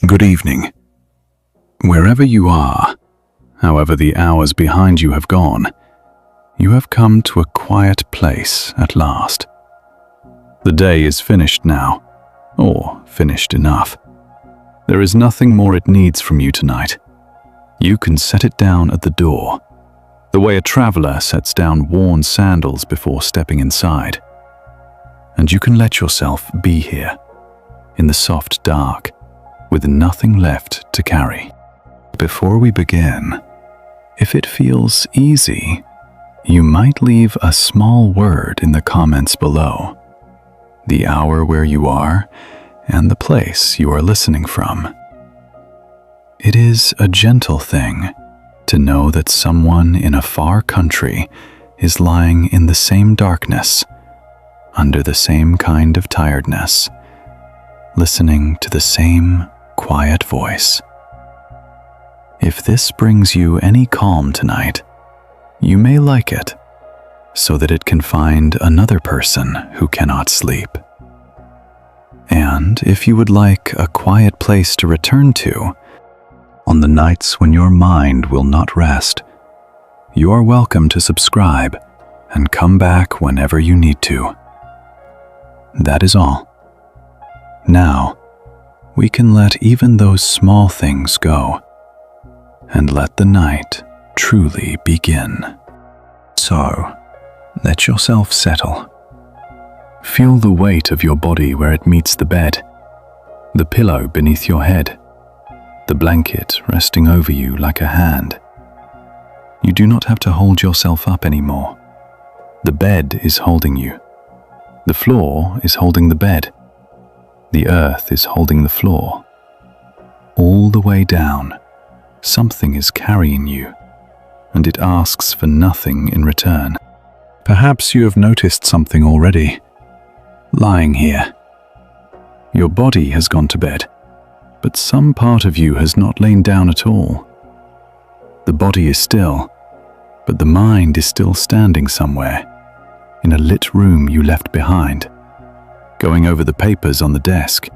Good evening. Wherever you are, however the hours behind you have gone, you have come to a quiet place at last. The day is finished now, or finished enough. There is nothing more it needs from you tonight. You can set it down at the door, the way a traveler sets down worn sandals before stepping inside. And you can let yourself be here, in the soft dark, with nothing left to carry. Before we begin, if it feels easy, you might leave a small word in the comments below, the hour where you are, and the place you are listening from. It is a gentle thing to know that someone in a far country is lying in the same darkness, under the same kind of tiredness, listening to the same quiet voice. If this brings you any calm tonight, you may like it, so that it can find another person who cannot sleep. And if you would like a quiet place to return to, on the nights when your mind will not rest, you are welcome to subscribe and come back whenever you need to. That is all. Now, we can let even those small things go, and let the night truly begin. So, let yourself settle. Feel the weight of your body where it meets the bed, the pillow beneath your head, the blanket resting over you like a hand. You do not have to hold yourself up anymore. The bed is holding you. The floor is holding the bed. The earth is holding the floor. All the way down, something is carrying you, and it asks for nothing in return. Perhaps you have noticed something already. Lying here, your body has gone to bed, but some part of you has not lain down at all. The body is still, but the mind is still standing somewhere, in a lit room you left behind, going over the papers on the desk.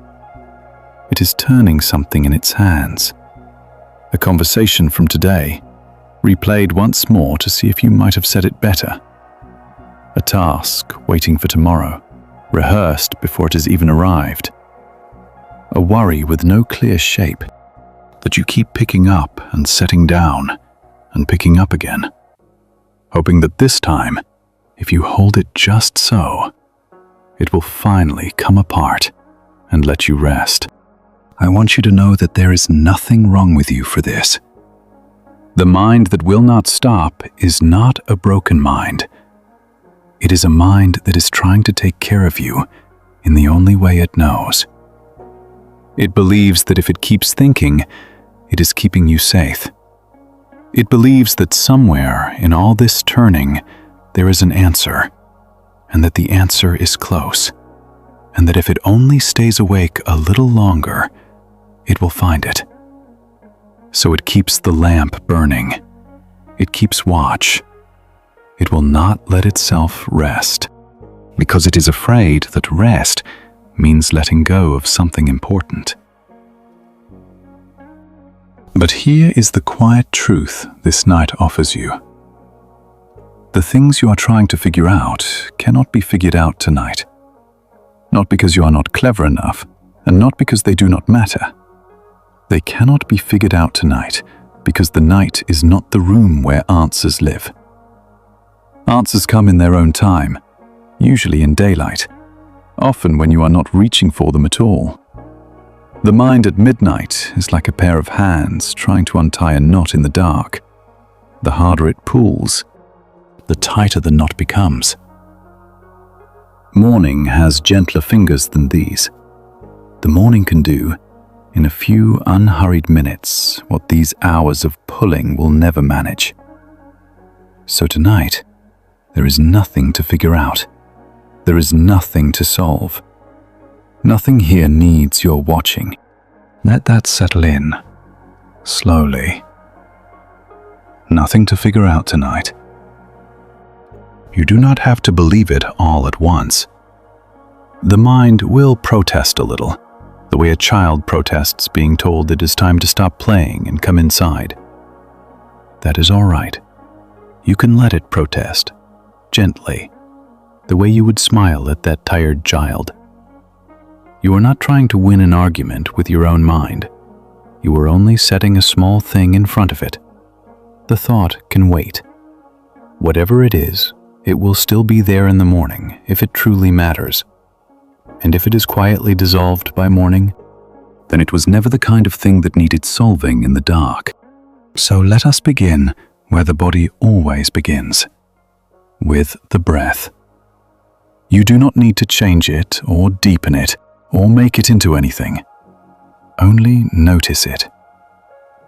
It is turning something in its hands. A conversation from today, replayed once more to see if you might have said it better. A task waiting for tomorrow, rehearsed before it has even arrived. A worry with no clear shape that you keep picking up and setting down and picking up again, hoping that this time, if you hold it just so, it will finally come apart and let you rest. I want you to know that there is nothing wrong with you for this. The mind that will not stop is not a broken mind. It is a mind that is trying to take care of you in the only way it knows. It believes that if it keeps thinking, it is keeping you safe. It believes that somewhere in all this turning, there is an answer, and that the answer is close, and that if it only stays awake a little longer, it will find it. So it keeps the lamp burning. It keeps watch. It will not let itself rest, because it is afraid that rest means letting go of something important. But here is the quiet truth this night offers you. The things you are trying to figure out cannot be figured out tonight. Not because you are not clever enough, and not because they do not matter. They cannot be figured out tonight because the night is not the room where answers live. Answers come in their own time, usually in daylight, often when you are not reaching for them at all. The mind at midnight is like a pair of hands trying to untie a knot in the dark. The harder it pulls, the tighter the knot becomes. Morning has gentler fingers than these. The morning can do, in a few unhurried minutes, what these hours of pulling will never manage. So tonight, there is nothing to figure out. There is nothing to solve. Nothing here needs your watching. Let that settle in, slowly. Nothing to figure out tonight. You do not have to believe it all at once. The mind will protest a little, the way a child protests being told it is time to stop playing and come inside. That is all right. You can let it protest, gently, the way you would smile at that tired child. You are not trying to win an argument with your own mind. You are only setting a small thing in front of it. The thought can wait. Whatever it is, it will still be there in the morning if it truly matters. And if it is quietly dissolved by morning, then it was never the kind of thing that needed solving in the dark. So let us begin where the body always begins, with the breath. You do not need to change it or deepen it or make it into anything. Only notice it,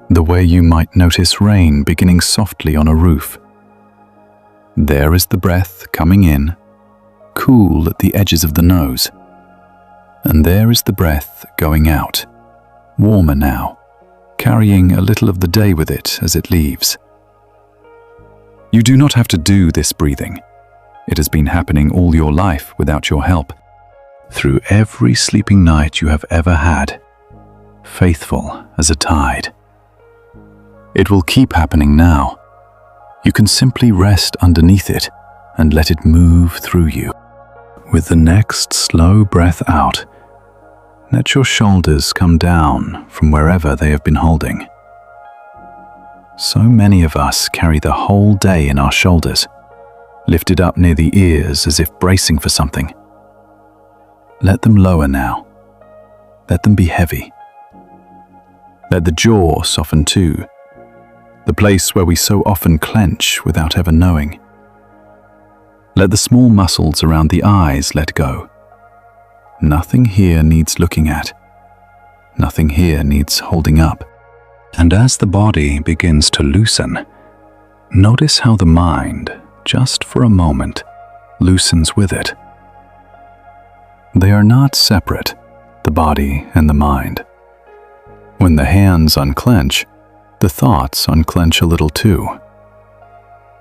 the way you might notice rain beginning softly on a roof. There is the breath coming in, cool at the edges of the nose. And there is the breath going out, warmer now, carrying a little of the day with it as it leaves. You do not have to do this breathing. It has been happening all your life without your help, through every sleeping night you have ever had, faithful as a tide. It will keep happening now. You can simply rest underneath it and let it move through you. With the next slow breath out, let your shoulders come down from wherever they have been holding. So many of us carry the whole day in our shoulders, lifted up near the ears as if bracing for something. Let them lower now. Let them be heavy. Let the jaw soften too, the place where we so often clench without ever knowing. Let the small muscles around the eyes let go. Nothing here needs looking at. Nothing here needs holding up. And as the body begins to loosen, notice how the mind, just for a moment, loosens with it. They are not separate, the body and the mind. When the hands unclench, the thoughts unclench a little too.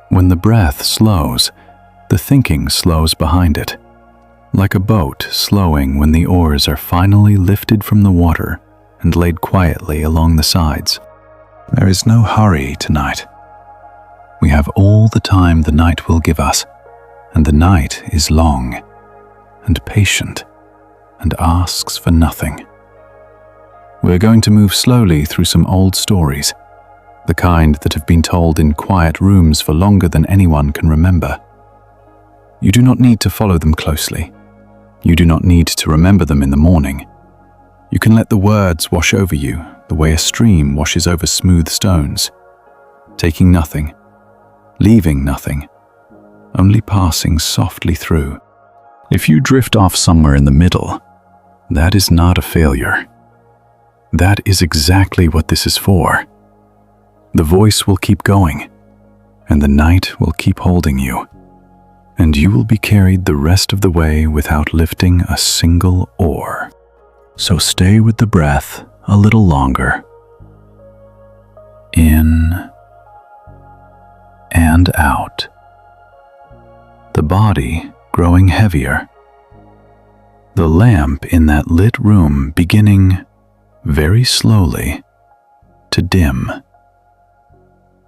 When the breath slows, the thinking slows behind it, like a boat slowing when the oars are finally lifted from the water and laid quietly along the sides. There is no hurry tonight. We have all the time the night will give us, and the night is long and patient and asks for nothing. We're going to move slowly through some old stories, the kind that have been told in quiet rooms for longer than anyone can remember. You do not need to follow them closely. You do not need to remember them in the morning. You can let the words wash over you the way a stream washes over smooth stones, taking nothing, leaving nothing, only passing softly through. If you drift off somewhere in the middle, that is not a failure. That is exactly what this is for. The voice will keep going, and the night will keep holding you, and you will be carried the rest of the way without lifting a single oar. So stay with the breath a little longer. In and out. The body growing heavier. The lamp in that lit room beginning, very slowly, to dim.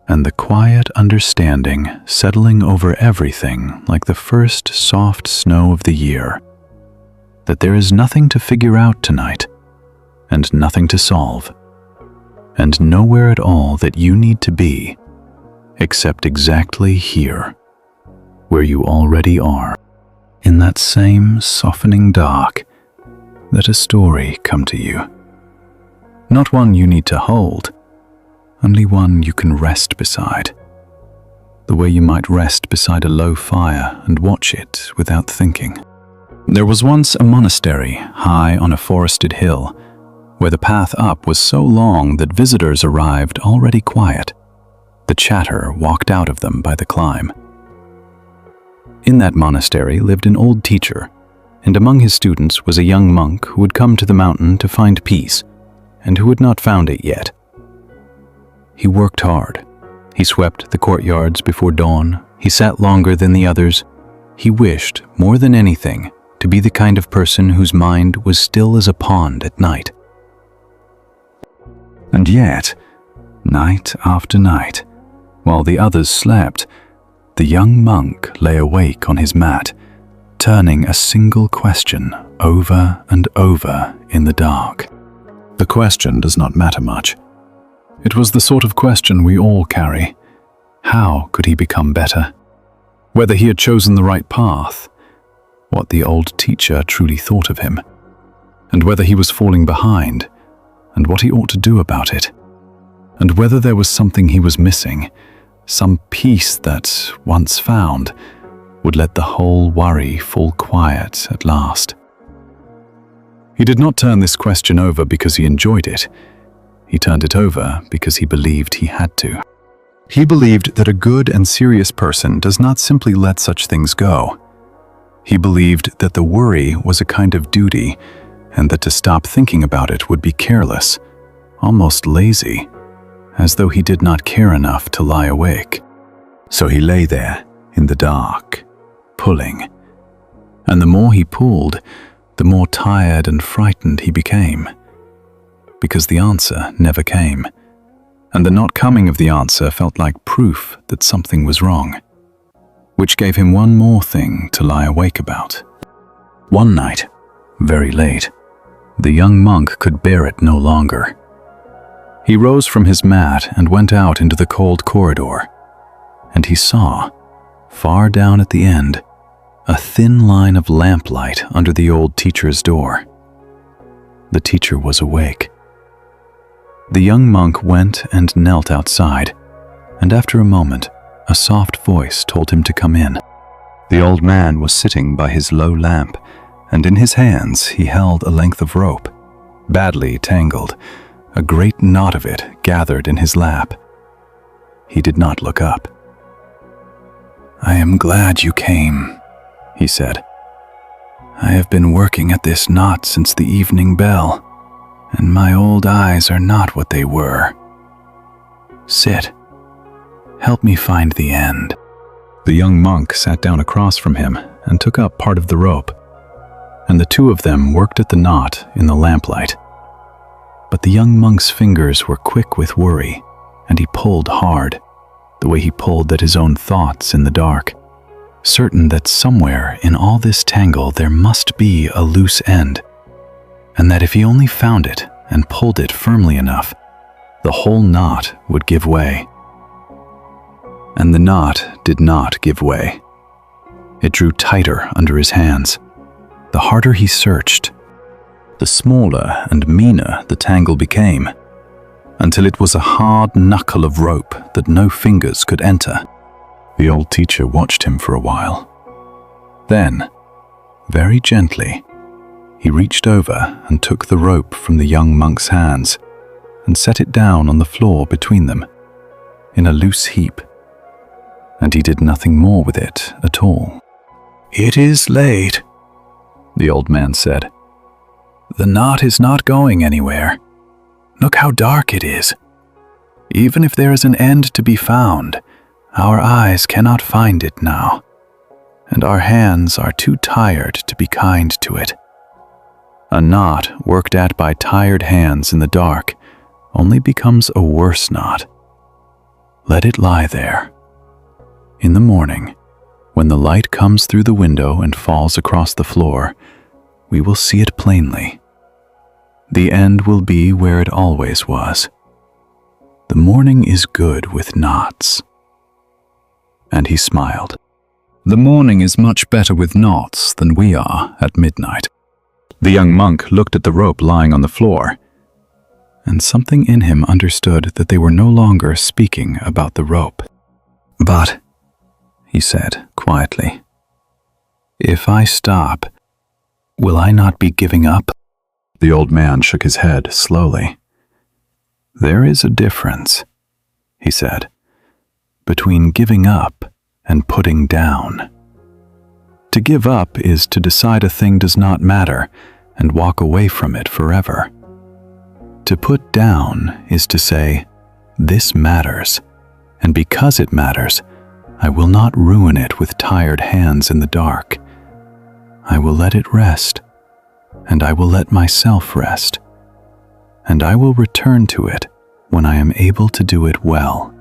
And the quiet understanding settling over everything like the first soft snow of the year, that there is nothing to figure out tonight, and nothing to solve, and nowhere at all that you need to be, except exactly here, where you already are, in that same softening dark. Let a story come to you. Not one you need to hold, only one you can rest beside, the way you might rest beside a low fire and watch it without thinking. There was once a monastery high on a forested hill, where the path up was so long that visitors arrived already quiet. The chatter walked out of them by the climb. In that monastery lived an old teacher, and among his students was a young monk who had come to the mountain to find peace, and who had not found it yet. He worked hard. He swept the courtyards before dawn. He sat longer than the others. He wished, more than anything, to be the kind of person whose mind was still as a pond at night. And yet, night after night, while the others slept, the young monk lay awake on his mat, turning a single question over and over in the dark. The question does not matter much. It was the sort of question we all carry. How could he become better? Whether he had chosen the right path, what the old teacher truly thought of him, and whether he was falling behind, and what he ought to do about it, and whether there was something he was missing, some peace that, once found, would let the whole worry fall quiet at last. He did not turn this question over because he enjoyed it. He turned it over because he believed he had to. He believed that a good and serious person does not simply let such things go. He believed that the worry was a kind of duty, and that to stop thinking about it would be careless, almost lazy, as though he did not care enough to lie awake. So he lay there in the dark, pulling. And the more he pulled, the more tired and frightened he became, because the answer never came, and the not coming of the answer felt like proof that something was wrong, which gave him one more thing to lie awake about. One night, very late, the young monk could bear it no longer. He rose from his mat and went out into the cold corridor, and he saw, far down at the end, a thin line of lamplight under the old teacher's door. The teacher was awake. The young monk went and knelt outside, and after a moment, a soft voice told him to come in. The old man was sitting by his low lamp, and in his hands he held a length of rope, badly tangled, a great knot of it gathered in his lap. He did not look up. "I am glad you came," he said. "I have been working at this knot since the evening bell, and my old eyes are not what they were. Sit. Help me find the end." The young monk sat down across from him and took up part of the rope, and the two of them worked at the knot in the lamplight. But the young monk's fingers were quick with worry, and he pulled hard, the way he pulled at his own thoughts in the dark, certain that somewhere in all this tangle there must be a loose end, and that if he only found it and pulled it firmly enough, the whole knot would give way. And the knot did not give way. It drew tighter under his hands. The harder he searched, the smaller and meaner the tangle became, until it was a hard knuckle of rope that no fingers could enter. The old teacher watched him for a while. Then, very gently, he reached over and took the rope from the young monk's hands and set it down on the floor between them, in a loose heap, and he did nothing more with it at all. "It is late," the old man said. "The knot is not going anywhere. Look how dark it is. Even if there is an end to be found, our eyes cannot find it now, and our hands are too tired to be kind to it. A knot worked at by tired hands in the dark only becomes a worse knot. Let it lie there. In the morning, when the light comes through the window and falls across the floor, we will see it plainly. The end will be where it always was. The morning is good with knots." And he smiled. The morning is much better with knots than we are at midnight. The young monk looked at the rope lying on the floor, and something in him understood that they were no longer speaking about the rope. "But," he said quietly, "if I stop, will I not be giving up?" The old man shook his head slowly. "There is a difference," he said, "between giving up and putting down. To give up is to decide a thing does not matter and walk away from it forever. To put down is to say, this matters, and because it matters, I will not ruin it with tired hands in the dark. I will let it rest, and I will let myself rest, and I will return to it when I am able to do it well.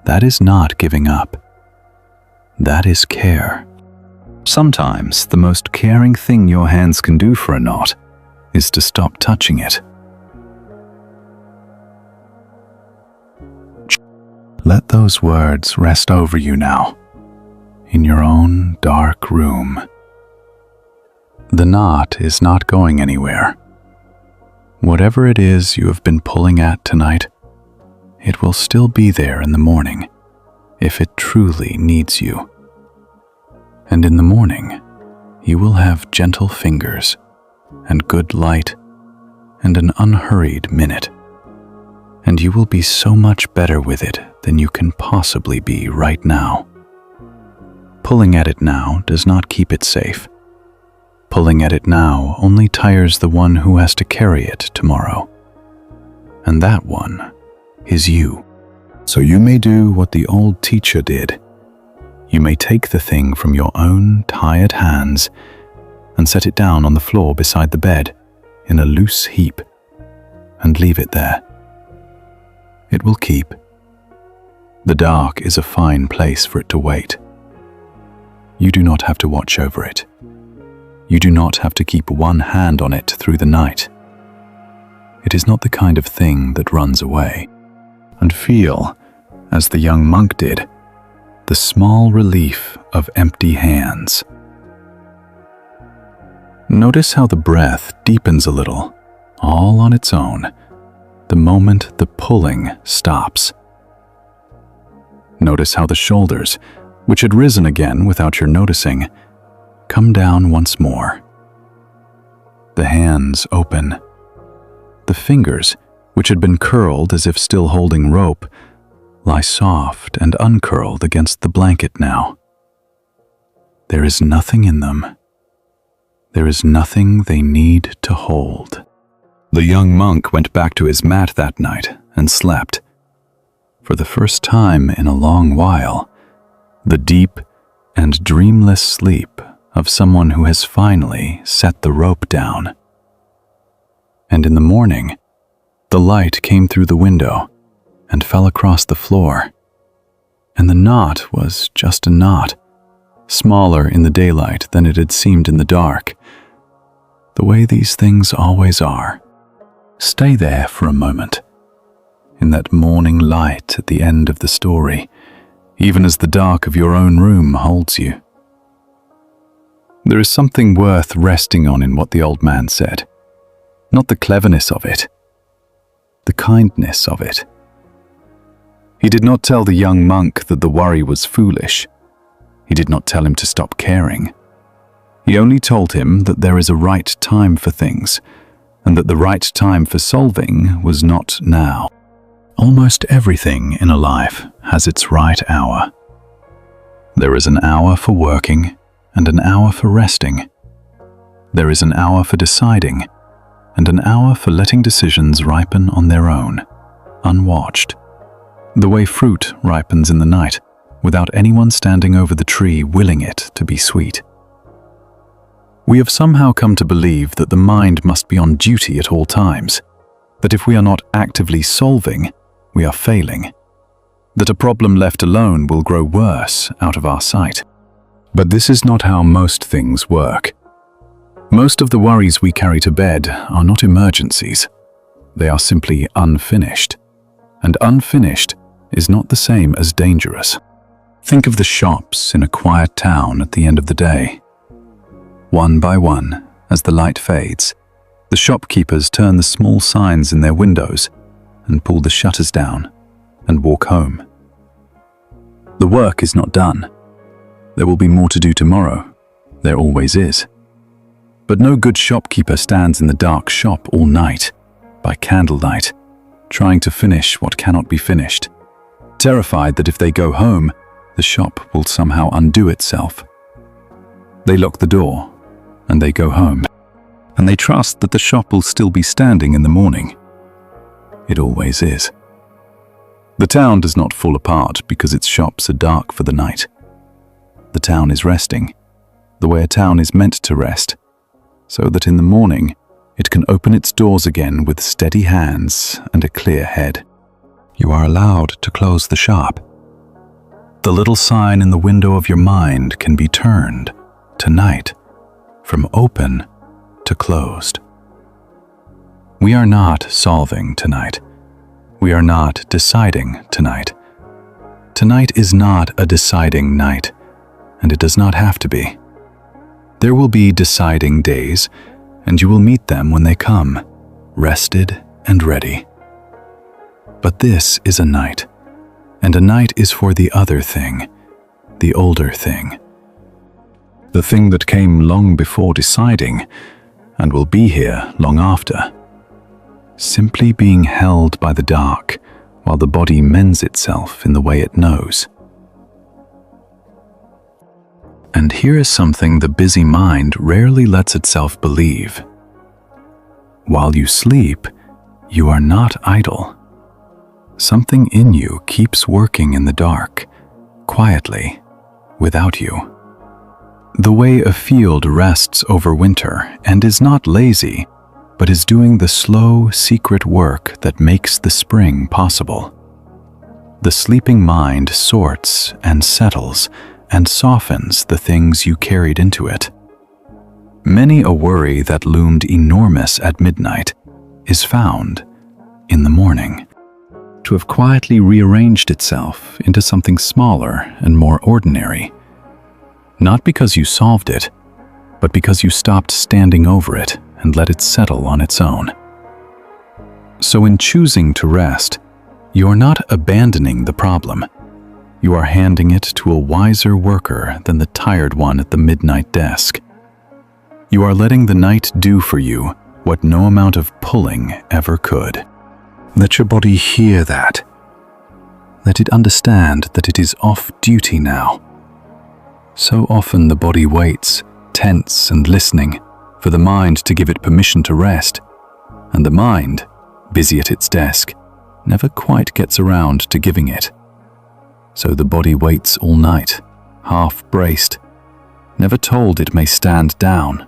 That is not giving up. That is care. Sometimes the most caring thing your hands can do for a knot is to stop touching it. Let those words rest over you now, in your own dark room. The knot is not going anywhere. Whatever it is you have been pulling at tonight, it will still be there in the morning, if it truly needs you. And in the morning, you will have gentle fingers, and good light, and an unhurried minute. And you will be so much better with it than you can possibly be right now. Pulling at it now does not keep it safe. Pulling at it now only tires the one who has to carry it tomorrow. And that one is you. So you may do what the old teacher did. You may take the thing from your own tired hands and set it down on the floor beside the bed in a loose heap and leave it there. It will keep. The dark is a fine place for it to wait. You do not have to watch over it. You do not have to keep one hand on it through the night. It is not the kind of thing that runs away. And feel, as the young monk did, the small relief of empty hands. Notice how the breath deepens a little, all on its own, the moment the pulling stops. Notice how the shoulders, which had risen again without your noticing, come down once more. The hands open. The fingers, which had been curled as if still holding rope, lie soft and uncurled against the blanket now. There is nothing in them. There is nothing they need to hold. The young monk went back to his mat that night and slept. For the first time in a long while, the deep and dreamless sleep of someone who has finally set the rope down. And in the morning, the light came through the window and fell across the floor. And the knot was just a knot, smaller in the daylight than it had seemed in the dark. The way these things always are. Stay there for a moment, in that morning light at the end of the story, even as the dark of your own room holds you. There is something worth resting on in what the old man said. Not the cleverness of it, the kindness of it. He did not tell the young monk that the worry was foolish. He did not tell him to stop caring. He only told him that there is a right time for things, and that the right time for solving was not now. Almost everything in a life has its right hour. There is an hour for working and an hour for resting. There is an hour for deciding and an hour for letting decisions ripen on their own, unwatched. The way fruit ripens in the night, without anyone standing over the tree willing it to be sweet. We have somehow come to believe that the mind must be on duty at all times, that if we are not actively solving, we are failing, that a problem left alone will grow worse out of our sight. But this is not how most things work. Most of the worries we carry to bed are not emergencies. They are simply unfinished. And unfinished is not the same as dangerous. Think of the shops in a quiet town at the end of the day. One by one, as the light fades, the shopkeepers turn the small signs in their windows and pull the shutters down and walk home. The work is not done. There will be more to do tomorrow. There always is. But no good shopkeeper stands in the dark shop all night, by candlelight, trying to finish what cannot be finished, terrified that if they go home, the shop will somehow undo itself. They lock the door, and they go home, and they trust that the shop will still be standing in the morning. It always is. The town does not fall apart because its shops are dark for the night. The town is resting, the way a town is meant to rest, so that in the morning it can open its doors again with steady hands and a clear head. You are allowed to close the shop. The little sign in the window of your mind can be turned tonight from open to closed. We are not solving tonight. We are not deciding tonight. Tonight is not a deciding night, and it does not have to be. There will be deciding days, and you will meet them when they come, rested and ready. But this is a night, and a night is for the other thing, the older thing. The thing that came long before deciding, and will be here long after. Simply being held by the dark, while the body mends itself in the way it knows. And here is something the busy mind rarely lets itself believe. While you sleep, you are not idle. Something in you keeps working in the dark, quietly, without you. The way a field rests over winter and is not lazy, but is doing the slow, secret work that makes the spring possible. The sleeping mind sorts and settles and softens the things you carried into it. Many a worry that loomed enormous at midnight is found in the morning to have quietly rearranged itself into something smaller and more ordinary. Not because you solved it, but because you stopped standing over it and let it settle on its own. So in choosing to rest, you are not abandoning the problem. You are handing it to a wiser worker than the tired one at the midnight desk. You are letting the night do for you what no amount of pulling ever could. Let your body hear that. Let it understand that it is off duty now. So often the body waits, tense and listening, for the mind to give it permission to rest, and the mind, busy at its desk, never quite gets around to giving it. So the body waits all night, half-braced, never told it may stand down.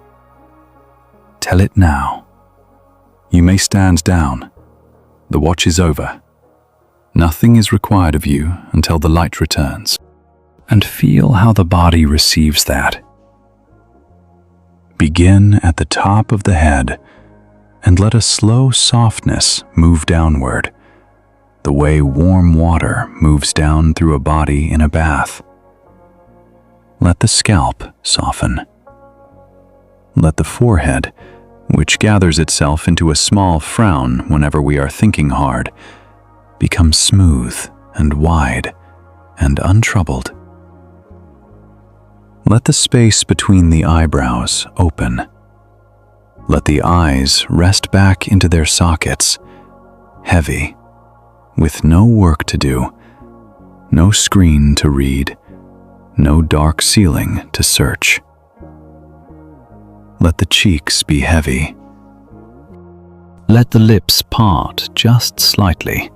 Tell it now. You may stand down. The watch is over. Nothing is required of you until the light returns. And feel how the body receives that. Begin at the top of the head and let a slow softness move downward, the way warm water moves down through a body in a bath. Let the scalp soften. Let the forehead, which gathers itself into a small frown whenever we are thinking hard, become smooth and wide and untroubled. Let the space between the eyebrows open. Let the eyes rest back into their sockets, heavy, with no work to do, no screen to read, no dark ceiling to search. Let the cheeks be heavy. Let the lips part just slightly,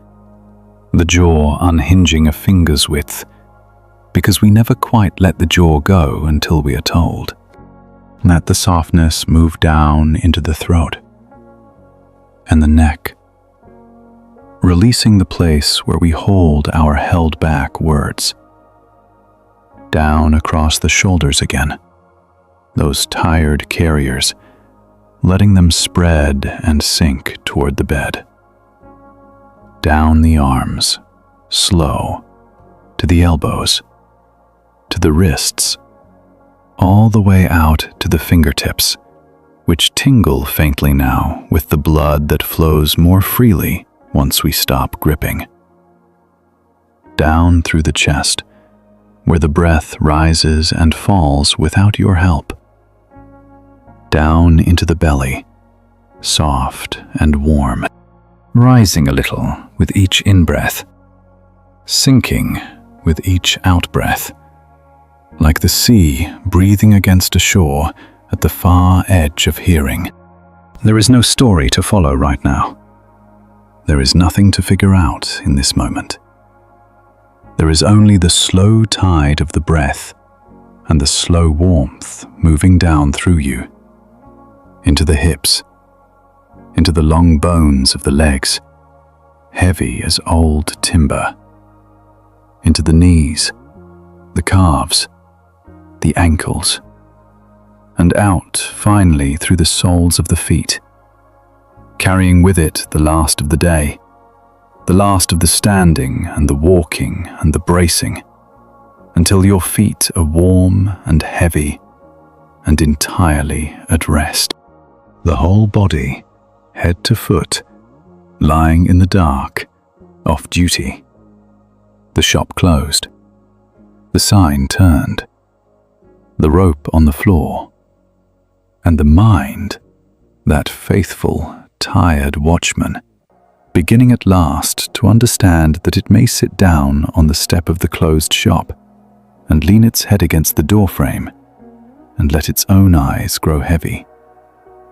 the jaw unhinging a finger's width, because we never quite let the jaw go until we are told. Let the softness move down into the throat and the neck, releasing the place where we hold our held back words. Down across the shoulders again, those tired carriers, letting them spread and sink toward the bed. Down the arms, slow, to the elbows, to the wrists, all the way out to the fingertips, which tingle faintly now with the blood that flows more freely once we stop gripping. Down through the chest, where the breath rises and falls without your help. Down into the belly, soft and warm, rising a little with each in-breath, sinking with each out-breath, like the sea breathing against a shore at the far edge of hearing. There is no story to follow right now. There is nothing to figure out in this moment. There is only the slow tide of the breath, and the slow warmth moving down through you, into the hips, into the long bones of the legs, heavy as old timber, into the knees, the calves, the ankles, and out finally through the soles of the feet, carrying with it the last of the day, the last of the standing and the walking and the bracing, until your feet are warm and heavy and entirely at rest. The whole body, head to foot, lying in the dark, off duty. The shop closed. The sign turned. The rope on the floor. And the mind, that faithful, tired watchman, beginning at last to understand that it may sit down on the step of the closed shop and lean its head against the doorframe and let its own eyes grow heavy,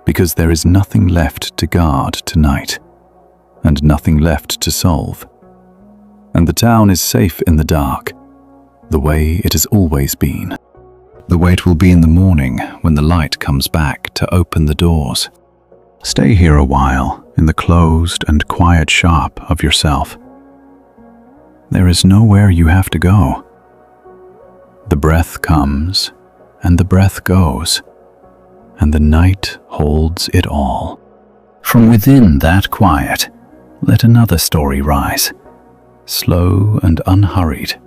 because there is nothing left to guard tonight and nothing left to solve. And the town is safe in the dark, the way it has always been, the way it will be in the morning when the light comes back to open the doors. Stay here a while in the closed and quiet shop of yourself. There is nowhere you have to go. The breath comes and the breath goes, and the night holds it all. From within that quiet, let another story rise, slow and unhurried,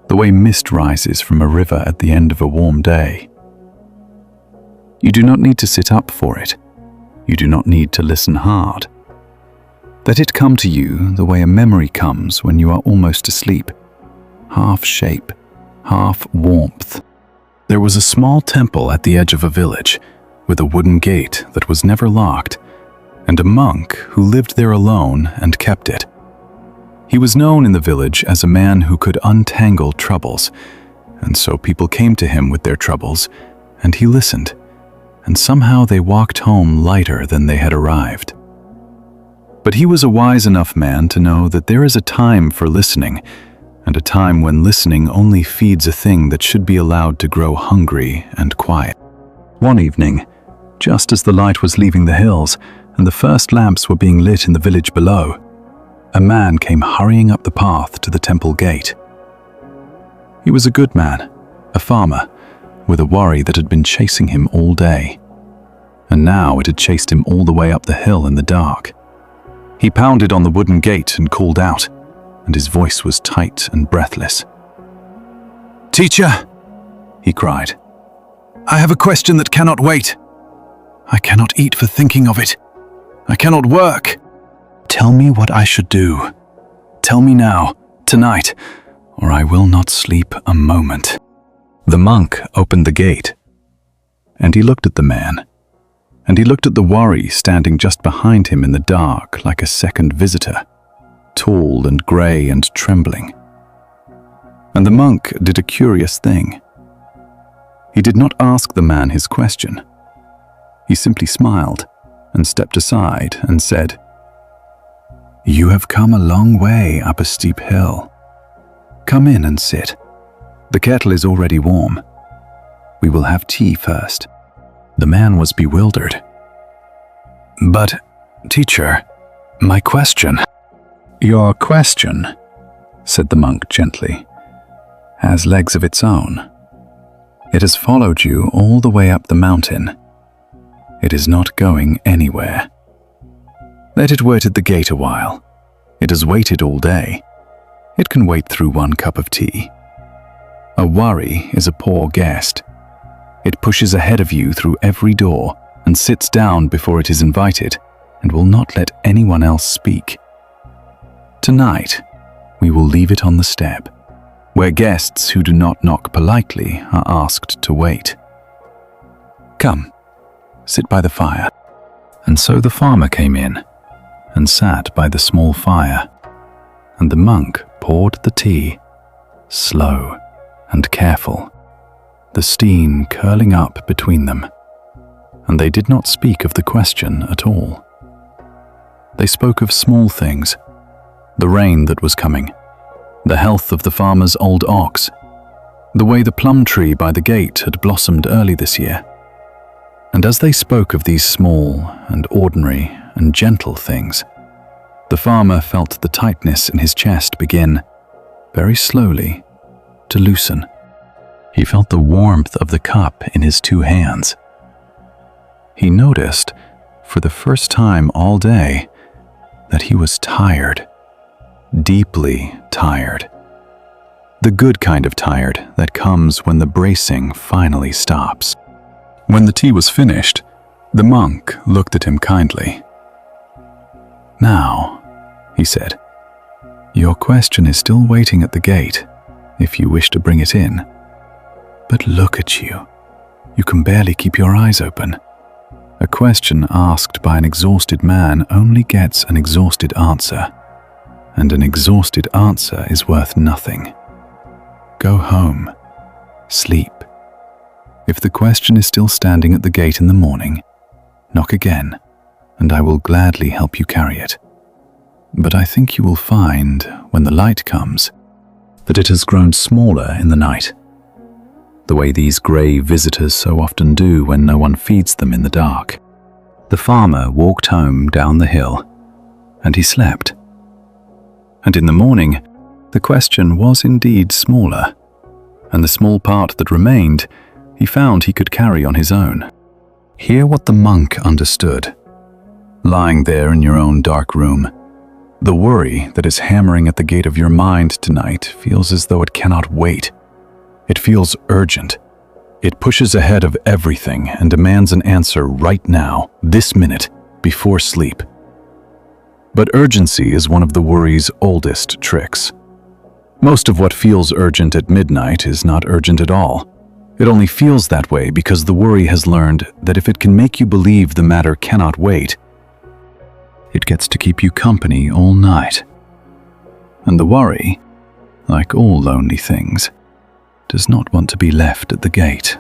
the way mist rises from a river at the end of a warm day. You do not need to sit up for it. You do not need to listen hard. Let it come to you the way a memory comes when you are almost asleep, half shape, half warmth. There was a small temple at the edge of a village, with a wooden gate that was never locked, and a monk who lived there alone and kept it. He was known in the village as a man who could untangle troubles, and so people came to him with their troubles, and he listened, and somehow they walked home lighter than they had arrived. But he was a wise enough man to know that there is a time for listening, and a time when listening only feeds a thing that should be allowed to grow hungry and quiet. One evening, just as the light was leaving the hills and the first lamps were being lit in the village below, a man came hurrying up the path to the temple gate. He was a good man, a farmer, with a worry that had been chasing him all day, and now it had chased him all the way up the hill in the dark. He pounded on the wooden gate and called out, and his voice was tight and breathless. "Teacher," he cried, "I have a question that cannot wait. I cannot eat for thinking of it. I cannot work. Tell me what I should do. Tell me now, tonight, or I will not sleep a moment." The monk opened the gate, and he looked at the man, and he looked at the worry standing just behind him in the dark like a second visitor, tall and grey and trembling. And the monk did a curious thing. He did not ask the man his question. He simply smiled and stepped aside and said, "You have come a long way up a steep hill. Come in and sit. The kettle is already warm. We will have tea first." The man was bewildered. "But, teacher, my question." "Your question," said the monk gently, "has legs of its own. It has followed you all the way up the mountain. It is not going anywhere. Let it wait at the gate a while. It has waited all day. It can wait through one cup of tea. A worry is a poor guest. It pushes ahead of you through every door and sits down before it is invited and will not let anyone else speak. Tonight, we will leave it on the step, where guests who do not knock politely are asked to wait. Come, sit by the fire." And so the farmer came in and sat by the small fire, and the monk poured the tea, slow and careful, the steam curling up between them, and they did not speak of the question at all. They spoke of small things, the rain that was coming, the health of the farmer's old ox, the way the plum tree by the gate had blossomed early this year. And as they spoke of these small and ordinary and gentle things, the farmer felt the tightness in his chest begin, very slowly, to loosen. He felt the warmth of the cup in his two hands. He noticed, for the first time all day, that he was tired, deeply tired. The good kind of tired that comes when the bracing finally stops. When the tea was finished, the monk looked at him kindly. "Now," he said, "your question is still waiting at the gate, if you wish to bring it in. But look at you. You can barely keep your eyes open. A question asked by an exhausted man only gets an exhausted answer, and an exhausted answer is worth nothing. Go home. Sleep. If the question is still standing at the gate in the morning, knock again, and I will gladly help you carry it. But I think you will find, when the light comes, that it has grown smaller in the night, the way these grey visitors so often do when no one feeds them in the dark." The farmer walked home down the hill, and he slept. And in the morning, the question was indeed smaller, and the small part that remained he found he could carry on his own. Hear what the monk understood. Lying there in your own dark room, the worry that is hammering at the gate of your mind tonight feels as though it cannot wait. It feels urgent. It pushes ahead of everything and demands an answer right now, this minute, before sleep. But urgency is one of the worry's oldest tricks. Most of what feels urgent at midnight is not urgent at all. It only feels that way because the worry has learned that if it can make you believe the matter cannot wait, it gets to keep you company all night. And the worry, like all lonely things, does not want to be left at the gate.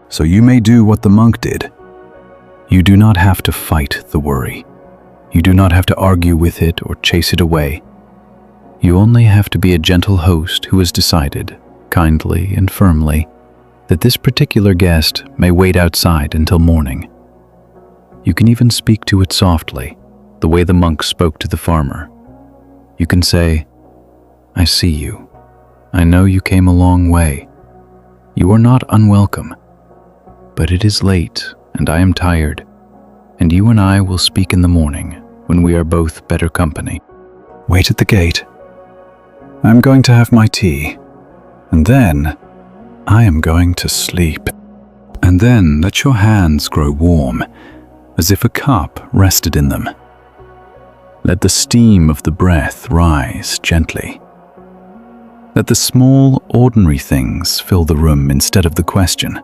So you may do what the monk did. You do not have to fight the worry. You do not have to argue with it or chase it away. You only have to be a gentle host who has decided, kindly and firmly, that this particular guest may wait outside until morning. You can even speak to it softly, the way the monk spoke to the farmer. You can say, "I see you. I know you came a long way. You are not unwelcome. But it is late, and I am tired, and you and I will speak in the morning, when we are both better company. Wait at the gate. I am going to have my tea, and then I am going to sleep." And then let your hands grow warm, as if a cup rested in them. Let the steam of the breath rise gently. Let the small, ordinary things fill the room instead of the question.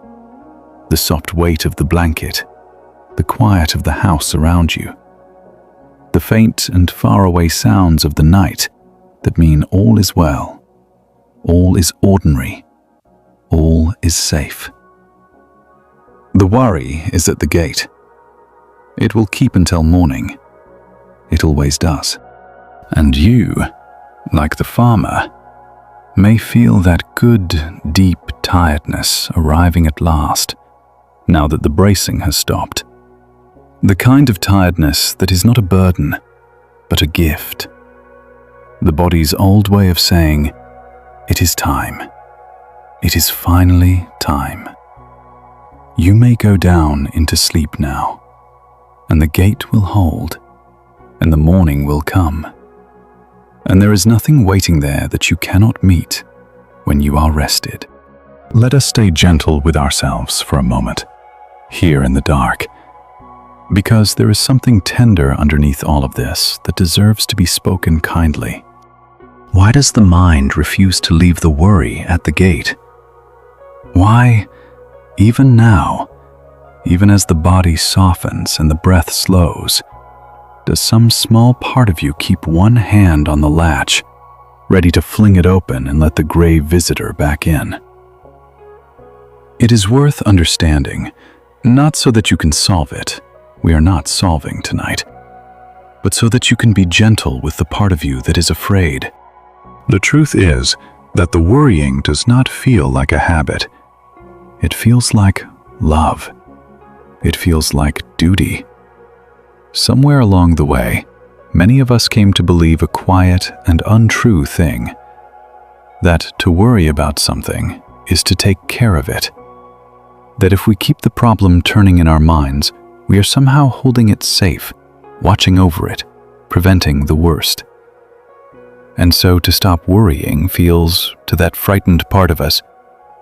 The soft weight of the blanket, the quiet of the house around you, the faint and faraway sounds of the night that mean all is well, all is ordinary, all is safe. The worry is at the gate. It will keep until morning. It always does. And you, like the farmer, may feel that good, deep tiredness arriving at last, now that the bracing has stopped. The kind of tiredness that is not a burden, but a gift. The body's old way of saying, "It is time. It is finally time." You may go down into sleep now, and the gate will hold, and the morning will come. And there is nothing waiting there that you cannot meet when you are rested. Let us stay gentle with ourselves for a moment, here in the dark, because there is something tender underneath all of this that deserves to be spoken kindly. Why does the mind refuse to leave the worry at the gate? Why, even now, even as the body softens and the breath slows, does some small part of you keep one hand on the latch, ready to fling it open and let the gray visitor back in? It is worth understanding, not so that you can solve it, we are not solving tonight, but so that you can be gentle with the part of you that is afraid. The truth is That the worrying does not feel like a habit. It feels like love. It feels like duty. Somewhere along the way, many of us came to believe a quiet and untrue thing, that to worry about something is to take care of it. That if we keep the problem turning in our minds, we are somehow holding it safe, watching over it, preventing the worst. And so to stop worrying feels, to that frightened part of us,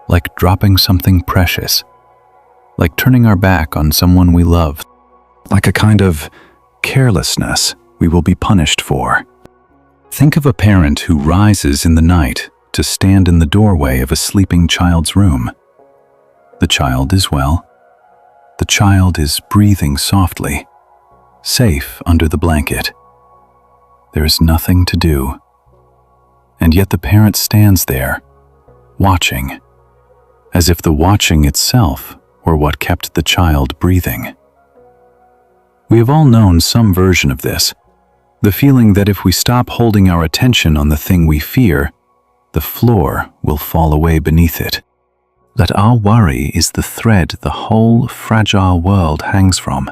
like dropping something precious, like turning our back on someone we love, like a kind of carelessness we will be punished for. Think of a parent who rises in the night to stand in the doorway of a sleeping child's room. The child is well. The child is breathing softly, safe under the blanket. There is nothing to do. And yet the parent stands there, watching, as if the watching itself were what kept the child breathing. We have all known some version of this, the feeling that if we stop holding our attention on the thing we fear, the floor will fall away beneath it. That our worry is the thread the whole fragile world hangs from,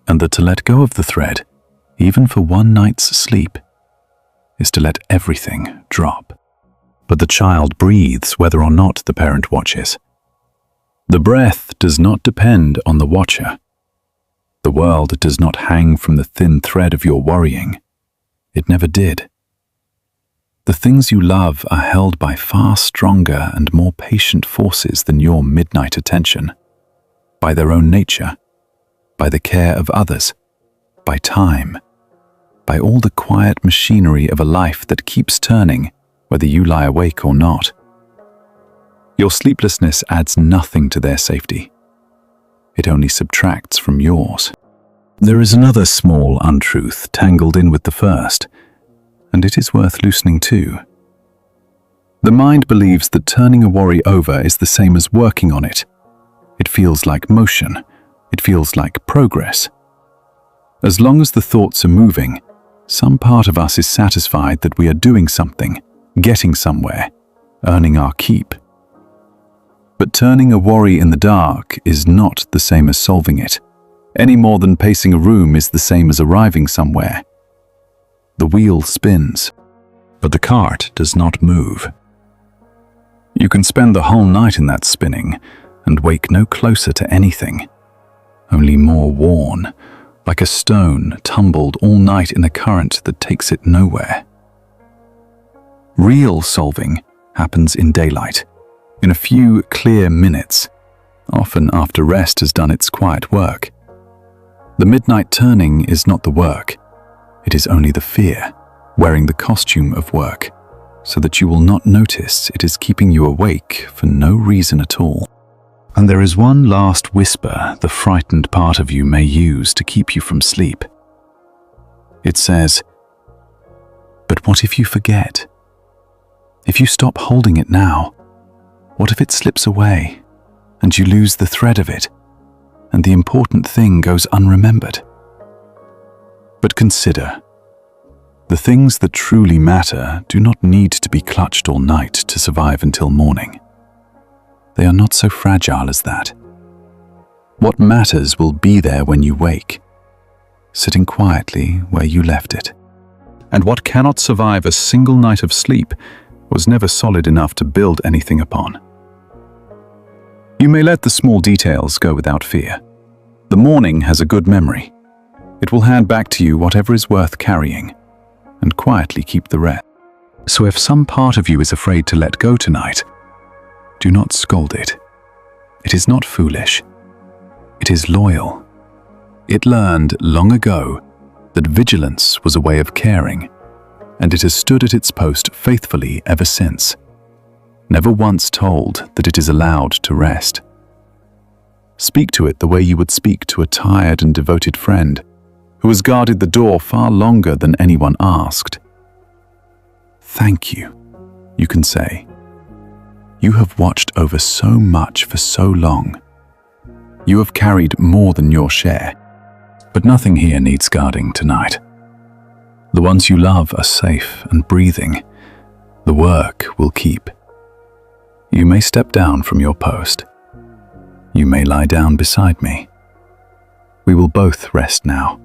and that to let go of the thread, even for one night's sleep, is to let everything drop. But the child breathes whether or not the parent watches. The breath does not depend on the watcher. The world does not hang from the thin thread of your worrying. It never did. The things you love are held by far stronger and more patient forces than your midnight attention, by their own nature, by the care of others, by time, by all the quiet machinery of a life that keeps turning, whether you lie awake or not. Your sleeplessness adds nothing to their safety. It only subtracts from yours. There is another small untruth tangled in with the first, and it is worth loosening too. The mind believes that turning a worry over is the same as working on it. It feels like motion. It feels like progress. As long as the thoughts are moving, some part of us is satisfied that we are doing something, getting somewhere, earning our keep. But turning a worry in the dark is not the same as solving it, any more than pacing a room is the same as arriving somewhere. The wheel spins, but the cart does not move. You can spend the whole night in that spinning and wake no closer to anything, only more worn, like a stone tumbled all night in a current that takes it nowhere. Real solving happens in daylight, in a few clear minutes, often after rest has done its quiet work. The midnight turning is not the work. It is only the fear, wearing the costume of work, so that you will not notice it is keeping you awake for no reason at all. And there is one last whisper the frightened part of you may use to keep you from sleep. It says, "But what if you forget? If you stop holding it now, what if it slips away, and you lose the thread of it, and the important thing goes unremembered?" But consider, the things that truly matter do not need to be clutched all night to survive until morning. They are not so fragile as that. What matters will be there when you wake, sitting quietly where you left it. And what cannot survive a single night of sleep was never solid enough to build anything upon. You may let the small details go without fear. The morning has a good memory. It will hand back to you whatever is worth carrying, and quietly keep the rest. So if some part of you is afraid to let go tonight, do not scold it. It is not foolish. It is loyal. It learned long ago that vigilance was a way of caring, and it has stood at its post faithfully ever since, never once told that it is allowed to rest. Speak to it the way you would speak to a tired and devoted friend who has guarded the door far longer than anyone asked. "Thank you," you can say. "You have watched over so much for so long. You have carried more than your share, but nothing here needs guarding tonight. The ones you love are safe and breathing. The work will keep. You may step down from your post. You may lie down beside me. We will both rest now,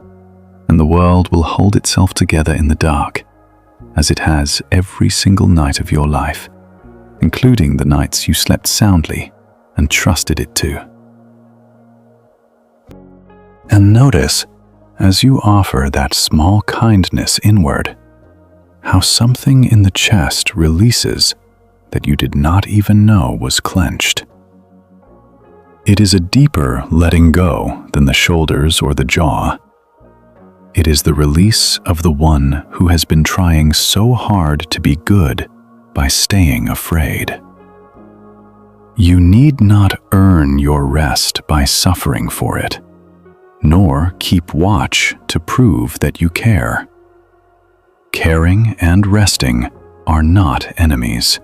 and the world will hold itself together in the dark, as it has every single night of your life, including the nights you slept soundly and trusted it to. And notice, as you offer that small kindness inward, how something in the chest releases that you did not even know was clenched. It is a deeper letting go than the shoulders or the jaw. It is the release of the one who has been trying so hard to be good by staying afraid. You need not earn your rest by suffering for it, nor keep watch to prove that you care. Caring and resting are not enemies.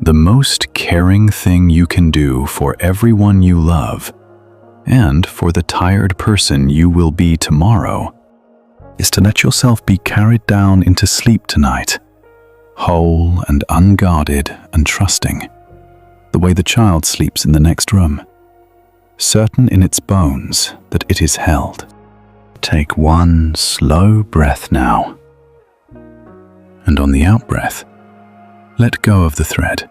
The most caring thing you can do for everyone you love, and for the tired person you will be tomorrow, is to let yourself be carried down into sleep tonight, whole and unguarded and trusting, the way the child sleeps in the next room, certain in its bones that it is held. Take one slow breath now, and on the out-breath, let go of the thread,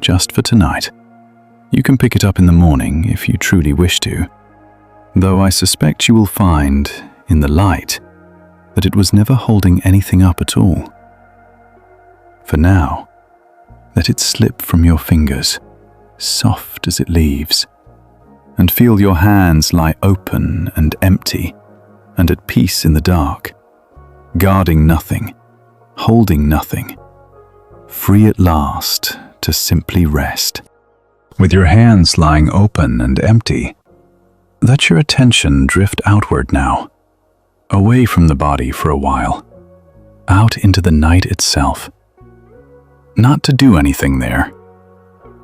just for tonight. You can pick it up in the morning if you truly wish to, though I suspect you will find, in the light, that it was never holding anything up at all. For now, let it slip from your fingers, soft as it leaves, and feel your hands lie open and empty and at peace in the dark, guarding nothing, holding nothing, free at last to simply rest. With your hands lying open and empty, let your attention drift outward now, away from the body for a while, out into the night itself. Not to do anything there,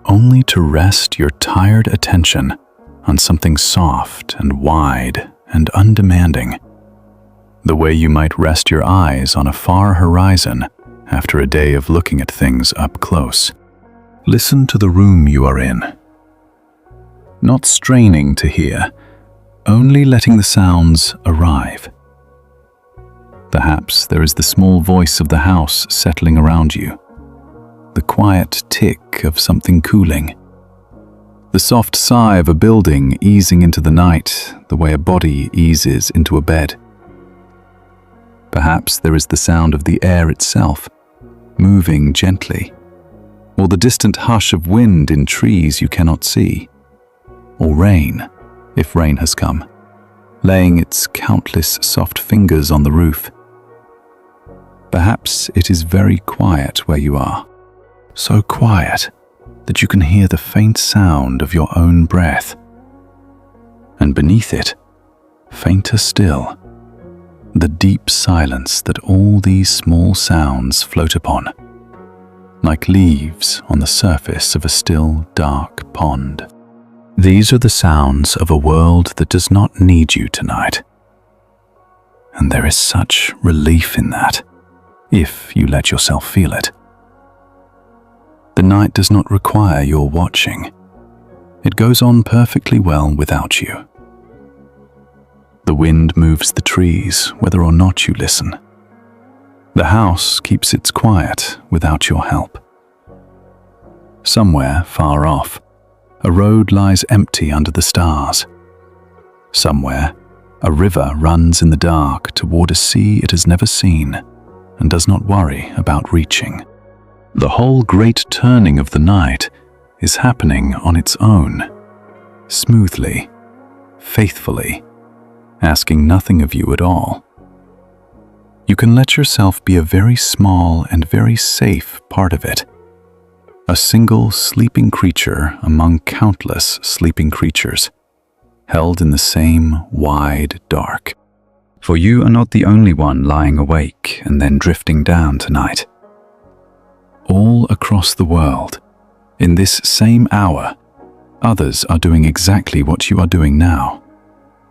only to rest your tired attention on something soft and wide and undemanding, the way you might rest your eyes on a far horizon after a day of looking at things up close. Listen to the room you are in, not straining to hear, only letting the sounds arrive. Perhaps there is the small voice of the house settling around you, the quiet tick of something cooling, the soft sigh of a building easing into the night the way a body eases into a bed. Perhaps there is the sound of the air itself, moving gently, or the distant hush of wind in trees you cannot see, or rain, if rain has come, laying its countless soft fingers on the roof. Perhaps it is very quiet where you are, so quiet that you can hear the faint sound of your own breath, and beneath it, fainter still, the deep silence that all these small sounds float upon, like leaves on the surface of a still, dark pond. These are the sounds of a world that does not need you tonight. And there is such relief in that, if you let yourself feel it. The night does not require your watching. It goes on perfectly well without you. The wind moves the trees whether or not you listen. The house keeps its quiet without your help. Somewhere far off, a road lies empty under the stars. Somewhere, a river runs in the dark toward a sea it has never seen and does not worry about reaching. The whole great turning of the night is happening on its own, smoothly, faithfully, asking nothing of you at all. You can let yourself be a very small and very safe part of it, a single sleeping creature among countless sleeping creatures, held in the same wide dark. For you are not the only one lying awake and then drifting down tonight. All across the world, in this same hour, others are doing exactly what you are doing now.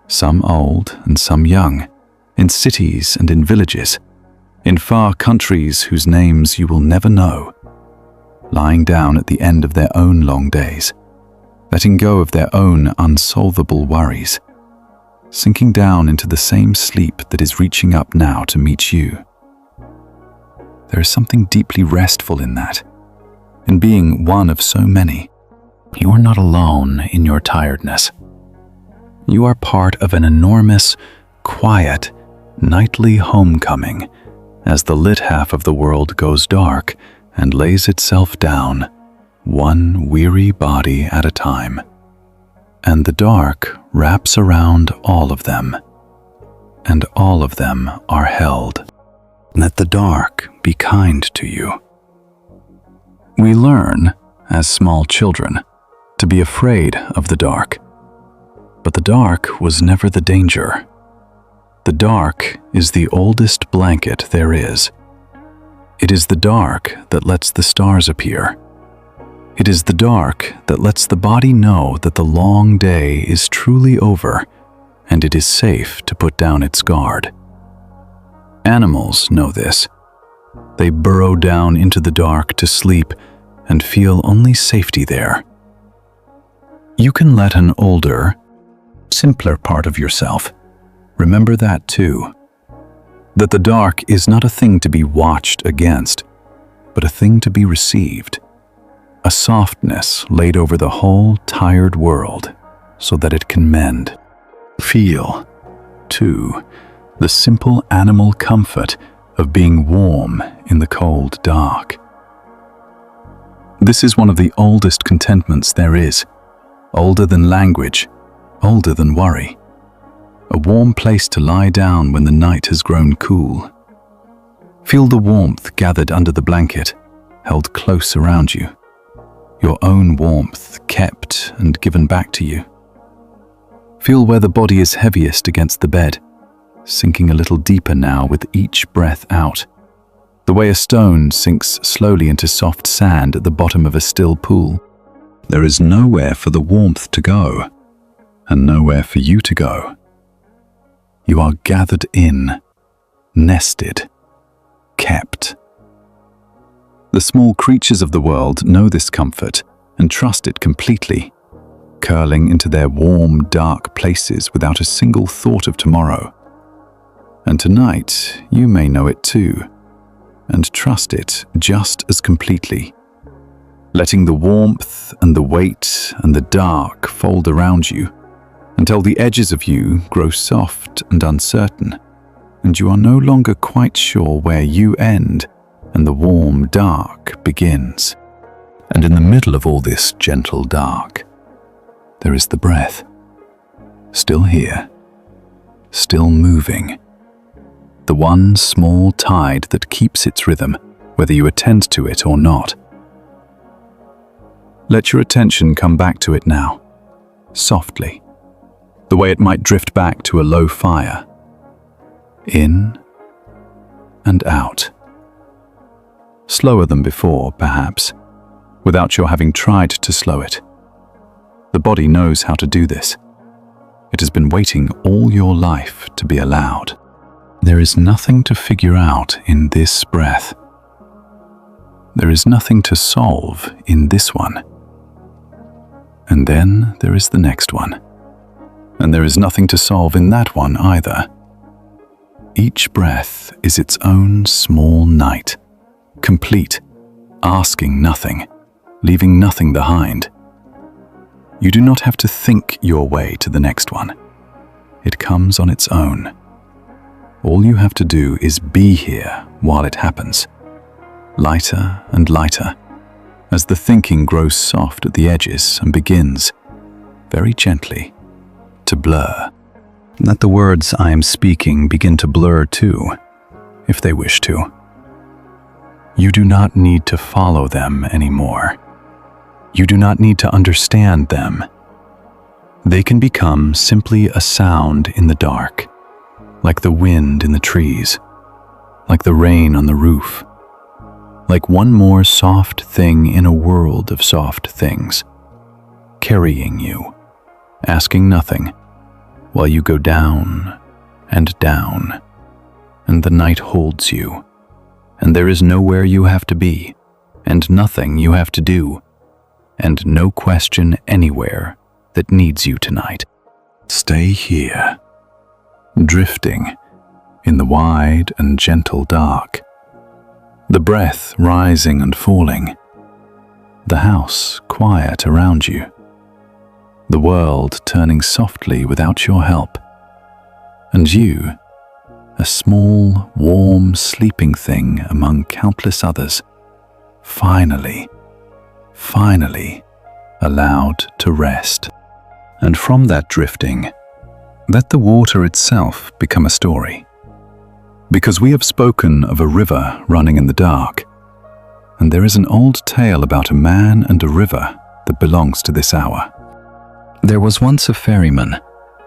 Some old and some young, in cities and in villages, in far countries whose names you will never know, lying down at the end of their own long days, letting go of their own unsolvable worries, sinking down into the same sleep that is reaching up now to meet you. There is something deeply restful in that, in being one of so many. You are not alone in your tiredness. You are part of an enormous, quiet, nightly homecoming as the lit half of the world goes dark and lays itself down, one weary body at a time. And the dark wraps around all of them, and all of them are held. Let the dark be kind to you. We learn, as small children, to be afraid of the dark. But the dark was never the danger. The dark is the oldest blanket there is. It is the dark that lets the stars appear. It is the dark that lets the body know that the long day is truly over and it is safe to put down its guard. Animals know this. They burrow down into the dark to sleep and feel only safety there. You can let an older, simpler part of yourself remember that too. That the dark is not a thing to be watched against, but a thing to be received. A softness laid over the whole tired world so that it can mend. Feel, too, the simple animal comfort of being warm in the cold dark. This is one of the oldest contentments there is, older than language, older than worry. A warm place to lie down when the night has grown cool. Feel the warmth gathered under the blanket, held close around you. Your own warmth kept and given back to you. Feel where the body is heaviest against the bed, sinking a little deeper now with each breath out. The way a stone sinks slowly into soft sand at the bottom of a still pool. There is nowhere for the warmth to go, and nowhere for you to go. You are gathered in, nested, kept. The small creatures of the world know this comfort and trust it completely, curling into their warm, dark places without a single thought of tomorrow. And tonight, you may know it too, and trust it just as completely, letting the warmth and the weight and the dark fold around you until the edges of you grow soft and uncertain, and you are no longer quite sure where you end and the warm dark begins. And in the middle of all this gentle dark, there is the breath, still here, still moving, the one small tide that keeps its rhythm, whether you attend to it or not. Let your attention come back to it now, softly, the way it might drift back to a low fire. In and out. Slower than before, perhaps, without your having tried to slow it. The body knows how to do this. It has been waiting all your life to be allowed. There is nothing to figure out in this breath. There is nothing to solve in this one. And then there is the next one. And there is nothing to solve in that one either. Each breath is its own small night, complete, asking nothing, leaving nothing behind. You do not have to think your way to the next one. It comes on its own. All you have to do is be here while it happens, lighter and lighter, as the thinking grows soft at the edges and begins, very gently, to blur. Let the words I am speaking begin to blur too, if they wish to. You do not need to follow them anymore. You do not need to understand them. They can become simply a sound in the dark, like the wind in the trees, like the rain on the roof, like one more soft thing in a world of soft things, carrying you, asking nothing, while you go down, and the night holds you, and there is nowhere you have to be, and nothing you have to do, and no question anywhere that needs you tonight. Stay here, drifting in the wide and gentle dark, the breath rising and falling, the house quiet around you, the world turning softly without your help, and you, a small, warm, sleeping thing among countless others, finally allowed to rest. And from that drifting, let the water itself become a story. Because we have spoken of a river running in the dark, and there is an old tale about a man and a river that belongs to this hour. There was once a ferryman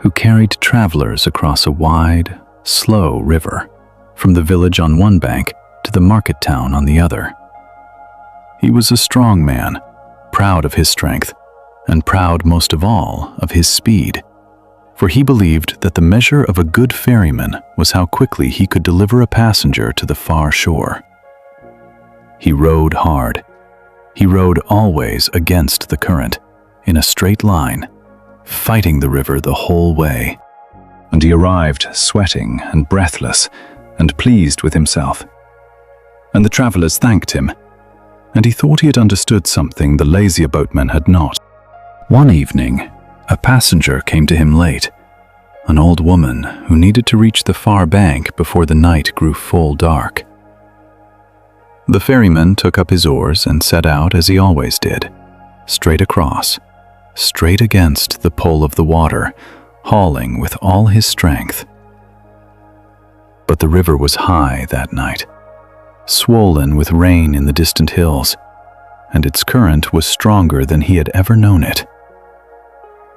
who carried travelers across a wide, slow river from the village on one bank to the market town on the other. He was a strong man, proud of his strength, and proud most of all of his speed, for he believed that the measure of a good ferryman was how quickly he could deliver a passenger to the far shore. He rowed hard. He rowed always against the current, in a straight line, fighting the river the whole way. And he arrived sweating and breathless and pleased with himself. And the travelers thanked him, and he thought he had understood something the lazier boatmen had not. One evening, a passenger came to him late, an old woman who needed to reach the far bank before the night grew full dark. The ferryman took up his oars and set out as he always did, straight across, straight against the pull of the water, hauling with all his strength. But the river was high that night, swollen with rain in the distant hills, and its current was stronger than he had ever known it.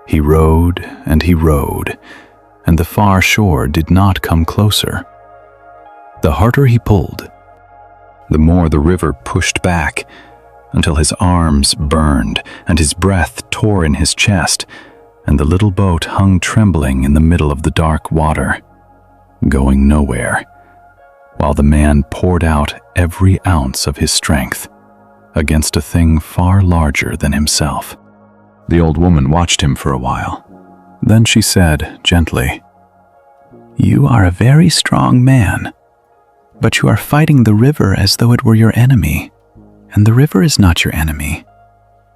He rowed, and the far shore did not come closer. The harder he pulled, the more the river pushed back, until his arms burned and his breath tore in his chest, and the little boat hung trembling in the middle of the dark water, going nowhere, while the man poured out every ounce of his strength against a thing far larger than himself. The old woman watched him for a while. Then she said gently, "You are a very strong man, but you are fighting the river as though it were your enemy, and the river is not your enemy.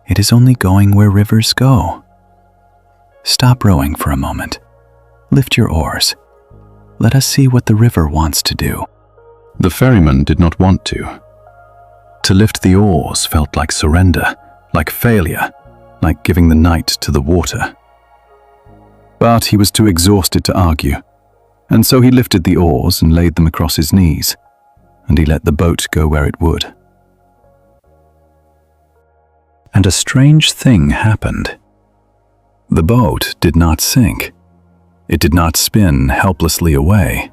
It is only going where rivers go. Stop rowing for a moment. Lift your oars. Let us see what the river wants to do." The ferryman did not want to. To lift the oars felt like surrender, like failure, like giving the night to the water. But he was too exhausted to argue, and so he lifted the oars and laid them across his knees, and he let the boat go where it would. And a strange thing happened. The boat did not sink. It did not spin helplessly away.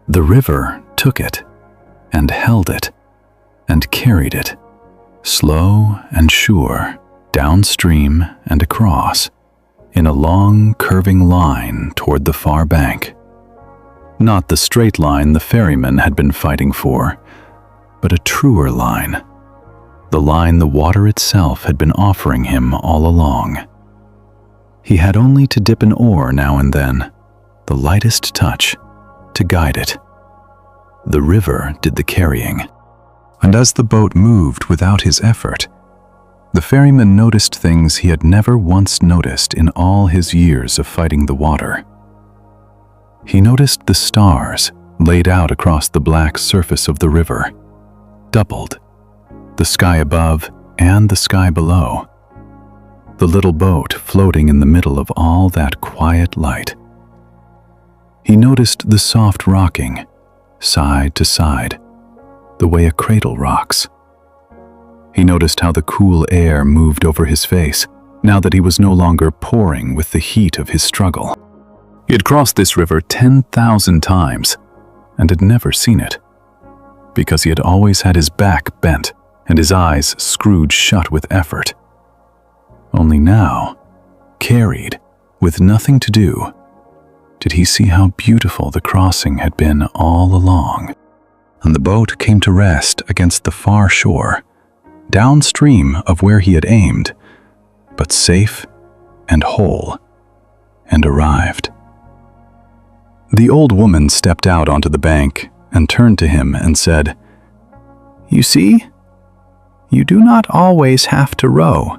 The river took it, and held it, and carried it, slow and sure, downstream and across, in a long, curving line toward the far bank. Not the straight line the ferryman had been fighting for, but a truer line, the line the water itself had been offering him all along. He had only to dip an oar now and then, the lightest touch, to guide it. The river did the carrying, and as the boat moved without his effort, the ferryman noticed things he had never once noticed in all his years of fighting the water. He noticed the stars laid out across the black surface of the river, doubled, the sky above and the sky below, the little boat floating in the middle of all that quiet light. He noticed the soft rocking, side to side, the way a cradle rocks. He noticed how the cool air moved over his face, now that he was no longer pouring with the heat of his struggle. He had crossed this river 10,000 times, and had never seen it, because he had always had his back bent and his eyes screwed shut with effort. Only now, carried, with nothing to do, did he see how beautiful the crossing had been all along. and the boat came to rest against the far shore, downstream of where he had aimed, but safe and whole, and arrived. The old woman stepped out onto the bank and turned to him and said, "You see, you do not always have to row.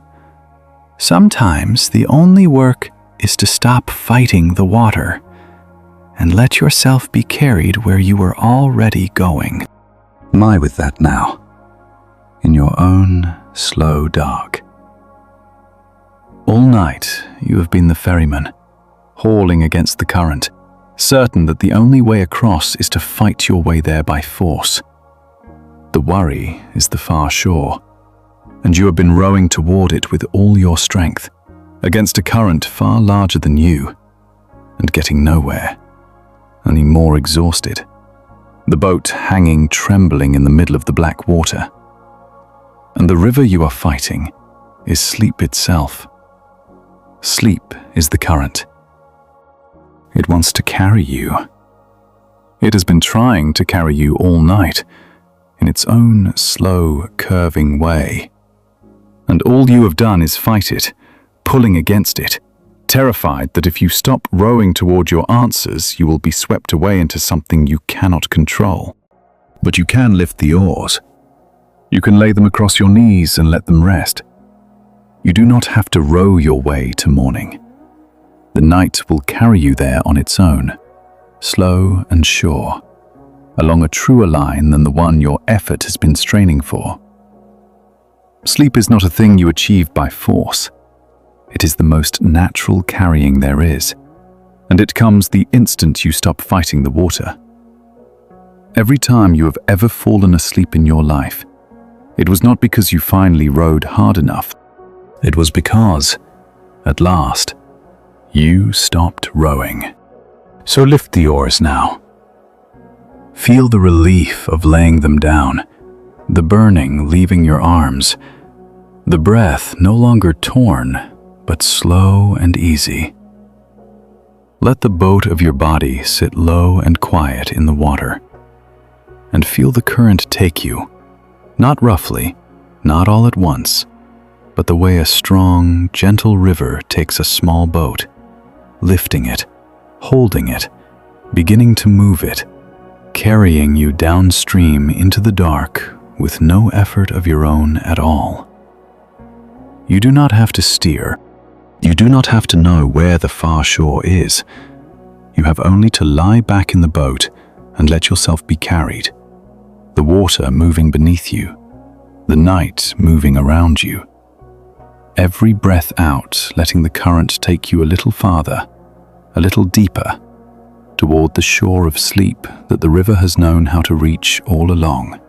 Sometimes the only work is to stop fighting the water and let yourself be carried where you were already going. Lie with that now, in your own slow dock." All night you have been the ferryman, hauling against the current, certain that the only way across is to fight your way there by force. The worry is the far shore, and you have been rowing toward it with all your strength, against a current far larger than you, and getting nowhere, only more exhausted, the boat hanging trembling in the middle of the black water. And the river you are fighting is sleep itself. Sleep is the current. It wants to carry you. It has been trying to carry you all night, in its own slow, curving way. And all you have done is fight it, pulling against it, terrified that if you stop rowing toward your answers, you will be swept away into something you cannot control. But you can lift the oars. You can lay them across your knees and let them rest. You do not have to row your way to morning. The night will carry you there on its own, slow and sure, along a truer line than the one your effort has been straining for. Sleep is not a thing you achieve by force. It is the most natural carrying there is, and it comes the instant you stop fighting the water. Every time you have ever fallen asleep in your life, it was not because you finally rowed hard enough. It was because, at last, you stopped rowing. So lift the oars now. Feel the relief of laying them down, the burning leaving your arms, the breath no longer torn, but slow and easy. Let the boat of your body sit low and quiet in the water, and feel the current take you, not roughly, not all at once, but the way a strong, gentle river takes a small boat, lifting it, holding it, beginning to move it, carrying you downstream into the dark with no effort of your own at all. You do not have to steer. You do not have to know where the far shore is. You have only to lie back in the boat and let yourself be carried. The water moving beneath you, the night moving around you. Every breath out, letting the current take you a little farther, a little deeper, toward the shore of sleep that the river has known how to reach all along.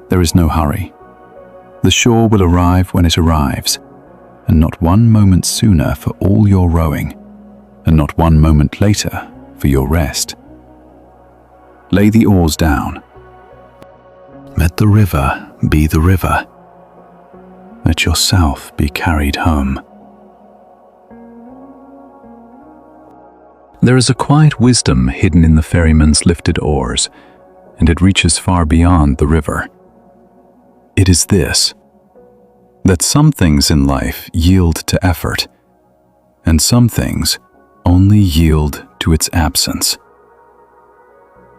There is no hurry. The shore will arrive when it arrives, and not one moment sooner for all your rowing, and not one moment later for your rest. Lay the oars down. Let the river be the river. Let yourself be carried home. There is a quiet wisdom hidden in the ferryman's lifted oars, and it reaches far beyond the river. It is this, that some things in life yield to effort, and some things only yield to its absence.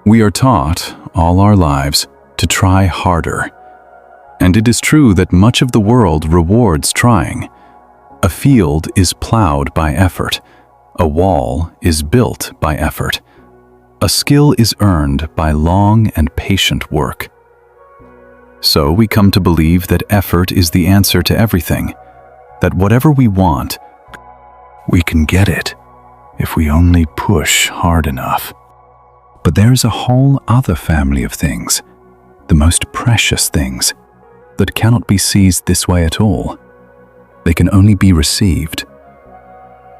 We are taught, all our lives, to try harder, and it is true that much of the world rewards trying. A field is plowed by effort. A wall is built by effort. A skill is earned by long and patient work. So we come to believe that effort is the answer to everything, that whatever we want, we can get it if we only push hard enough. But there is a whole other family of things, the most precious things, that cannot be seized this way at all. They can only be received.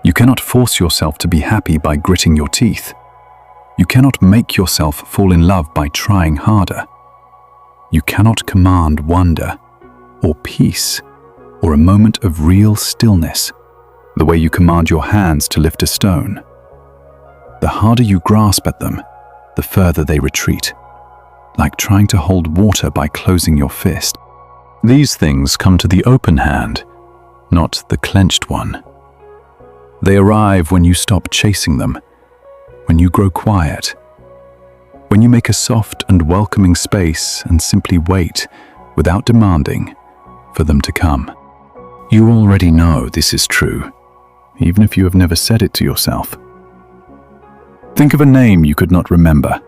You cannot force yourself to be happy by gritting your teeth. You cannot make yourself fall in love by trying harder. You cannot command wonder, or peace, or a moment of real stillness, the way you command your hands to lift a stone. The harder you grasp at them, the further they retreat. like trying to hold water by closing your fist. These things come to the open hand, not the clenched one. They arrive when you stop chasing them, when you grow quiet, when you make a soft and welcoming space and simply wait without demanding for them to come. You already know this is true, even if you have never said it to yourself. Think of a name you could not remember.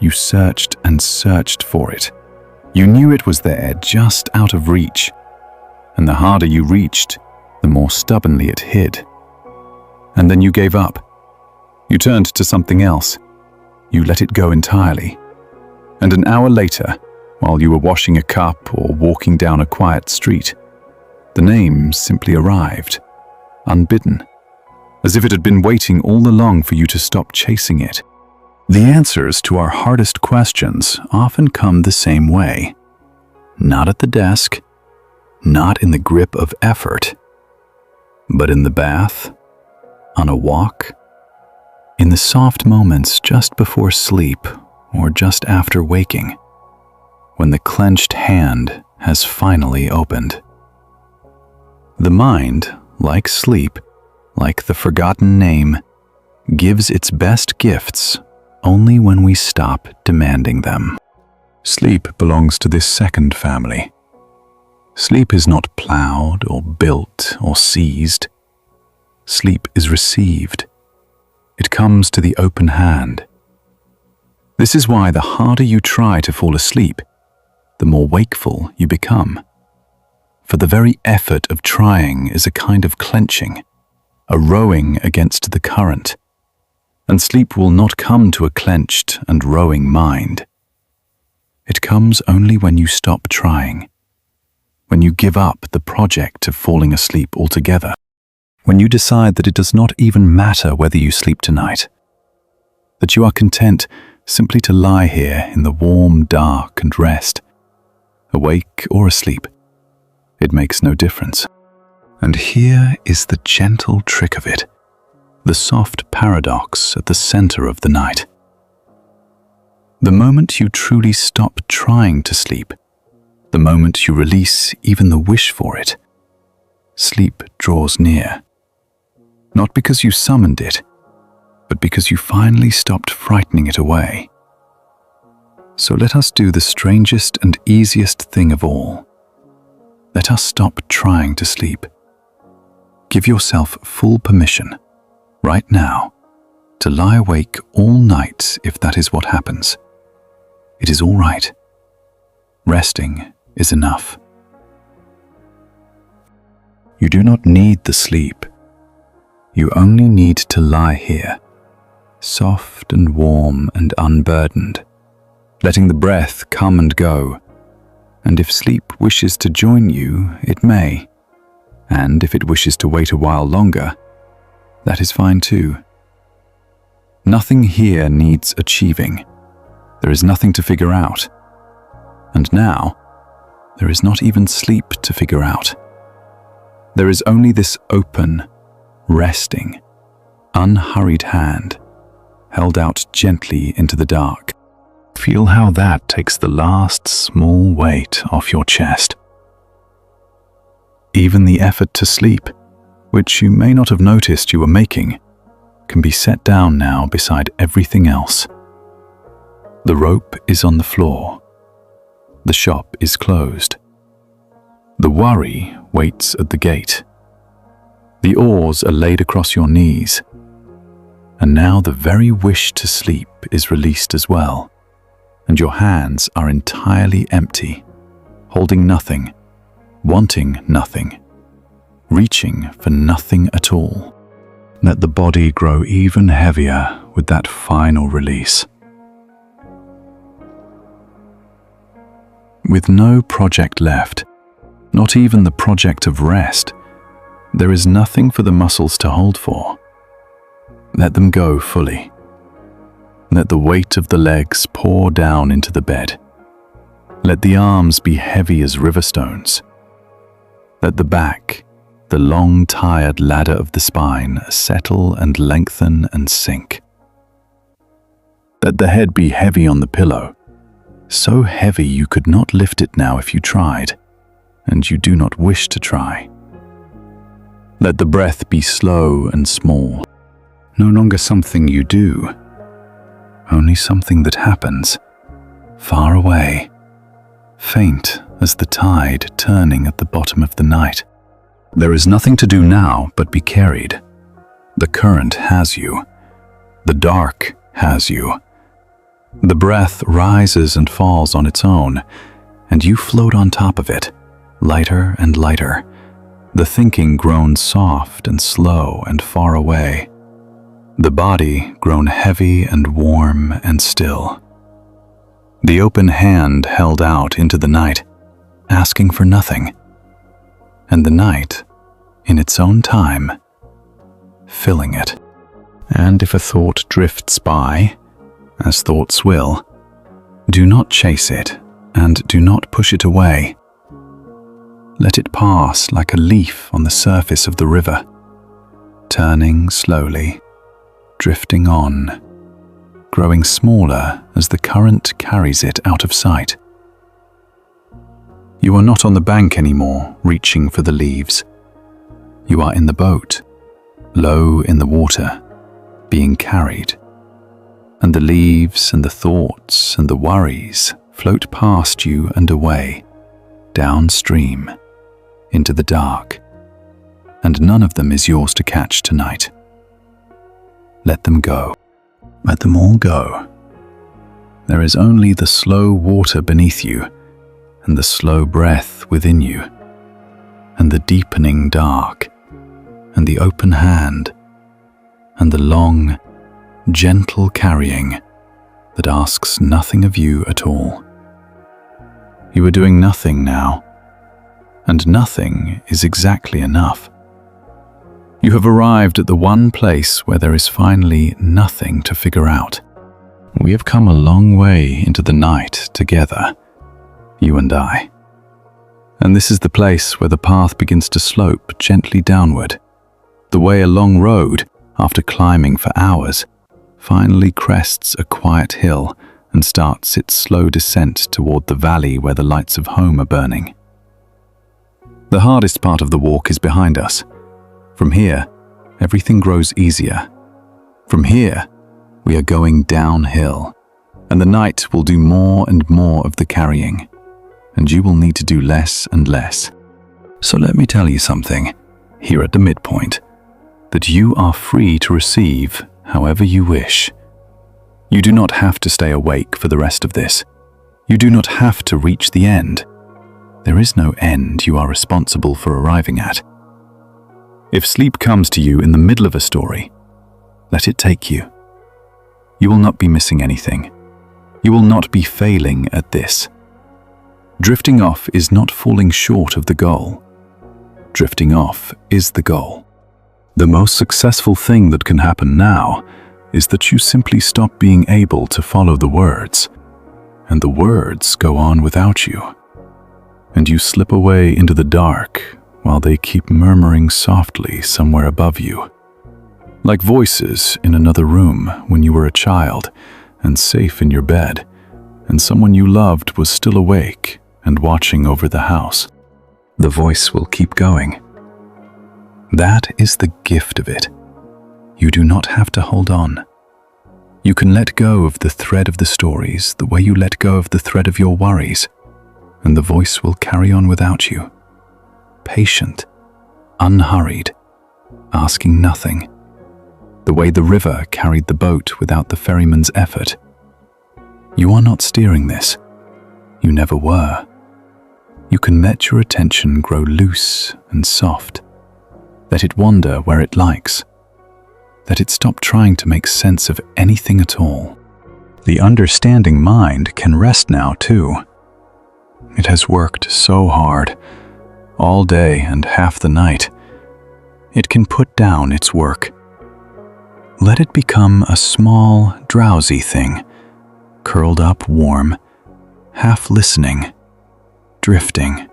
You searched and searched for it. You knew it was there, just out of reach. And the harder you reached, the more stubbornly it hid. And then you gave up. You turned to something else. You let it go entirely. And an hour later, while you were washing a cup or walking down a quiet street, the name simply arrived, unbidden, as if it had been waiting all along for you to stop chasing it. The answers to our hardest questions often come the same way. Not at the desk, not in the grip of effort, but in the bath, on a walk, in the soft moments just before sleep or just after waking, when the clenched hand has finally opened. The mind, like sleep, like the forgotten name, gives its best gifts only when we stop demanding them. Sleep belongs to this second family. Sleep is not plowed or built or seized. Sleep is received. It comes to the open hand. This is why the harder you try to fall asleep, the more wakeful you become. For the very effort of trying is a kind of clenching, a rowing against the current. And sleep will not come to a clenched and rowing mind. It comes only when you stop trying, when you give up the project of falling asleep altogether, when you decide that it does not even matter whether you sleep tonight, that you are content simply to lie here in the warm dark and rest, awake or asleep. It makes no difference. And here is the gentle trick of it, the soft paradox at the center of the night. The moment you truly stop trying to sleep, the moment you release even the wish for it, sleep draws near. Not because you summoned it, but because you finally stopped frightening it away. So let us do the strangest and easiest thing of all. Let us stop trying to sleep. Give yourself full permission, right now, to lie awake all night if that is what happens. It is all right. Resting is enough. You do not need the sleep. You only need to lie here, soft and warm and unburdened, letting the breath come and go. And if sleep wishes to join you, it may. And if it wishes to wait a while longer, that is fine too. Nothing here needs achieving. There is nothing to figure out. And now, there is not even sleep to figure out. There is only this open, resting, unhurried hand, held out gently into the dark. Feel how that takes the last small weight off your chest. Even the effort to sleep, which you may not have noticed you were making, can be set down now beside everything else. The rope is on the floor. The shop is closed. The worry waits at the gate. The oars are laid across your knees. And now the very wish to sleep is released as well, and your hands are entirely empty, holding nothing, wanting nothing, reaching for nothing at all. Let the body grow even heavier with that final release. With no project left, not even the project of rest, there is nothing for the muscles to hold for. Let them go fully. Let the weight of the legs pour down into the bed. Let the arms be heavy as river stones. Let the back, the long tired ladder of the spine, settle and lengthen and sink. Let the head be heavy on the pillow, so heavy you could not lift it now if you tried, and you do not wish to try. Let the breath be slow and small, no longer something you do, only something that happens, far away, faint as the tide turning at the bottom of the night. There is nothing to do now but be carried. The current has you. The dark has you. The breath rises and falls on its own, and you float on top of it, lighter and lighter, the thinking grown soft and slow and far away, the body grown heavy and warm and still. The open hand held out into the night, asking for nothing, and the night, in its own time, filling it. And if a thought drifts by, as thoughts will, do not chase it and do not push it away. Let it pass like a leaf on the surface of the river, turning slowly, drifting on, growing smaller as the current carries it out of sight. You are not on the bank anymore, reaching for the leaves. You are in the boat, low in the water, being carried. And the leaves and the thoughts and the worries float past you and away, downstream, into the dark, and none of them is yours to catch tonight. Let them go. Let them all go. There is only the slow water beneath you, and the slow breath within you, and the deepening dark, and the open hand, and the long, gentle carrying that asks nothing of you at all. You are doing nothing now, and nothing is exactly enough. You have arrived at the one place where there is finally nothing to figure out. We have come a long way into the night together, you and I. And this is the place where the path begins to slope gently downward. The way a long road, after climbing for hours, finally crests a quiet hill and starts its slow descent toward the valley where the lights of home are burning. The hardest part of the walk is behind us. From here, everything grows easier. From here, we are going downhill, and the night will do more and more of the carrying, and you will need to do less and less. So let me tell you something, here at the midpoint, that you are free to receive however you wish. You do not have to stay awake for the rest of this. You do not have to reach the end. There is no end you are responsible for arriving at. If sleep comes to you in the middle of a story, let it take you. You will not be missing anything. You will not be failing at this. Drifting off is not falling short of the goal. Drifting off is the goal. The most successful thing that can happen now is that you simply stop being able to follow the words, and the words go on without you, and you slip away into the dark while they keep murmuring softly somewhere above you, like voices in another room when you were a child and safe in your bed, and someone you loved was still awake and watching over the house. The voice will keep going. That is the gift of it. You do not have to hold on. You can let go of the thread of the stories the way you let go of the thread of your worries, and the voice will carry on without you. Patient, unhurried, asking nothing. The way the river carried the boat without the ferryman's effort. You are not steering this. You never were. You can let your attention grow loose and soft. Let it wander where it likes. Let it stop trying to make sense of anything at all. The understanding mind can rest now too. It has worked so hard, all day and half the night. It can put down its work. Let it become a small, drowsy thing, curled up warm, half listening, drifting.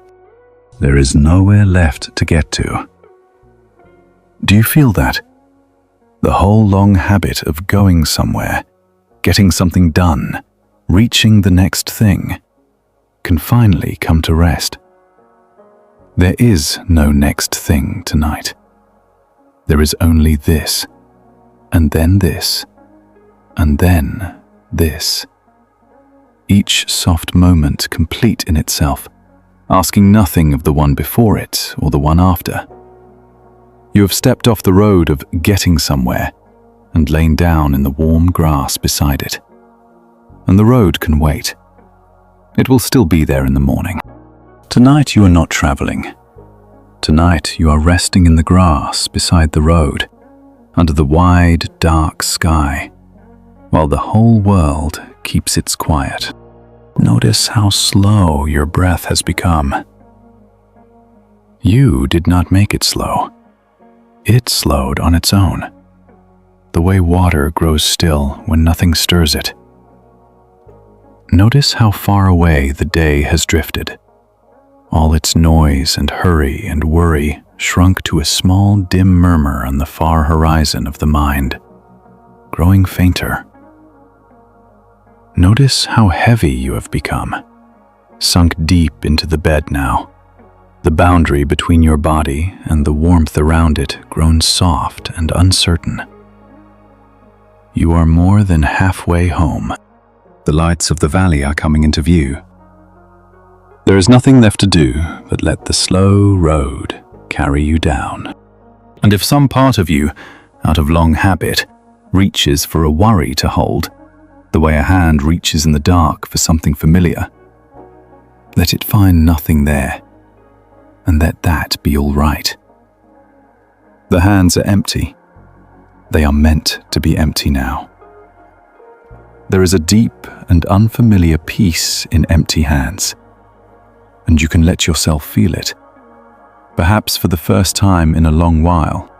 There is nowhere left to get to. Do you feel that? The whole long habit of going somewhere, getting something done, reaching the next thing, can finally come to rest. There is no next thing tonight. There is only this, and then this, and then this. Each soft moment complete in itself, asking nothing of the one before it or the one after. You have stepped off the road of getting somewhere and lain down in the warm grass beside it. And the road can wait. It will still be there in the morning. Tonight you are not traveling. Tonight you are resting in the grass beside the road, under the wide, dark sky, while the whole world keeps its quiet. Notice how slow your breath has become. You did not make it slow. It slowed on its own, the way water grows still when nothing stirs it. Notice how far away the day has drifted. All its noise and hurry and worry shrunk to a small dim murmur on the far horizon of the mind, growing fainter. Notice how heavy you have become, sunk deep into the bed now, the boundary between your body and the warmth around it grown soft and uncertain. You are more than halfway home. The lights of the valley are coming into view. There is nothing left to do but let the slow road carry you down. And if some part of you, out of long habit, reaches for a worry to hold, the way a hand reaches in the dark for something familiar, let it find nothing there, and let that be all right. The hands are empty. They are meant to be empty now. There is a deep and unfamiliar peace in empty hands, and you can let yourself feel it, perhaps for the first time in a long while.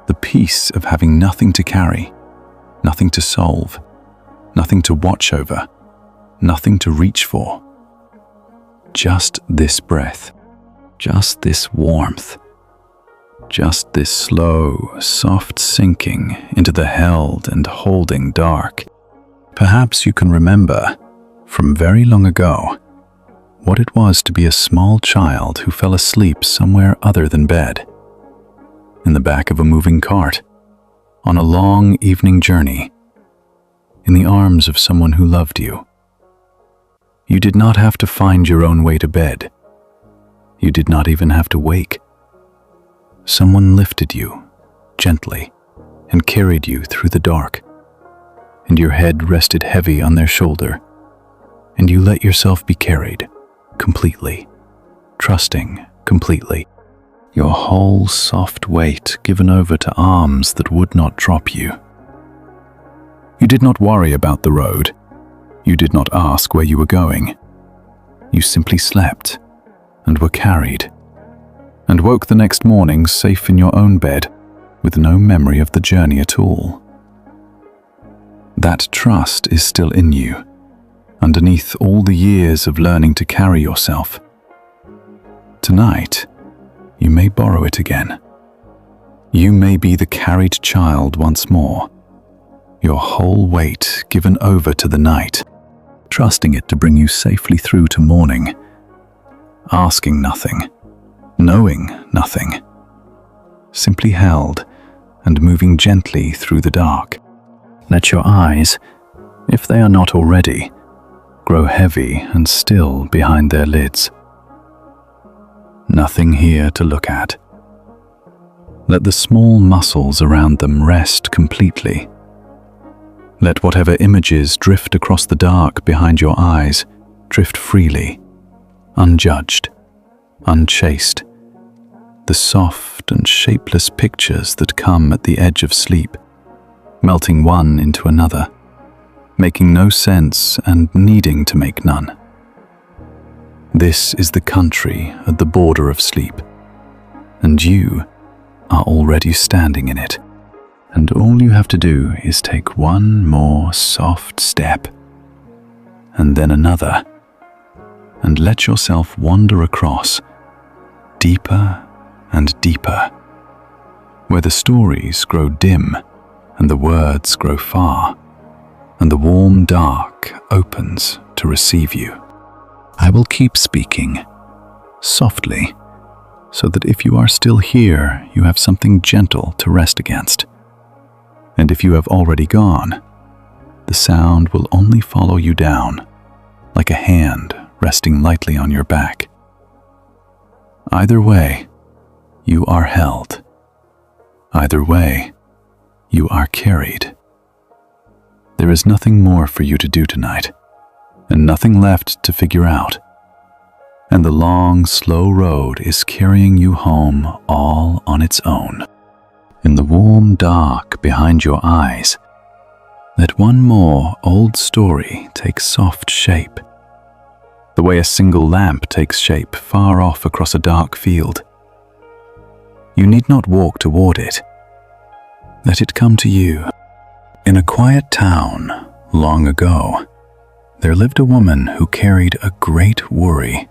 The peace of having nothing to carry, nothing to solve, nothing to watch over, nothing to reach for. Just this breath, just this warmth, just this slow, soft sinking into the held and holding dark. Perhaps you can remember, from very long ago, what it was to be a small child who fell asleep somewhere other than bed, in the back of a moving cart, on a long evening journey, in the arms of someone who loved you. You did not have to find your own way to bed. You did not even have to wake. Someone lifted you, gently, and carried you through the dark, and your head rested heavy on their shoulder, and you let yourself be carried, completely, trusting completely, your whole soft weight given over to arms that would not drop you. You did not worry about the road. You did not ask where you were going. You simply slept and were carried, and woke the next morning safe in your own bed with no memory of the journey at all. That trust is still in you, underneath all the years of learning to carry yourself. Tonight, you may borrow it again. You may be the carried child once more, your whole weight given over to the night, trusting it to bring you safely through to morning, asking nothing, knowing nothing, simply held and moving gently through the dark. Let your eyes, if they are not already, grow heavy and still behind their lids. Nothing here to look at. Let the small muscles around them rest completely. Let whatever images drift across the dark behind your eyes drift freely, unjudged, unchased. The soft and shapeless pictures that come at the edge of sleep, melting one into another, making no sense and needing to make none. This is the country at the border of sleep, and you are already standing in it. And all you have to do is take one more soft step, and then another, and let yourself wander across, deeper and deeper, where the stories grow dim and the words grow far, and the warm dark opens to receive you. I will keep speaking, softly, so that if you are still here, you have something gentle to rest against. And if you have already gone, the sound will only follow you down, like a hand resting lightly on your back. Either way, you are held. Either way, you are carried. There is nothing more for you to do tonight, and nothing left to figure out. And the long, slow road is carrying you home all on its own. In the warm dark behind your eyes, let one more old story take soft shape. The way a single lamp takes shape far off across a dark field. You need not walk toward it. Let it come to you. In a quiet town, long ago, there lived a woman who carried a great worry.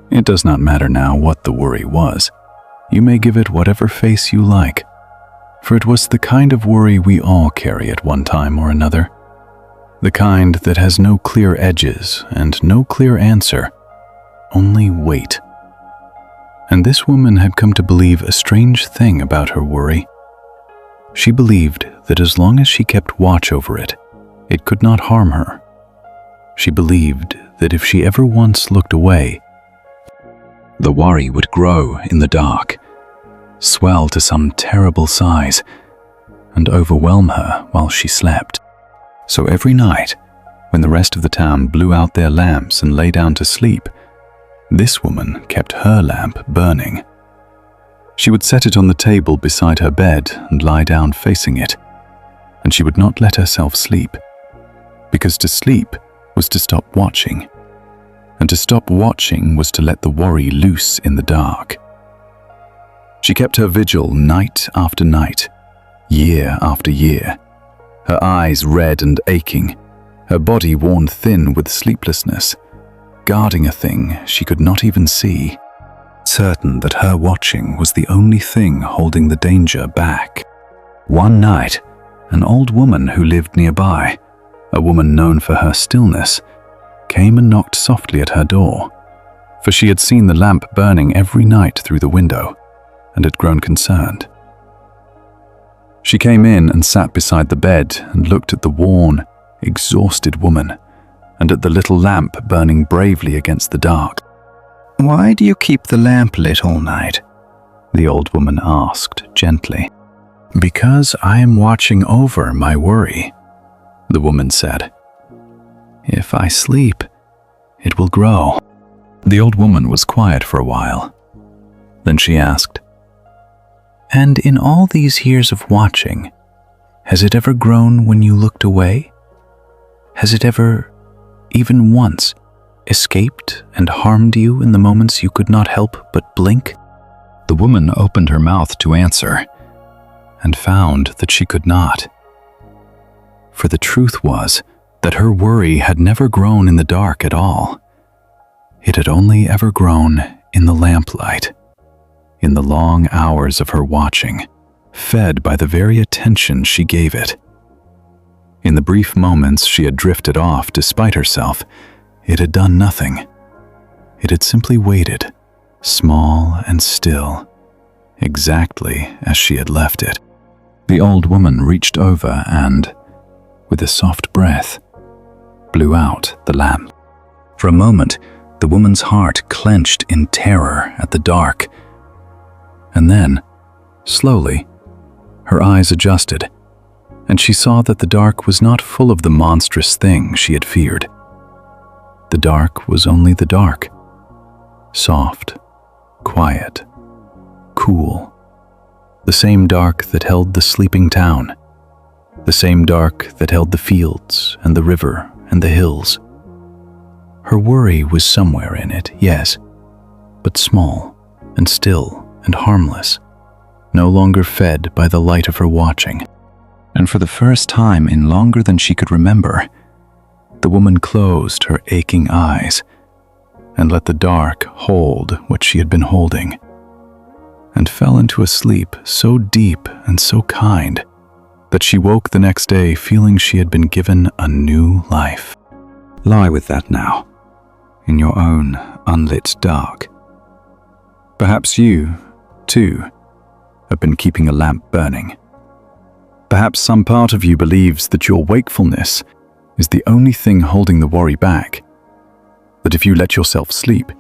It does not matter now what the worry was. You may give it whatever face you like, for it was the kind of worry we all carry at one time or another. The kind that has no clear edges and no clear answer, only weight. And this woman had come to believe a strange thing about her worry. She believed that as long as she kept watch over it, it could not harm her. She believed that if she ever once looked away, the worry would grow in the dark, swell to some terrible size, and overwhelm her while she slept. So every night, when the rest of the town blew out their lamps and lay down to sleep, this woman kept her lamp burning. She would set it on the table beside her bed and lie down facing it, and she would not let herself sleep, because to sleep was to stop watching, and to stop watching was to let the worry loose in the dark. She kept her vigil night after night, year after year, her eyes red and aching, her body worn thin with sleeplessness, guarding a thing she could not even see, certain that her watching was the only thing holding the danger back. One night, an old woman who lived nearby, a woman known for her stillness, came and knocked softly at her door, for she had seen the lamp burning every night through the window and had grown concerned. She came in and sat beside the bed and looked at the worn, exhausted woman and at the little lamp burning bravely against the dark. "Why do you keep the lamp lit all night?" the old woman asked gently. "Because I am watching over my worry," the woman said. "If I sleep, it will grow." The old woman was quiet for a while. Then she asked, "And in all these years of watching, has it ever grown when you looked away? Has it ever, even once, escaped and harmed you in the moments you could not help but blink?" The woman opened her mouth to answer, and found that she could not. For the truth was that her worry had never grown in the dark at all. It had only ever grown in the lamplight, in the long hours of her watching, fed by the very attention she gave it. In the brief moments she had drifted off despite herself, it had done nothing. It had simply waited, small and still, exactly as she had left it. The old woman reached over and, with a soft breath, blew out the lamp. For a moment, the woman's heart clenched in terror at the dark. And then, slowly, her eyes adjusted, and she saw that the dark was not full of the monstrous thing she had feared. The dark was only the dark, soft, quiet, cool, the same dark that held the sleeping town, the same dark that held the fields and the river and the hills. Her worry was somewhere in it, yes, but small and still and harmless, no longer fed by the light of her watching. And for the first time in longer than she could remember, the woman closed her aching eyes and let the dark hold what she had been holding, and fell into a sleep so deep and so kind that she woke the next day feeling she had been given a new life. Lie with that now, in your own unlit dark. Perhaps you, too, have been keeping a lamp burning. Perhaps some part of you believes that your wakefulness is the only thing holding the worry back, that if you let yourself sleep,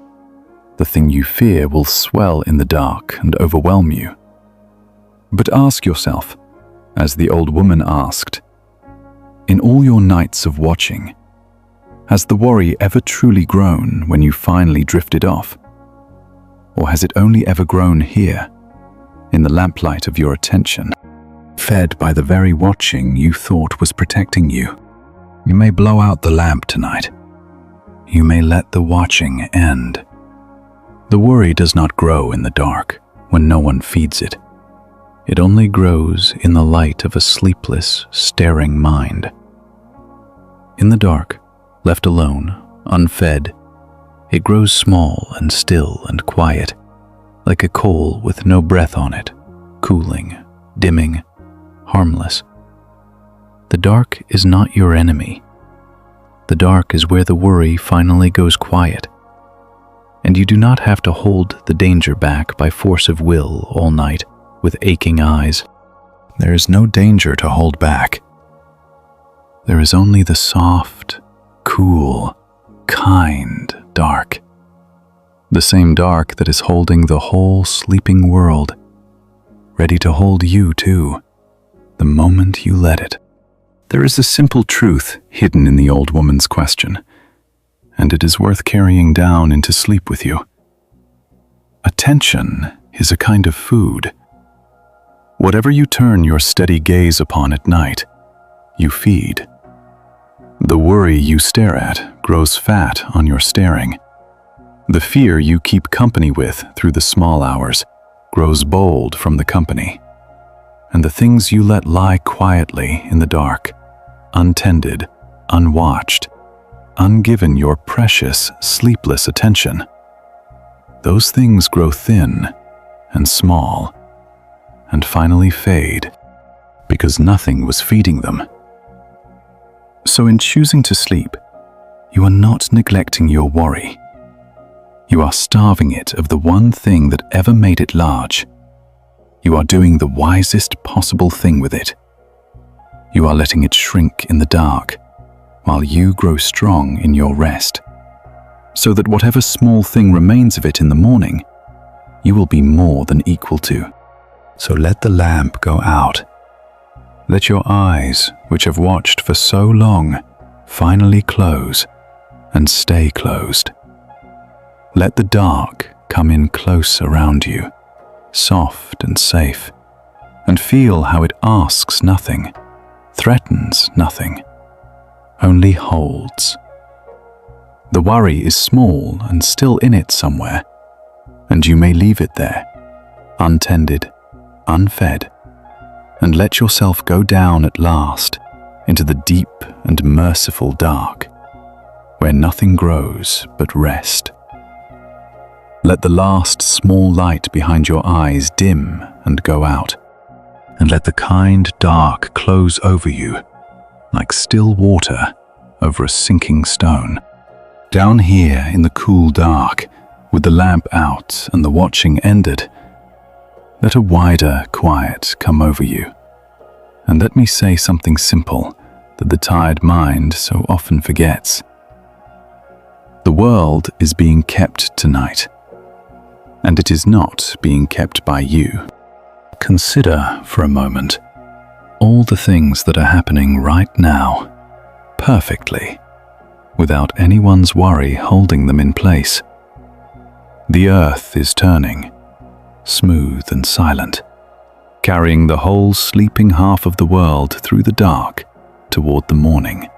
the thing you fear will swell in the dark and overwhelm you. But ask yourself, as the old woman asked, in all your nights of watching, has the worry ever truly grown when you finally drifted off? Or has it only ever grown here, in the lamplight of your attention, fed by the very watching you thought was protecting you? You may blow out the lamp tonight. You may let the watching end. The worry does not grow in the dark when no one feeds it. It only grows in the light of a sleepless, staring mind. In the dark, left alone, unfed, it grows small and still and quiet, like a coal with no breath on it, cooling, dimming, harmless. The dark is not your enemy. The dark is where the worry finally goes quiet. And you do not have to hold the danger back by force of will all night with aching eyes. There is no danger to hold back. There is only the soft, cool, kind dark. The same dark that is holding the whole sleeping world, ready to hold you too, the moment you let it. There is a simple truth hidden in the old woman's question, and it is worth carrying down into sleep with you. Attention is a kind of food. Whatever you turn your steady gaze upon at night, you feed. The worry you stare at grows fat on your staring. The fear you keep company with through the small hours grows bold from the company. And the things you let lie quietly in the dark, untended, unwatched, ungiven your precious, sleepless attention, those things grow thin and small and finally fade because nothing was feeding them. So in choosing to sleep, you are not neglecting your worry. You are starving it of the one thing that ever made it large. You are doing the wisest possible thing with it. You are letting it shrink in the dark, while you grow strong in your rest, so that whatever small thing remains of it in the morning, you will be more than equal to. So let the lamp go out. Let your eyes, which have watched for so long, finally close and stay closed. Let the dark come in close around you, soft and safe, and feel how it asks nothing, threatens nothing, only holds. The worry is small and still in it somewhere, and you may leave it there, untended, unfed, and let yourself go down at last into the deep and merciful dark, where nothing grows but rest. Let the last small light behind your eyes dim and go out, and let the kind dark close over you like still water over a sinking stone. Down here in the cool dark, with the lamp out and the watching ended, let a wider quiet come over you, and let me say something simple that the tired mind so often forgets. The world is being kept tonight, and it is not being kept by you. Consider for a moment all the things that are happening right now, perfectly, without anyone's worry holding them in place. The earth is turning, smooth and silent, carrying the whole sleeping half of the world through the dark toward the morning.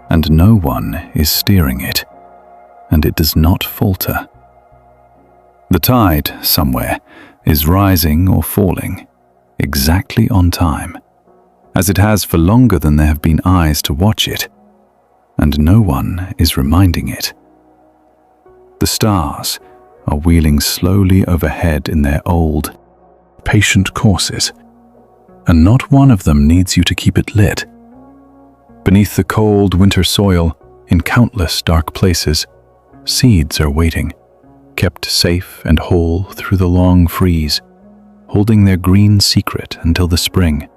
And no one is steering it, and it does not falter. The tide, somewhere, is rising or falling, exactly on time, as it has for longer than there have been eyes to watch it, and no one is reminding it. The stars are wheeling slowly overhead in their old, patient courses, and not one of them needs you to keep it lit. Beneath the cold winter soil, in countless dark places, seeds are waiting, kept safe and whole through the long freeze, holding their green secret until the spring.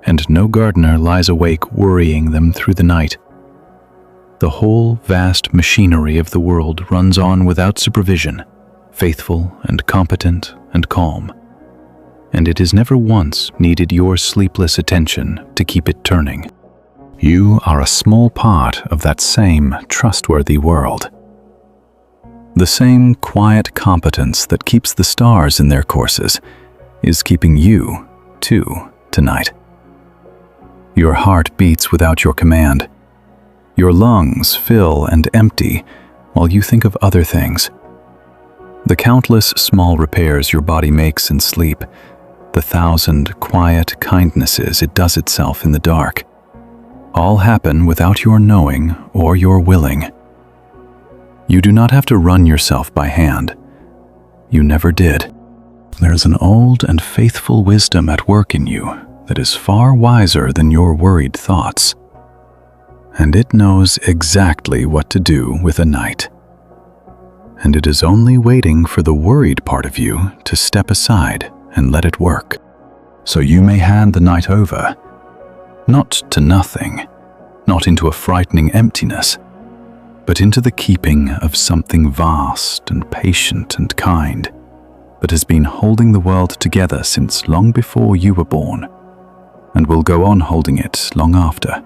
And no gardener lies awake worrying them through the night. The whole vast machinery of the world runs on without supervision, faithful and competent and calm. And it has never once needed your sleepless attention to keep it turning. You are a small part of that same trustworthy world. The same quiet competence that keeps the stars in their courses is keeping you, too, tonight. Your heart beats without your command. Your lungs fill and empty while you think of other things. The countless small repairs your body makes in sleep, the 1,000 quiet kindnesses it does itself in the dark, all happen without your knowing or your willing. You do not have to run yourself by hand. You never did. There is an old and faithful wisdom at work in you that is far wiser than your worried thoughts. And it knows exactly what to do with a night. And it is only waiting for the worried part of you to step aside and let it work, so you may hand the night over, not to nothing, not into a frightening emptiness, but into the keeping of something vast and patient and kind that has been holding the world together since long before you were born, and will go on holding it long after.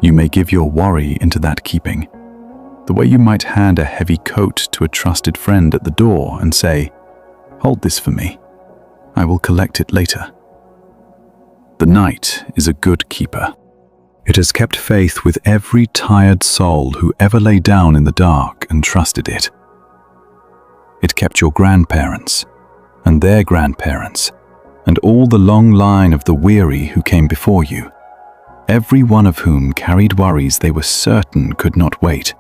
You may give your worry into that keeping, the way you might hand a heavy coat to a trusted friend at the door and say, "Hold this for me. I will collect it later." The night is a good keeper. It has kept faith with every tired soul who ever lay down in the dark and trusted it. It kept your grandparents, and their grandparents, and all the long line of the weary who came before you, every one of whom carried worries they were certain could not wait,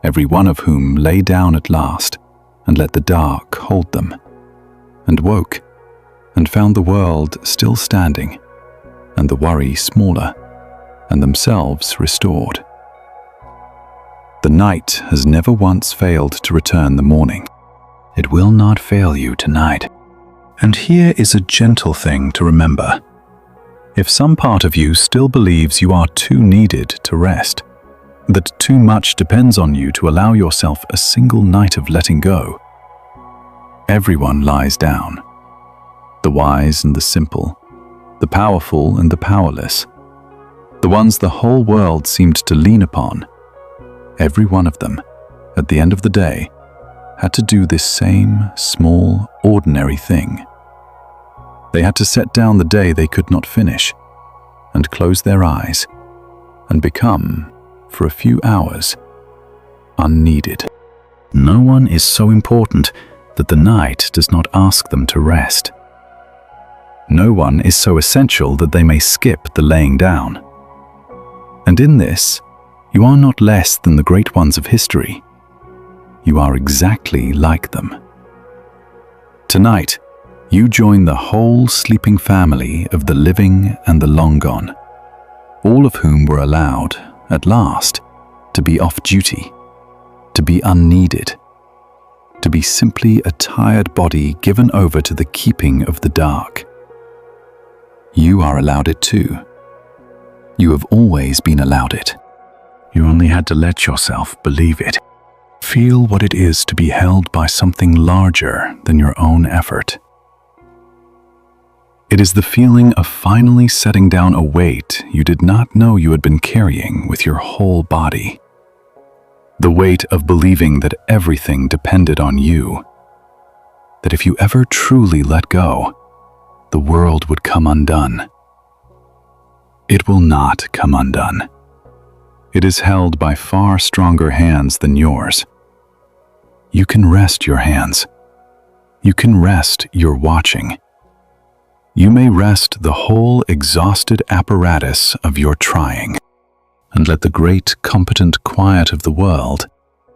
every one of whom lay down at last and let the dark hold them, and woke, and found the world still standing, and the worry smaller, and themselves restored. The night has never once failed to return the morning. It will not fail you tonight. And here is a gentle thing to remember. If some part of you still believes you are too needed to rest, that too much depends on you to allow yourself a single night of letting go, everyone lies down. The wise and the simple, the powerful and the powerless, the ones the whole world seemed to lean upon, every one of them, at the end of the day, had to do this same small, ordinary thing. They had to set down the day they could not finish, and close their eyes, and become, for a few hours, unneeded. No one is so important that the night does not ask them to rest. No one is so essential that they may skip the laying down. And in this, you are not less than the great ones of history. You are exactly like them. Tonight, you join the whole sleeping family of the living and the long gone, all of whom were allowed, at last, to be off duty, to be unneeded, to be simply a tired body given over to the keeping of the dark. You are allowed it too. You have always been allowed it. You only had to let yourself believe it. Feel what it is to be held by something larger than your own effort. It is the feeling of finally setting down a weight you did not know you had been carrying with your whole body. The weight of believing that everything depended on you. That if you ever truly let go, the world would come undone. It will not come undone. It is held by far stronger hands than yours. You can rest your hands. You can rest your watching. You may rest the whole exhausted apparatus of your trying, and let the great competent quiet of the world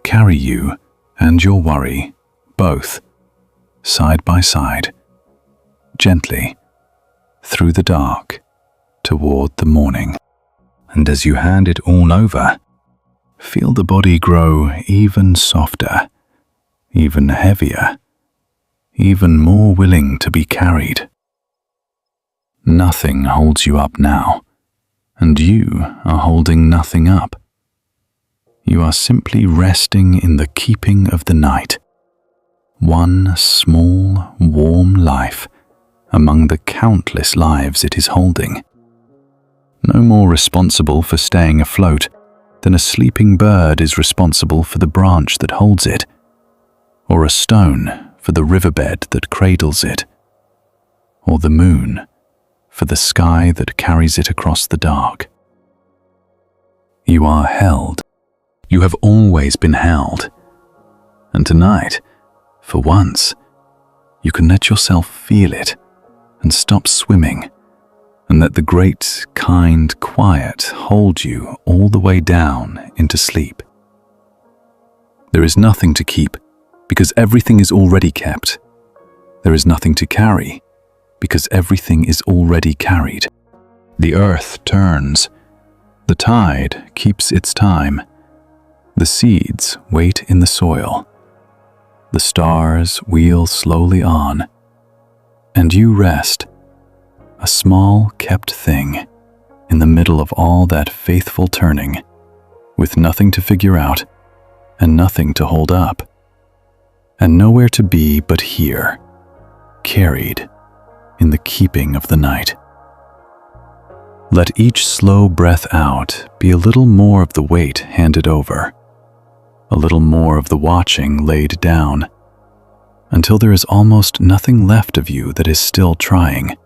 carry you and your worry, both, side by side, gently, through the dark, toward the morning. And as you hand it all over, feel the body grow even softer, even heavier, even more willing to be carried. Nothing holds you up now, and you are holding nothing up. You are simply resting in the keeping of the night, one small, warm life among the countless lives it is holding. No more responsible for staying afloat than a sleeping bird is responsible for the branch that holds it, or a stone for the riverbed that cradles it, or the moon for the sky that carries it across the dark. You are held. You have always been held. And tonight, for once, you can let yourself feel it and stop swimming, and let the great, kind quiet hold you all the way down into sleep. There is nothing to keep, because everything is already kept. There is nothing to carry, because everything is already carried. The earth turns. The tide keeps its time. The seeds wait in the soil. The stars wheel slowly on. And you rest, a small kept thing, in the middle of all that faithful turning, with nothing to figure out and nothing to hold up, and nowhere to be but here, carried in the keeping of the night. Let each slow breath out be a little more of the weight handed over, a little more of the watching laid down, until there is almost nothing left of you that is still trying,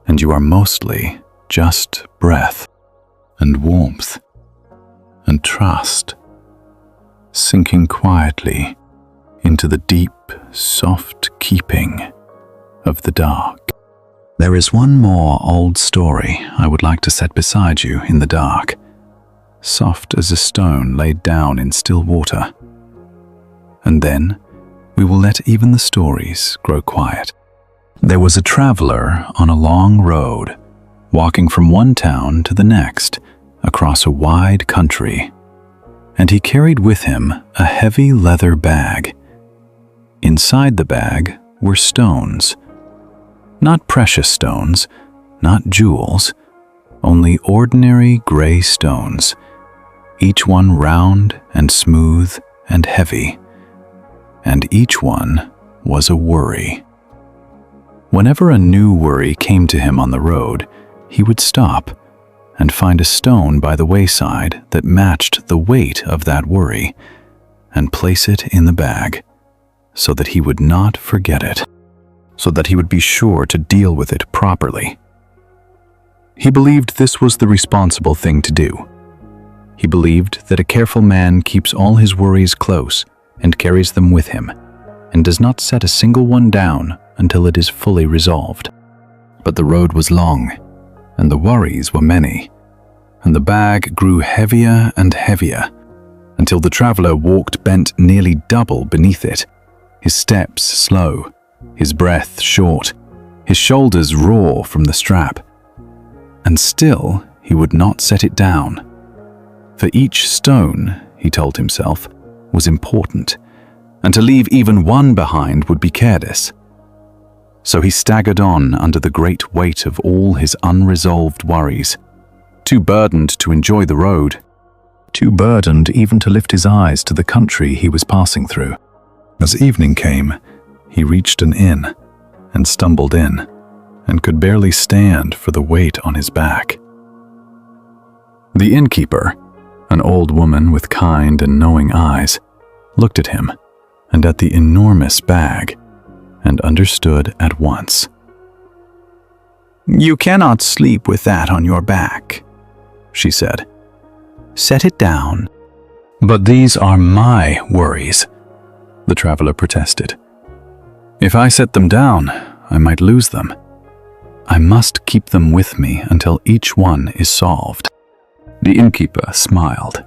and you are mostly just breath and warmth and trust, sinking quietly into the deep, soft keeping of the dark. There is one more old story I would like to set beside you in the dark, soft as a stone laid down in still water. And then we will let even the stories grow quiet. There was a traveler on a long road, walking from one town to the next, across a wide country, and he carried with him a heavy leather bag. Inside the bag were stones. Not precious stones, not jewels, only ordinary gray stones, each one round and smooth and heavy, and each one was a worry. Whenever a new worry came to him on the road, he would stop and find a stone by the wayside that matched the weight of that worry, and place it in the bag, so that he would not forget it, so that he would be sure to deal with it properly. He believed this was the responsible thing to do. He believed that a careful man keeps all his worries close and carries them with him, and does not set a single one down until it is fully resolved. But the road was long, and the worries were many, and the bag grew heavier and heavier, until the traveler walked bent nearly double beneath it, his steps slow, his breath short, his shoulders raw from the strap. And still he would not set it down. For each stone, he told himself, was important, and to leave even one behind would be careless. So he staggered on under the great weight of all his unresolved worries, too burdened to enjoy the road, too burdened even to lift his eyes to the country he was passing through. As evening came, he reached an inn and stumbled in, and could barely stand for the weight on his back. The innkeeper, an old woman with kind and knowing eyes, looked at him and at the enormous bag, and understood at once. "You cannot sleep with that on your back," she said. "Set it down." "But these are my worries," the traveler protested. "If I set them down, I might lose them. I must keep them with me until each one is solved." The innkeeper smiled.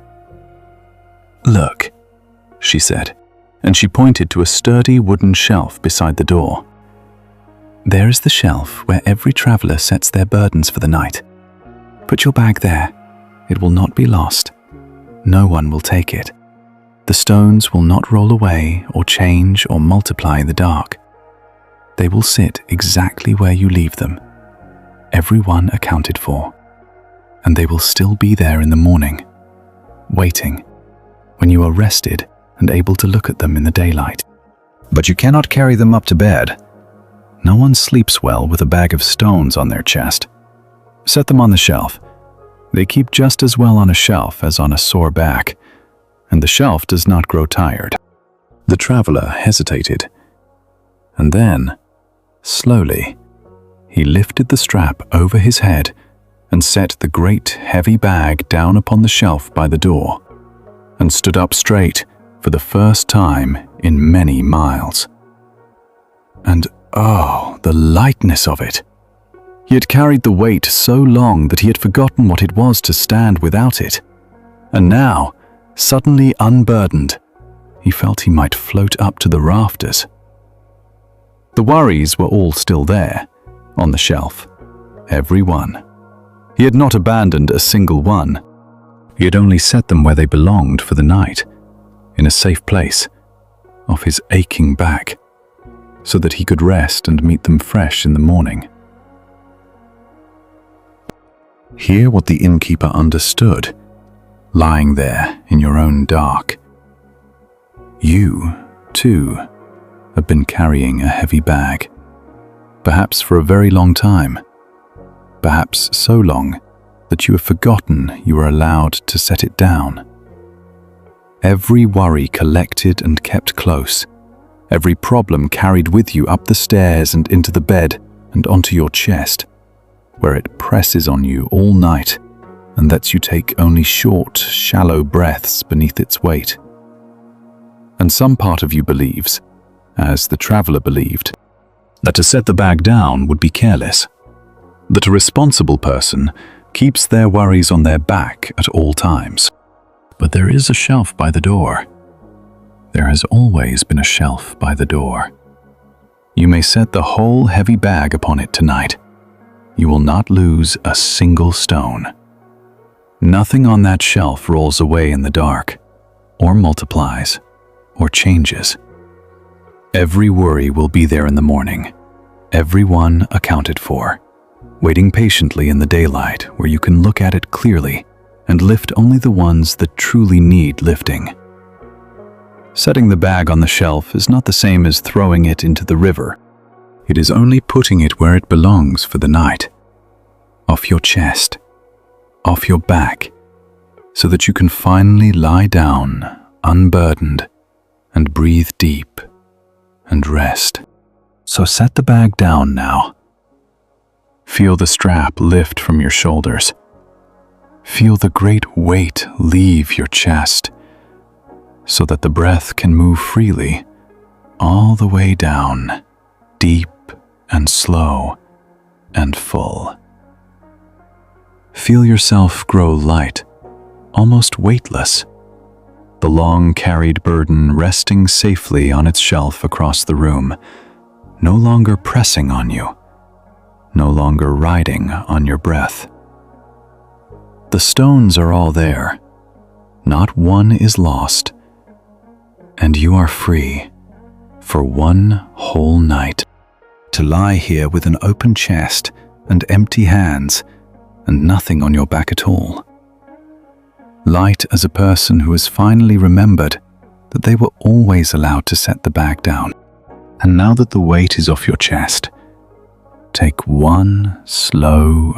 "Look," she said, and she pointed to a sturdy wooden shelf beside the door. There is the shelf where every traveler sets their burdens for the night. Put your bag there. It will not be lost. No one will take it. The stones will not roll away or change or multiply in the dark. They will sit exactly where you leave them, every one accounted for. And they will still be there in the morning, waiting, when you are rested and able to look at them in the daylight. But you cannot carry them up to bed. No one sleeps well with a bag of stones on their chest. Set them on the shelf. They keep just as well on a shelf as on a sore back, and the shelf does not grow tired. The traveler hesitated, and then, slowly, he lifted the strap over his head and set the great heavy bag down upon the shelf by the door, and stood up straight for the first time in many miles. And oh, the lightness of it! He had carried the weight so long that he had forgotten what it was to stand without it. And now, suddenly unburdened, he felt he might float up to the rafters. The worries were all still there, on the shelf, every one. He had not abandoned a single one. He had only set them where they belonged for the night, in a safe place, off his aching back, so that he could rest and meet them fresh in the morning. Hear what the innkeeper understood, lying there in your own dark. You, too, have been carrying a heavy bag, perhaps for a very long time, perhaps so long that you have forgotten you were allowed to set it down. Every worry collected and kept close, every problem carried with you up the stairs and into the bed and onto your chest, where it presses on you all night and lets you take only short, shallow breaths beneath its weight. And some part of you believes, as the traveler believed, that to set the bag down would be careless, that a responsible person keeps their worries on their back at all times. But there is a shelf by the door. There has always been a shelf by the door. You may set the whole heavy bag upon it tonight. You will not lose a single stone. Nothing on that shelf rolls away in the dark, or multiplies, or changes. Every worry will be there in the morning, every one accounted for, waiting patiently in the daylight where you can look at it clearly and lift only the ones that truly need lifting. Setting the bag on the shelf is not the same as throwing it into the river. It is only putting it where it belongs for the night, off your chest, off your back, so that you can finally lie down, unburdened, and breathe deep, and rest. So set the bag down now. Feel the strap lift from your shoulders. Feel the great weight leave your chest, so that the breath can move freely all the way down, deep and slow and full. Feel yourself grow light, almost weightless, the long-carried burden resting safely on its shelf across the room, no longer pressing on you, no longer riding on your breath. The stones are all there, not one is lost, and you are free for one whole night to lie here with an open chest and empty hands and nothing on your back at all. Light as a person who has finally remembered that they were always allowed to set the bag down. And now that the weight is off your chest, take one slow,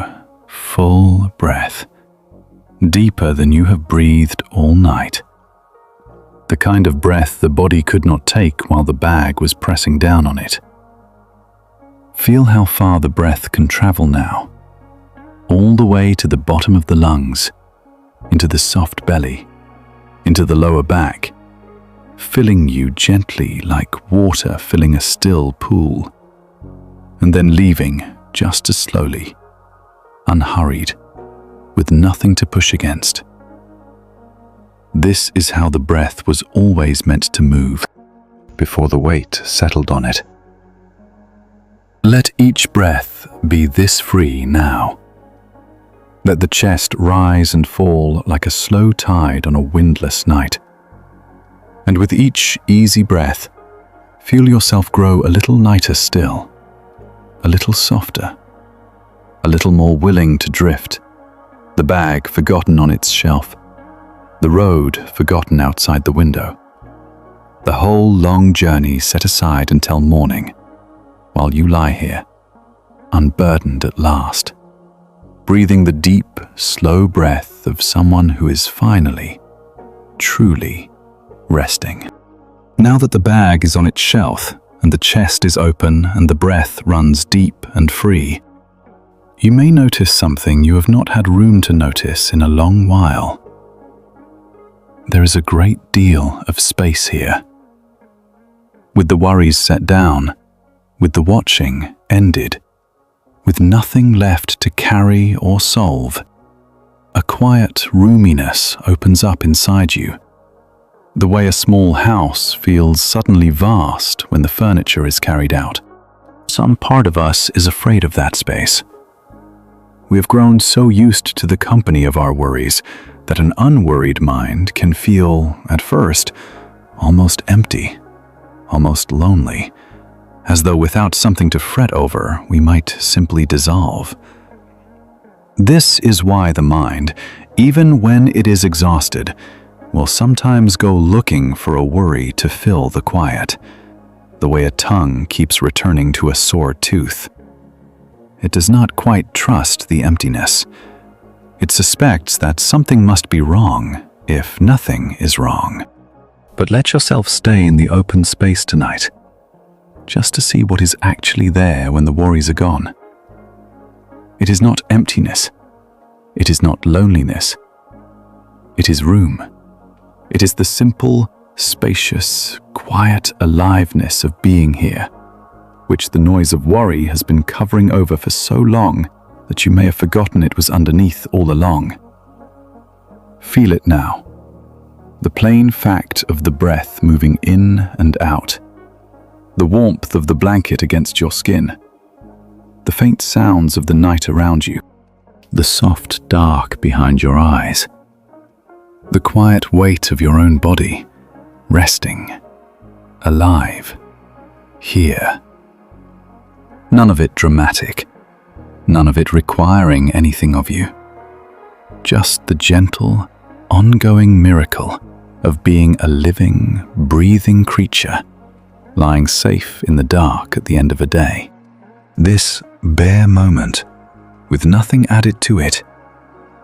full breath, deeper than you have breathed all night. The kind of breath the body could not take while the bag was pressing down on it. Feel how far the breath can travel now, all the way to the bottom of the lungs, into the soft belly, into the lower back, filling you gently like water filling a still pool, and then leaving just as slowly, unhurried, with nothing to push against. This is how the breath was always meant to move, before the weight settled on it. Let each breath be this free now. Let the chest rise and fall like a slow tide on a windless night. And with each easy breath, feel yourself grow a little lighter still, a little softer, a little more willing to drift, the bag forgotten on its shelf, the road forgotten outside the window, the whole long journey set aside until morning, while you lie here, unburdened at last, breathing the deep, slow breath of someone who is finally, truly resting. Now that the bag is on its shelf and the chest is open and the breath runs deep and free, you may notice something you have not had room to notice in a long while. There is a great deal of space here. With the worries set down, with the watching ended, with nothing left to carry or solve, a quiet roominess opens up inside you. The way a small house feels suddenly vast when the furniture is carried out. Some part of us is afraid of that space. We have grown so used to the company of our worries that an unworried mind can feel, at first, almost empty, almost lonely, as though without something to fret over, we might simply dissolve. This is why the mind, even when it is exhausted, will sometimes go looking for a worry to fill the quiet, the way a tongue keeps returning to a sore tooth. It does not quite trust the emptiness. It suspects that something must be wrong if nothing is wrong. But let yourself stay in the open space tonight, just to see what is actually there when the worries are gone. It is not emptiness. It is not loneliness. It is room. It is the simple, spacious, quiet aliveness of being here, which the noise of worry has been covering over for so long that you may have forgotten it was underneath all along. Feel it now. The plain fact of the breath moving in and out, the warmth of the blanket against your skin, the faint sounds of the night around you, the soft dark behind your eyes, the quiet weight of your own body, resting, alive, here. None of it dramatic, none of it requiring anything of you. Just the gentle, ongoing miracle of being a living, breathing creature, lying safe in the dark at the end of a day. This bare moment, with nothing added to it,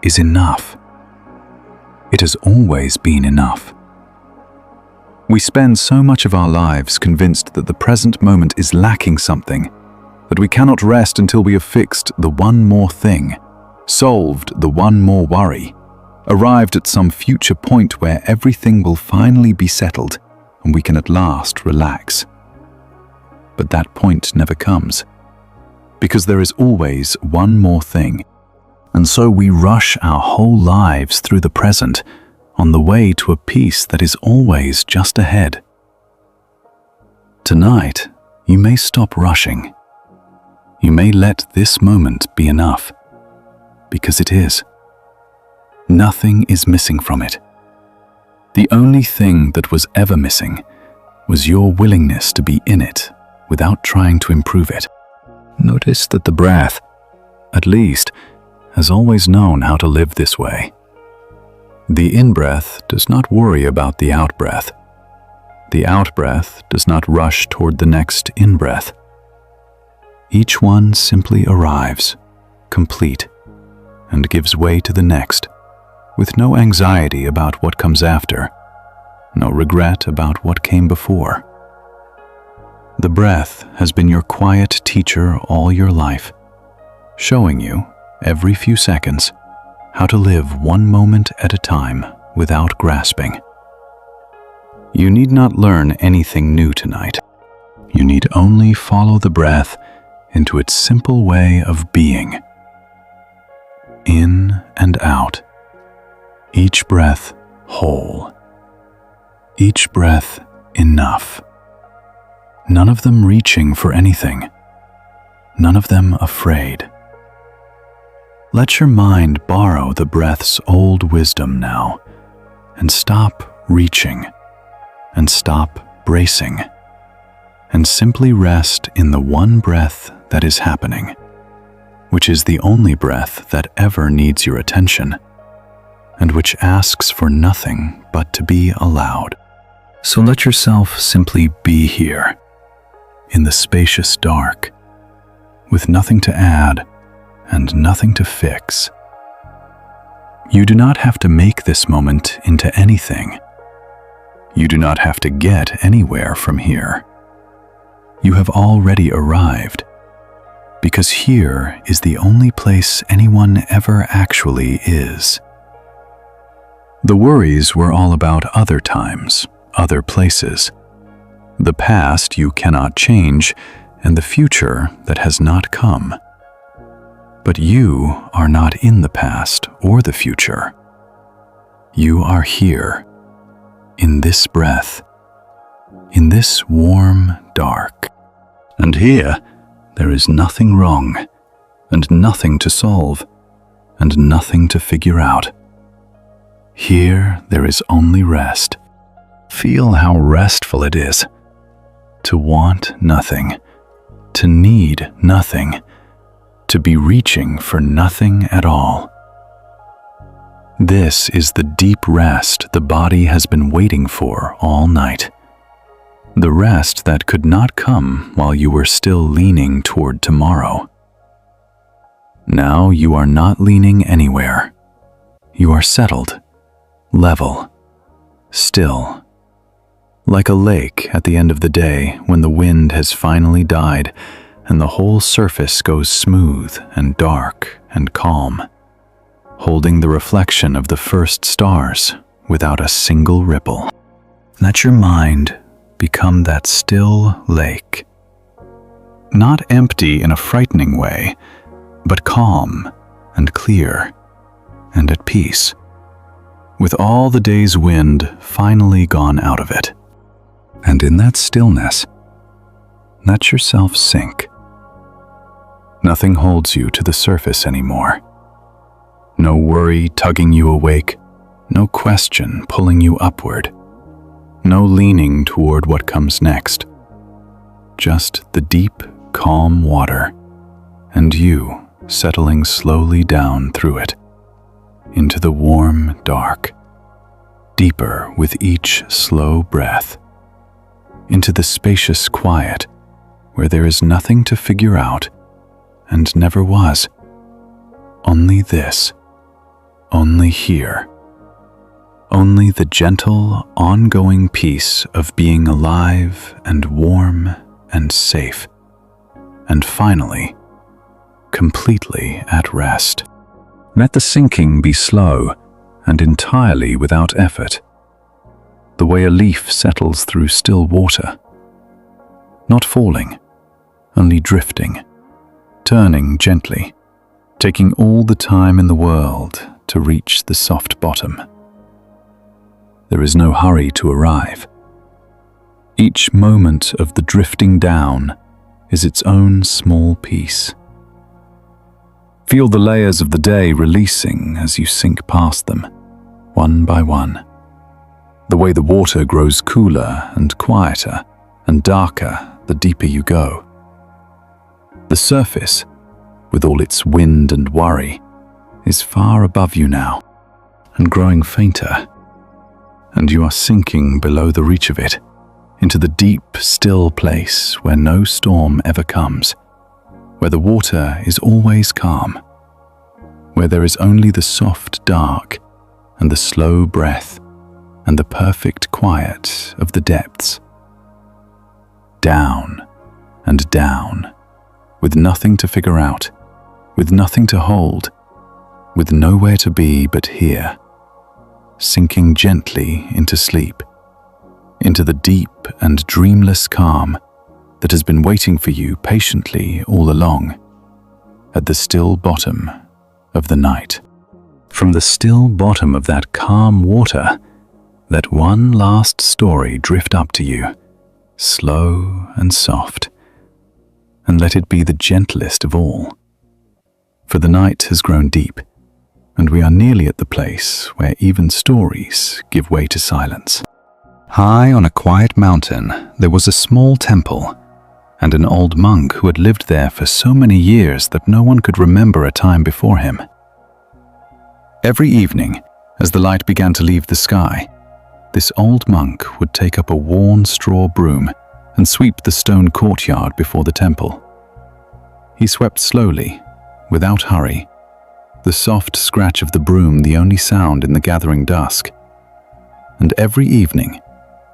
is enough. It has always been enough. We spend so much of our lives convinced that the present moment is lacking something, that we cannot rest until we have fixed the one more thing, solved the one more worry, arrived at some future point where everything will finally be settled and we can at last relax. But that point never comes, because there is always one more thing, and so we rush our whole lives through the present on the way to a peace that is always just ahead. Tonight, you may stop rushing. You may let this moment be enough, because it is. Nothing is missing from it. The only thing that was ever missing was your willingness to be in it without trying to improve it. Notice that the breath, at least, has always known how to live this way. The in-breath does not worry about the out-breath. The out-breath does not rush toward the next in-breath. Each one simply arrives, complete, and gives way to the next, with no anxiety about what comes after, no regret about what came before. The breath has been your quiet teacher all your life, showing you, every few seconds, how to live one moment at a time without grasping. You need not learn anything new tonight. You need only follow the breath into its simple way of being. In and out. Each breath whole. Each breath enough. None of them reaching for anything. none of them afraid. Let your mind borrow the breath's old wisdom now, and stop reaching, and stop bracing, and simply rest in the one breath that is happening, which is the only breath that ever needs your attention, and which asks for nothing but to be allowed. So let yourself simply be here, in the spacious dark, with nothing to add and nothing to fix. You do not have to make this moment into anything. You do not have to get anywhere from here. You have already arrived, because here is the only place anyone ever actually is. The worries were all about other times, other places. The past you cannot change, and the future that has not come. But you are not in the past or the future. You are here, in this breath, in this warm dark. And here, there is nothing wrong, and nothing to solve, and nothing to figure out. Here, there is only rest. Feel how restful it is to want nothing, to need nothing, to be reaching for nothing at all. This is the deep rest the body has been waiting for all night. The rest that could not come while you were still leaning toward tomorrow. Now you are not leaning anywhere. You are settled, level, still. Like a lake at the end of the day when the wind has finally died and the whole surface goes smooth and dark and calm, holding the reflection of the first stars without a single ripple. Let your mind become that still lake, not empty in a frightening way, but calm and clear and at peace, with all the day's wind finally gone out of it. And in that stillness, let yourself sink. Nothing holds you to the surface anymore. No worry tugging you awake, no question pulling you upward, no leaning toward what comes next. Just the deep, calm water, and you settling slowly down through it, into the warm dark, deeper with each slow breath, into the spacious quiet where there is nothing to figure out and never was. Only this, only here, only the gentle, ongoing peace of being alive and warm and safe, and finally, completely at rest. Let the sinking be slow and entirely without effort, the way a leaf settles through still water, not falling, only drifting, turning gently, taking all the time in the world to reach the soft bottom. There is no hurry to arrive. Each moment of the drifting down is its own small piece. Feel the layers of the day releasing as you sink past them, one by one. The way the water grows cooler and quieter and darker the deeper you go. The surface, with all its wind and worry, is far above you now and growing fainter, and you are sinking below the reach of it, into the deep, still place where no storm ever comes, where the water is always calm, where there is only the soft dark and the slow breath and the perfect quiet of the depths. Down and down, with nothing to figure out, with nothing to hold, with nowhere to be but here, sinking gently into sleep, into the deep and dreamless calm that has been waiting for you patiently all along, at the still bottom of the night. From the still bottom of that calm water, let one last story drift up to you, slow and soft, and let it be the gentlest of all. For the night has grown deep, and we are nearly at the place where even stories give way to silence. High on a quiet mountain, there was a small temple, and an old monk who had lived there for so many years that no one could remember a time before him. Every evening, as the light began to leave the sky, this old monk would take up a worn straw broom and sweep the stone courtyard before the temple. He swept slowly, without hurry, the soft scratch of the broom the only sound in the gathering dusk. And every evening,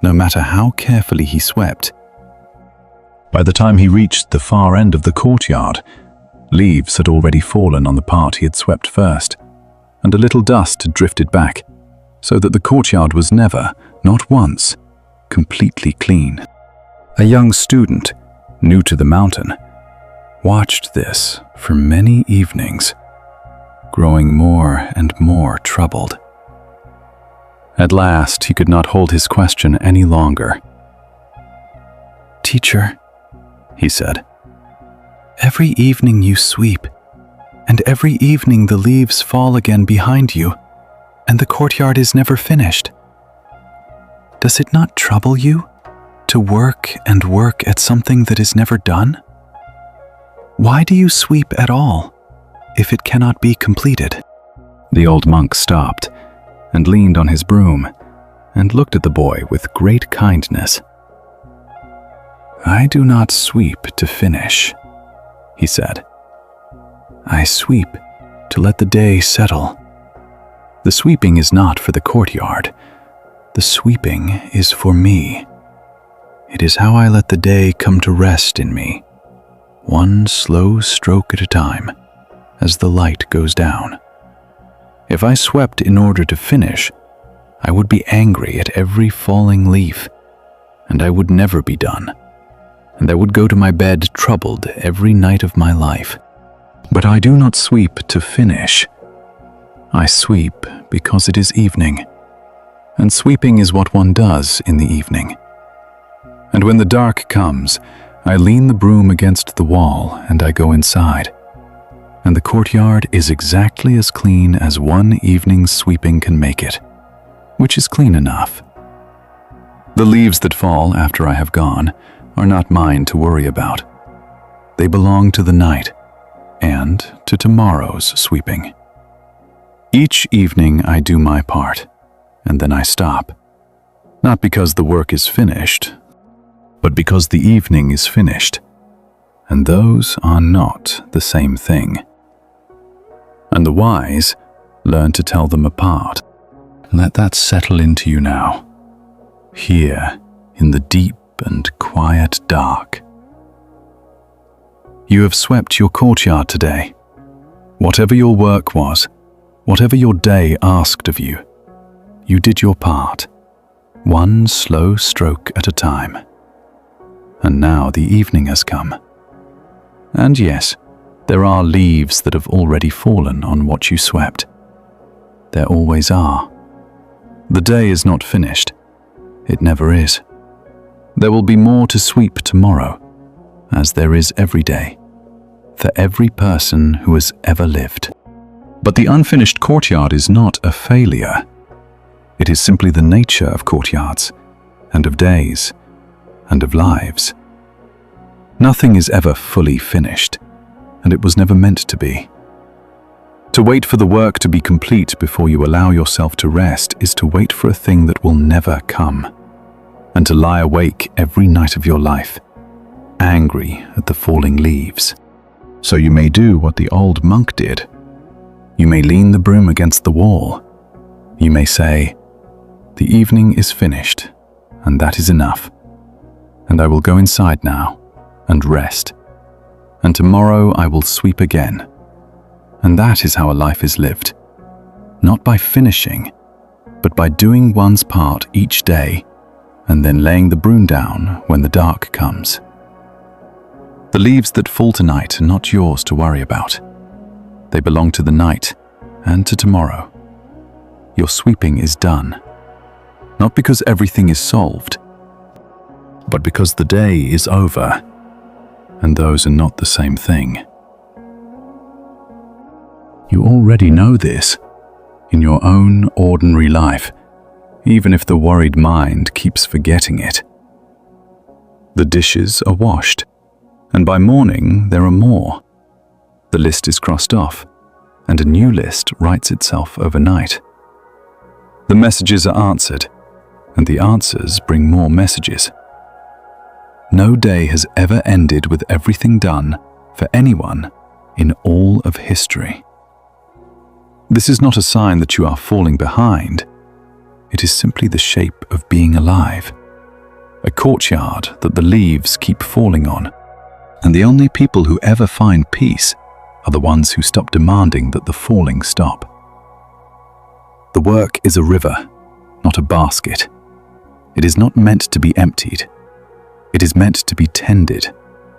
no matter how carefully he swept, by the time he reached the far end of the courtyard, leaves had already fallen on the part he had swept first, and a little dust had drifted back, so that the courtyard was never, not once, completely clean. A young student, new to the mountain, watched this for many evenings, growing more and more troubled. At last, he could not hold his question any longer. "Teacher," he said, "every evening you sweep, and every evening the leaves fall again behind you, and the courtyard is never finished. Does it not trouble you to work and work at something that is never done? Why do you sweep at all, if it cannot be completed?" The old monk stopped and leaned on his broom and looked at the boy with great kindness. "I do not sweep to finish," he said. "I sweep to let the day settle. The sweeping is not for the courtyard. The sweeping is for me. It is how I let the day come to rest in me, one slow stroke at a time, as the light goes down. If I swept in order to finish, I would be angry at every falling leaf, and I would never be done, and I would go to my bed troubled every night of my life. But I do not sweep to finish. I sweep because it is evening, and sweeping is what one does in the evening. And when the dark comes, I lean the broom against the wall and I go inside, and the courtyard is exactly as clean as one evening's sweeping can make it, which is clean enough. The leaves that fall after I have gone are not mine to worry about. They belong to the night and to tomorrow's sweeping. Each evening I do my part, and then I stop, not because the work is finished, but because the evening is finished, and those are not the same thing. And the wise learn to tell them apart. Let that settle into you now, here in the deep and quiet dark. You have swept your courtyard today. Whatever your work was, whatever your day asked of you, you did your part, one slow stroke at a time. And now the evening has come. And yes, there are leaves that have already fallen on what you swept. There always are. The day is not finished. It never is. There will be more to sweep tomorrow, as there is every day, for every person who has ever lived. But the unfinished courtyard is not a failure. It is simply the nature of courtyards, and of days, and of lives. Nothing is ever fully finished, and it was never meant to be. To wait for the work to be complete before you allow yourself to rest is to wait for a thing that will never come, and to lie awake every night of your life, angry at the falling leaves. So you may do what the old monk did. You may lean the broom against the wall. You may say, "The evening is finished, and that is enough, and I will go inside now and rest, and tomorrow I will sweep again." And that is how a life is lived, not by finishing, but by doing one's part each day and then laying the broom down when the dark comes. The leaves that fall tonight are not yours to worry about. They belong to the night and to tomorrow. Your sweeping is done, not because everything is solved, but because the day is over. and those are not the same thing. You already know this in your own ordinary life, even if the worried mind keeps forgetting it. The dishes are washed, and by morning there are more. The list is crossed off, and a new list writes itself overnight. The messages are answered, and the answers bring more messages. No day has ever ended with everything done for anyone in all of history. This is not a sign that you are falling behind. It is simply the shape of being alive. A courtyard that the leaves keep falling on, and the only people who ever find peace are the ones who stop demanding that the falling stop. The work is a river, not a basket. It is not meant to be emptied. It is meant to be tended,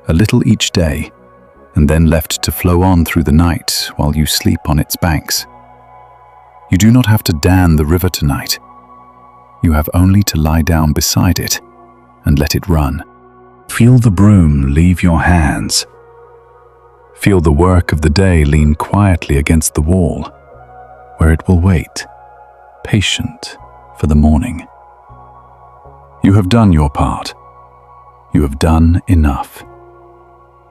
a little each day, and then left to flow on through the night while you sleep on its banks. You do not have to dam the river tonight. You have only to lie down beside it and let it run. Feel the broom leave your hands. Feel the work of the day lean quietly against the wall, where it will wait, patient for the morning. You have done your part. You have done enough.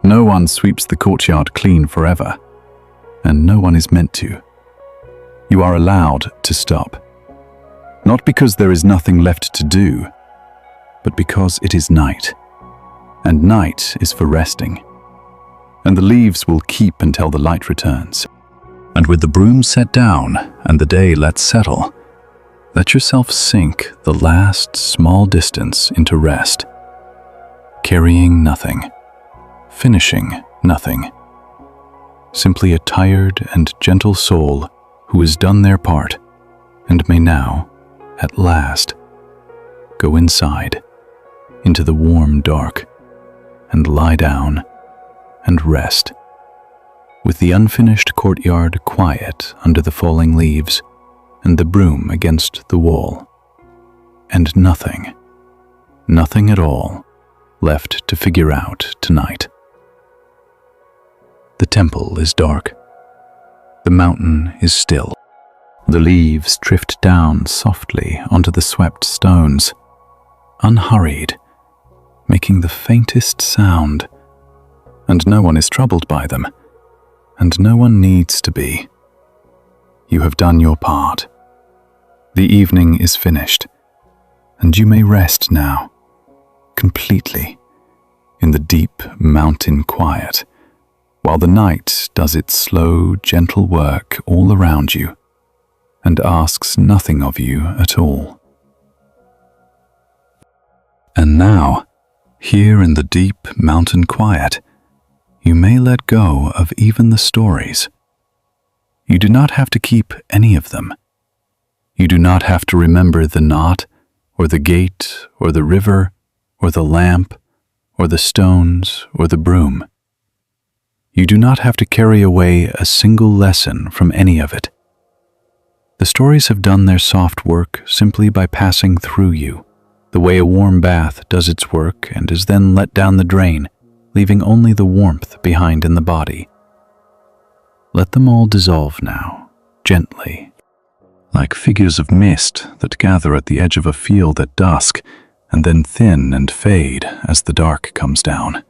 No one sweeps the courtyard clean forever, and no one is meant to. You are allowed to stop. Not because there is nothing left to do, but because it is night. And night is for resting. And the leaves will keep until the light returns. And with the broom set down and the day let settle, let yourself sink the last small distance into rest, carrying nothing, finishing nothing. Simply a tired and gentle soul who has done their part and may now, at last, go inside, into the warm dark, and lie down and rest, with the unfinished courtyard quiet under the falling leaves and the broom against the wall, and nothing at all left to figure out tonight. The temple is dark. The mountain is still. The leaves drift down softly onto the swept stones, unhurried, making the faintest sound, and no one is troubled by them, and no one needs to be. You have done your part. The evening is finished, and you may rest now, completely, in the deep mountain quiet, while the night does its slow, gentle work all around you and asks nothing of you at all. And now, here in the deep mountain quiet, you may let go of even the stories. You do not have to keep any of them. You do not have to remember the knot, or the gate, or the river, or the lamp, or the stones, or the broom. You do not have to carry away a single lesson from any of it. The stories have done their soft work simply by passing through you, the way a warm bath does its work and is then let down the drain, leaving only the warmth behind in the body. Let them all dissolve now, gently, like figures of mist that gather at the edge of a field at dusk and then thin and fade as the dark comes down,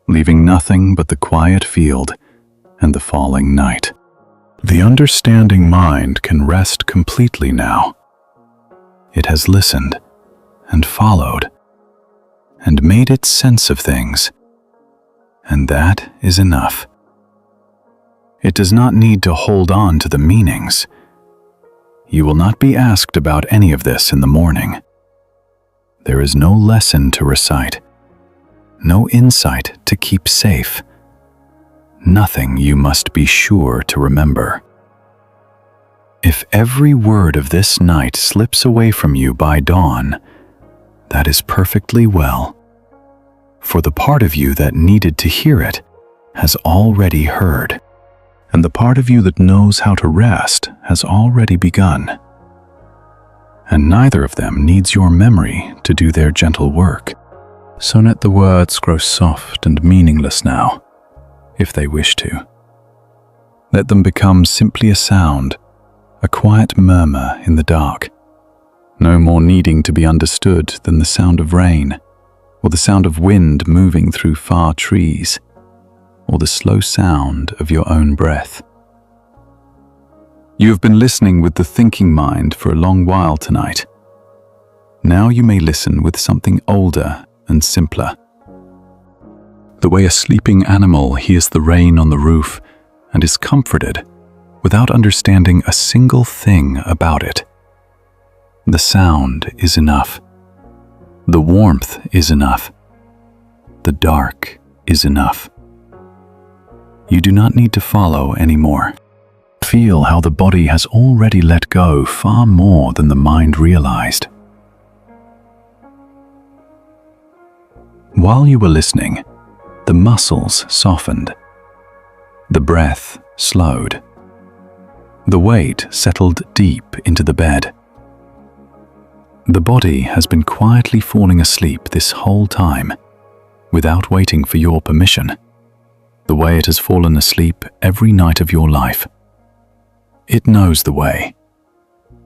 leaving nothing but the quiet field and the falling night. The understanding mind can rest completely now. It has listened and followed and made its sense of things, and that is enough. It does not need to hold on to the meanings. You will not be asked about any of this in the morning. There is no lesson to recite, no insight to keep safe, nothing you must be sure to remember. If every word of this night slips away from you by dawn, that is perfectly well, for the part of you that needed to hear it has already heard, and the part of you that knows how to rest has already begun. And neither of them needs your memory to do their gentle work. So let the words grow soft and meaningless now, if they wish to. Let them become simply a sound, a quiet murmur in the dark, no more needing to be understood than the sound of rain, or the sound of wind moving through far trees, or the slow sound of your own breath. You have been listening with the thinking mind for a long while tonight. Now you may listen with something older and simpler. The way a sleeping animal hears the rain on the roof and is comforted without understanding a single thing about it. The sound is enough. The warmth is enough. The dark is enough. You do not need to follow anymore. Feel how the body has already let go far more than the mind realized. While you were listening, the muscles softened. The breath slowed. The weight settled deep into the bed. The body has been quietly falling asleep this whole time, without waiting for your permission, the way it has fallen asleep every night of your life. It knows the way.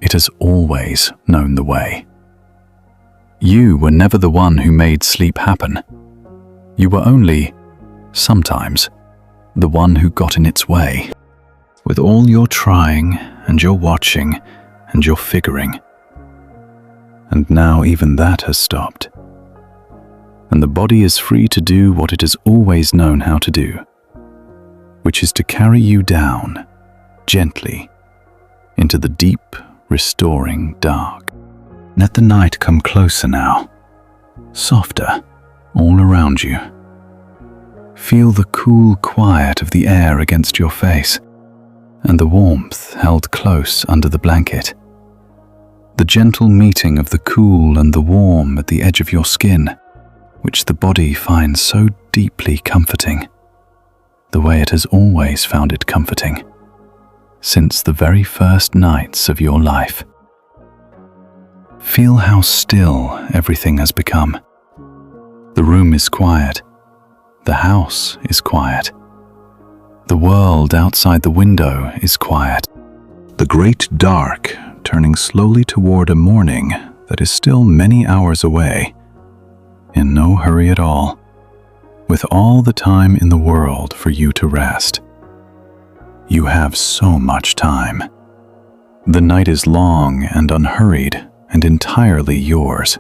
It has always known the way. You were never the one who made sleep happen. You were only, sometimes, the one who got in its way. With all your trying and your watching and your figuring. And now even that has stopped. And the body is free to do what it has always known how to do, which is to carry you down, gently, into the deep, restoring dark. Let the night come closer now, softer, all around you. Feel the cool quiet of the air against your face, and the warmth held close under the blanket. The gentle meeting of the cool and the warm at the edge of your skin, which the body finds so deeply comforting, the way it has always found it comforting, since the very first nights of your life. Feel how still everything has become. The room is quiet. The house is quiet. The world outside the window is quiet. The great dark turning slowly toward a morning that is still many hours away, in no hurry at all, with all the time in the world for you to rest. You have so much time. The night is long and unhurried and entirely yours.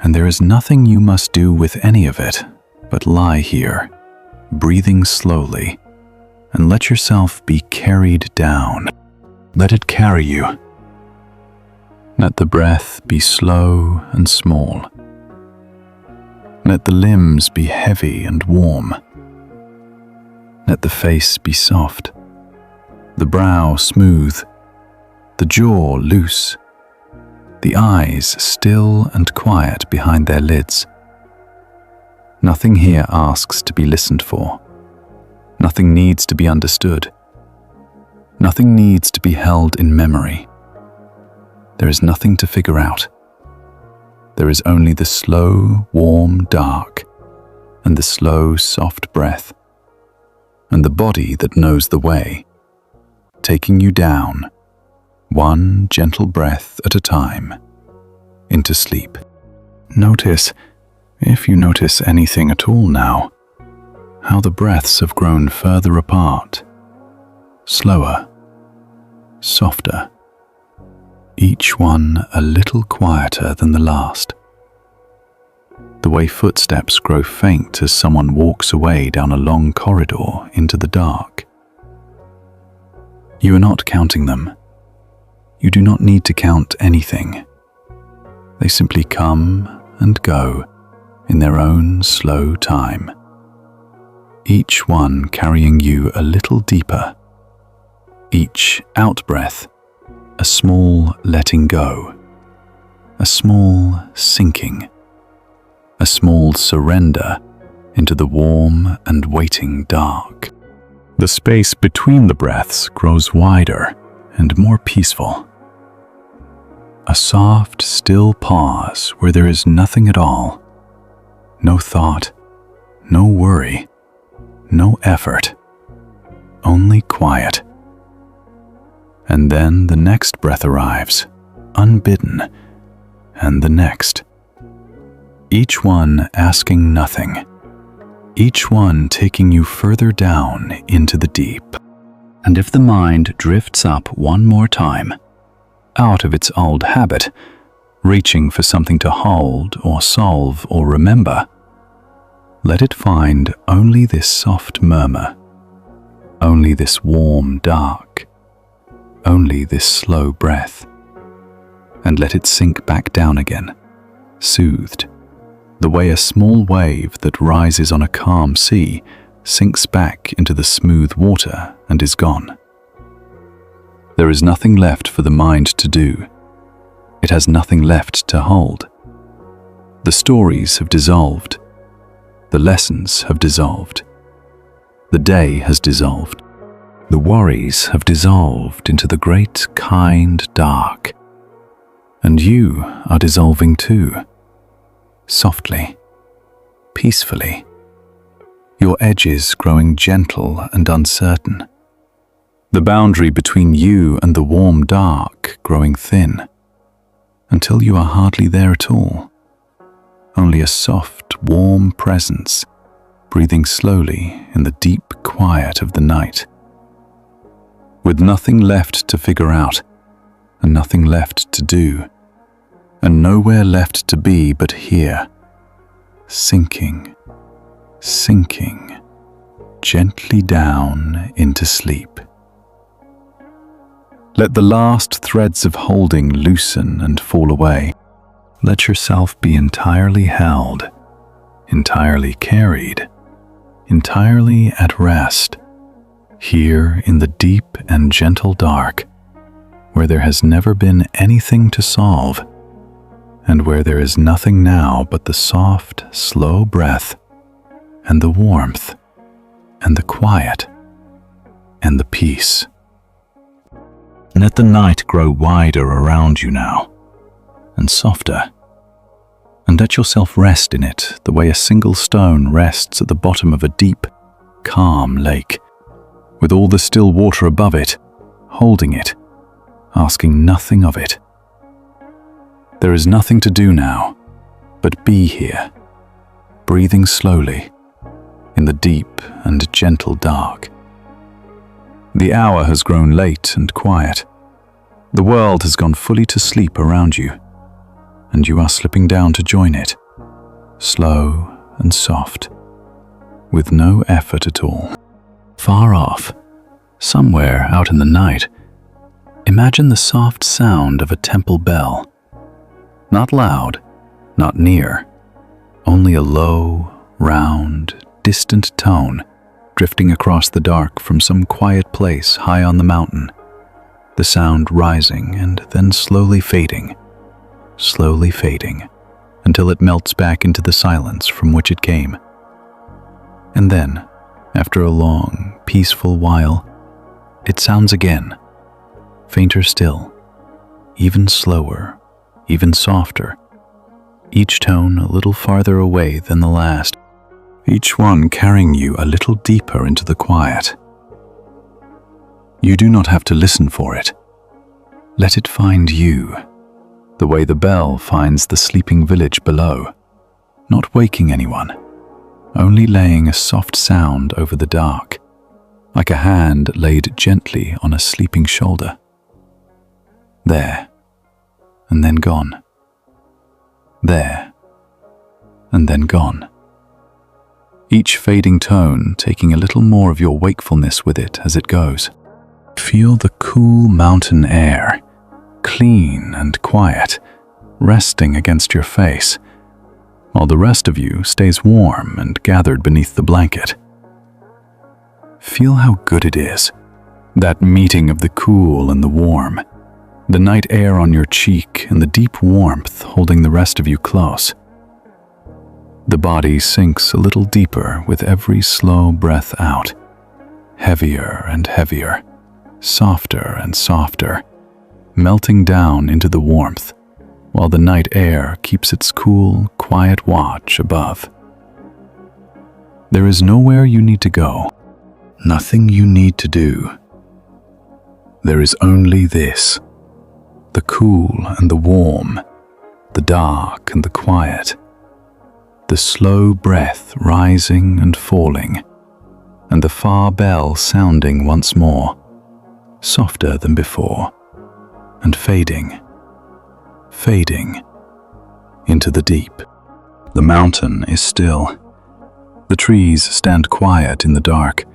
And there is nothing you must do with any of it but lie here, breathing slowly, and let yourself be carried down. Let it carry you. Let the breath be slow and small. Let the limbs be heavy and warm. Let the face be soft, the brow smooth, the jaw loose, the eyes still and quiet behind their lids. Nothing here asks to be listened for. Nothing needs to be understood. Nothing needs to be held in memory. There is nothing to figure out. There is only the slow, warm dark, and the slow, soft breath, and the body that knows the way, taking you down, one gentle breath at a time, into sleep. Notice, if you notice anything at all now, how the breaths have grown further apart, slower, softer, each one a little quieter than the last. The way footsteps grow faint as someone walks away down a long corridor into the dark. You are not counting them. You do not need to count anything. They simply come and go in their own slow time, each one carrying you a little deeper, each out-breath a small letting go, a small sinking, a small surrender into the warm and waiting dark. The space between the breaths grows wider and more peaceful. A soft, still pause where there is nothing at all, No thought, no worry, no effort, only quiet. And then the next breath arrives, unbidden, and the next. Each one asking nothing, each one taking you further down into the deep. And if the mind drifts up one more time, out of its old habit, reaching for something to hold or solve or remember, let it find only this soft murmur, only this warm dark, only this slow breath, and let it sink back down again, soothed, the way a small wave that rises on a calm sea sinks back into the smooth water and is gone. There is nothing left for the mind to do. It has nothing left to hold. The stories have dissolved. The lessons have dissolved. The day has dissolved. The worries have dissolved into the great, kind dark. And you are dissolving too, softly, peacefully, your edges growing gentle and uncertain, the boundary between you and the warm dark growing thin, until you are hardly there at all, only a soft, warm presence, breathing slowly in the deep quiet of the night, with nothing left to figure out, and nothing left to do, and nowhere left to be but here, sinking, sinking, gently down into sleep. Let the last threads of holding loosen and fall away. Let yourself be entirely held, entirely carried, entirely at rest, here in the deep and gentle dark, where there has never been anything to solve, and where there is nothing now but the soft, slow breath, and the warmth, and the quiet, and the peace. Let the night grow wider around you now, and softer, and let yourself rest in it the way a single stone rests at the bottom of a deep, calm lake, with all the still water above it, holding it, asking nothing of it. There is nothing to do now but be here, breathing slowly in the deep and gentle dark. The hour has grown late and quiet. The world has gone fully to sleep around you, and you are slipping down to join it, slow and soft, with no effort at all. Far off, somewhere out in the night, imagine the soft sound of a temple bell. Not loud, not near, only a low, round, distant tone drifting across the dark from some quiet place high on the mountain, the sound rising and then slowly fading, until it melts back into the silence from which it came. And then, after a long, peaceful while, it sounds again, fainter still, even slower, even softer, each tone a little farther away than the last, each one carrying you a little deeper into the quiet. You do not have to listen for it. Let it find you, the way the bell finds the sleeping village below, not waking anyone, only laying a soft sound over the dark, like a hand laid gently on a sleeping shoulder. There, and then gone. There, and then gone. Each fading tone taking a little more of your wakefulness with it as it goes. Feel the cool mountain air, clean and quiet, resting against your face, while the rest of you stays warm and gathered beneath the blanket. Feel how good it is, that meeting of the cool and the warm, the night air on your cheek and the deep warmth holding the rest of you close. The body sinks a little deeper with every slow breath out, heavier and heavier, softer and softer, melting down into the warmth, while the night air keeps its cool, quiet watch above. There is nowhere you need to go, nothing you need to do. There is only this, the cool and the warm, the dark and the quiet, the slow breath rising and falling, and the far bell sounding once more, softer than before, and fading into the deep. The mountain is still. The trees stand quiet in the dark,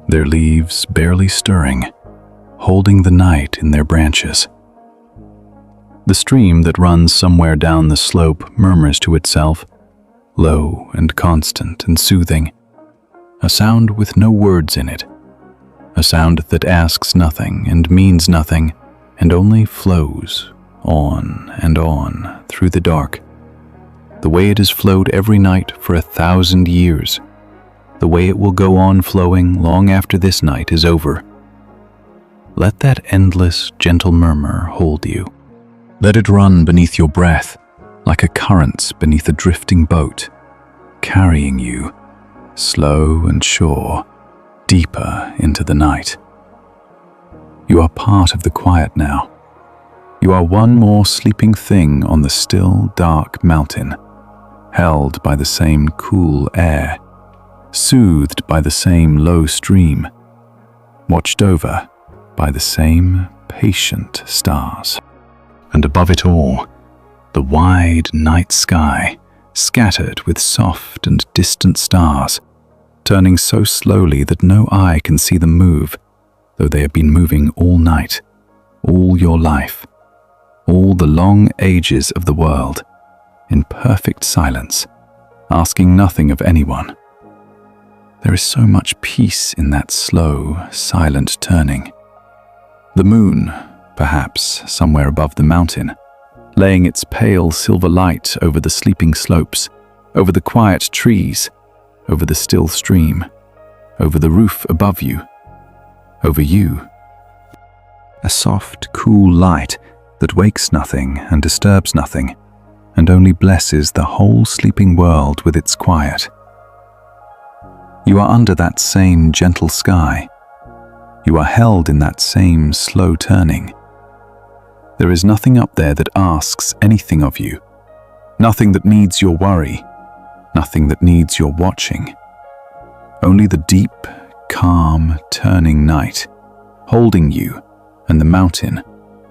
their leaves barely stirring, holding the night in their branches. The stream that runs somewhere down the slope murmurs to itself, low and constant and soothing, a sound with no words in it, a sound that asks nothing and means nothing and only flows on and on through the dark, the way it has flowed every night for 1,000 years, the way it will go on flowing long after this night is over. Let that endless, gentle murmur hold you. Let it run beneath your breath, like a current beneath a drifting boat, carrying you, slow and sure, deeper into the night. You are part of the quiet now. You are one more sleeping thing on the still, dark mountain, held by the same cool air, soothed by the same low stream, watched over by the same patient stars. And above it all, the wide night sky, scattered with soft and distant stars, turning so slowly that no eye can see them move, though they have been moving all night, all your life, all the long ages of the world, in perfect silence, asking nothing of anyone. There is so much peace in that slow, silent turning. The moon, perhaps somewhere above the mountain, laying its pale silver light over the sleeping slopes, over the quiet trees, over the still stream, over the roof above you, over you. A soft, cool light that wakes nothing and disturbs nothing, and only blesses the whole sleeping world with its quiet. You are under that same gentle sky. You are held in that same slow turning. There is nothing up there that asks anything of you, nothing that needs your worry, nothing that needs your watching. Only the deep, calm, turning night, holding you and the mountain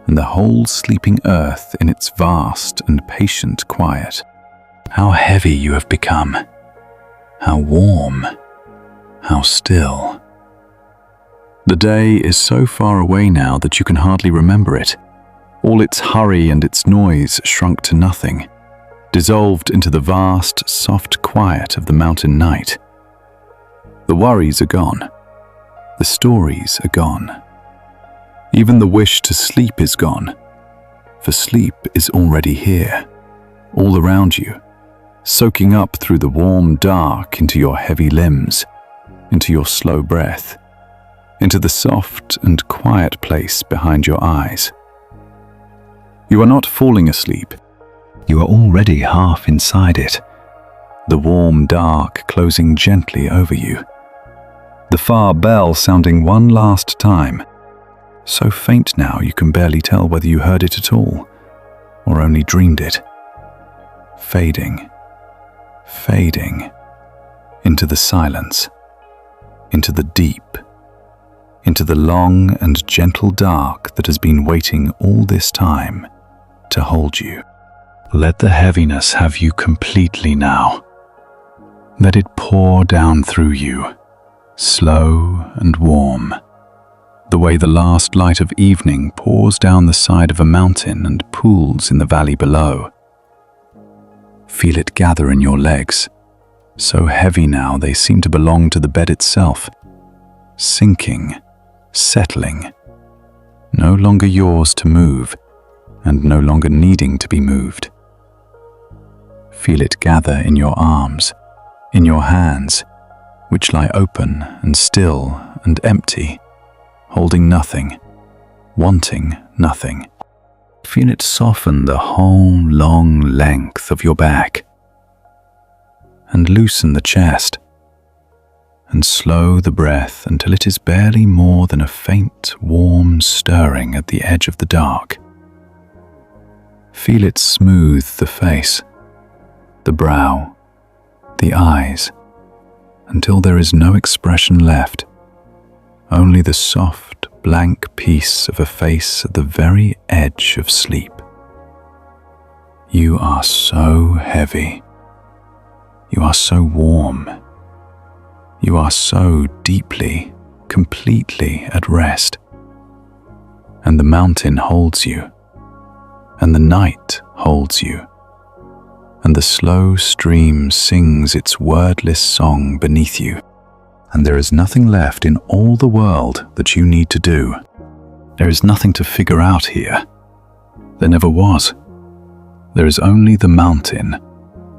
and the whole sleeping earth in its vast and patient quiet. How heavy you have become, how warm, how still. The day is so far away now that you can hardly remember it. All its hurry and its noise shrunk to nothing, dissolved into the vast, soft quiet of the mountain night. The worries are gone. The stories are gone. Even the wish to sleep is gone, for sleep is already here, all around you, soaking up through the warm dark into your heavy limbs, into your slow breath, into the soft and quiet place behind your eyes. You are not falling asleep. You are already half inside it, the warm dark closing gently over you, the far bell sounding one last time, so faint now you can barely tell whether you heard it at all, or only dreamed it, fading into the silence, into the deep, into the long and gentle dark that has been waiting all this time to hold you. Let the heaviness have you completely now. Let it pour down through you, slow and warm, the way the last light of evening pours down the side of a mountain and pools in the valley below. Feel it gather in your legs, so heavy now they seem to belong to the bed itself, sinking, settling, no longer yours to move, and no longer needing to be moved. Feel it gather in your arms, in your hands, which lie open and still and empty, holding nothing, wanting nothing. Feel it soften the whole long length of your back, and loosen the chest, and slow the breath until it is barely more than a faint, warm stirring at the edge of the dark. Feel it smooth the face, the brow, the eyes, until there is no expression left, only the soft, blank peace of a face at the very edge of sleep. You are so heavy. You are so warm. You are so deeply, completely at rest. And the mountain holds you, and the night holds you, and the slow stream sings its wordless song beneath you, and there is nothing left in all the world that you need to do. There is nothing to figure out here. There never was. There is only the mountain,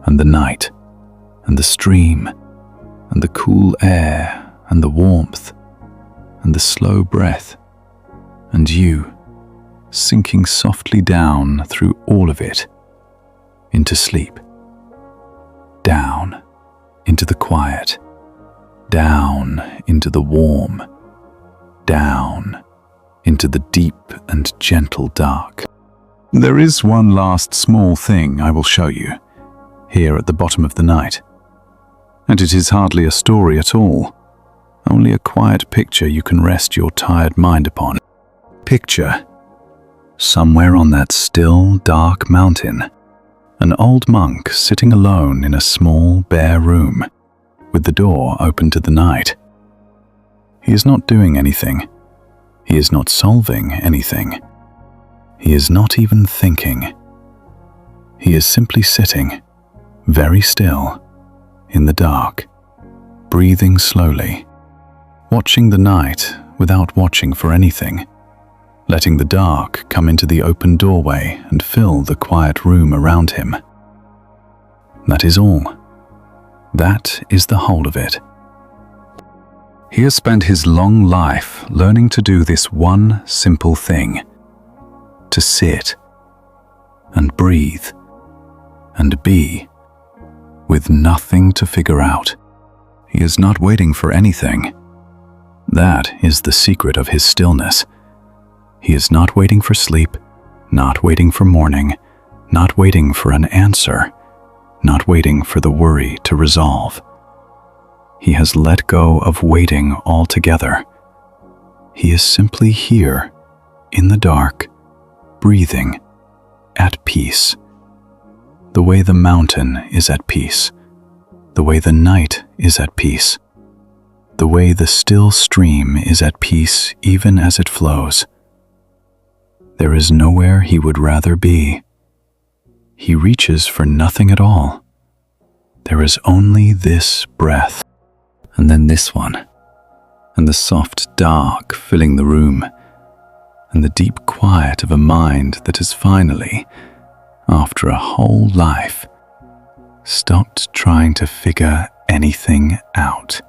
and the night, and the stream, and the cool air, and the warmth, and the slow breath, and you, sinking softly down through all of it, into sleep. Down into the quiet, down into the warm, down into the deep and gentle dark. There is one last small thing I will show you, here at the bottom of the night. And it is hardly a story at all, only a quiet picture you can rest your tired mind upon. Picture, somewhere on that still, dark mountain, an old monk sitting alone in a small, bare room, with the door open to the night. He is not doing anything. He is not solving anything. He is not even thinking. He is simply sitting, very still, in the dark, breathing slowly, watching the night without watching for anything, letting the dark come into the open doorway and fill the quiet room around him. That is all. That is the whole of it. He has spent his long life learning to do this one simple thing: to sit and breathe and be, with nothing to figure out. He is not waiting for anything. That is the secret of his stillness. He is not waiting for sleep, not waiting for morning, not waiting for an answer, not waiting for the worry to resolve. He has let go of waiting altogether. He is simply here, in the dark, breathing, at peace. The way the mountain is at peace, the way the night is at peace, the way the still stream is at peace even as it flows. There is nowhere he would rather be. He reaches for nothing at all. There is only this breath, and then this one, and the soft dark filling the room, and the deep quiet of a mind that has finally, after a whole life, stopped trying to figure anything out.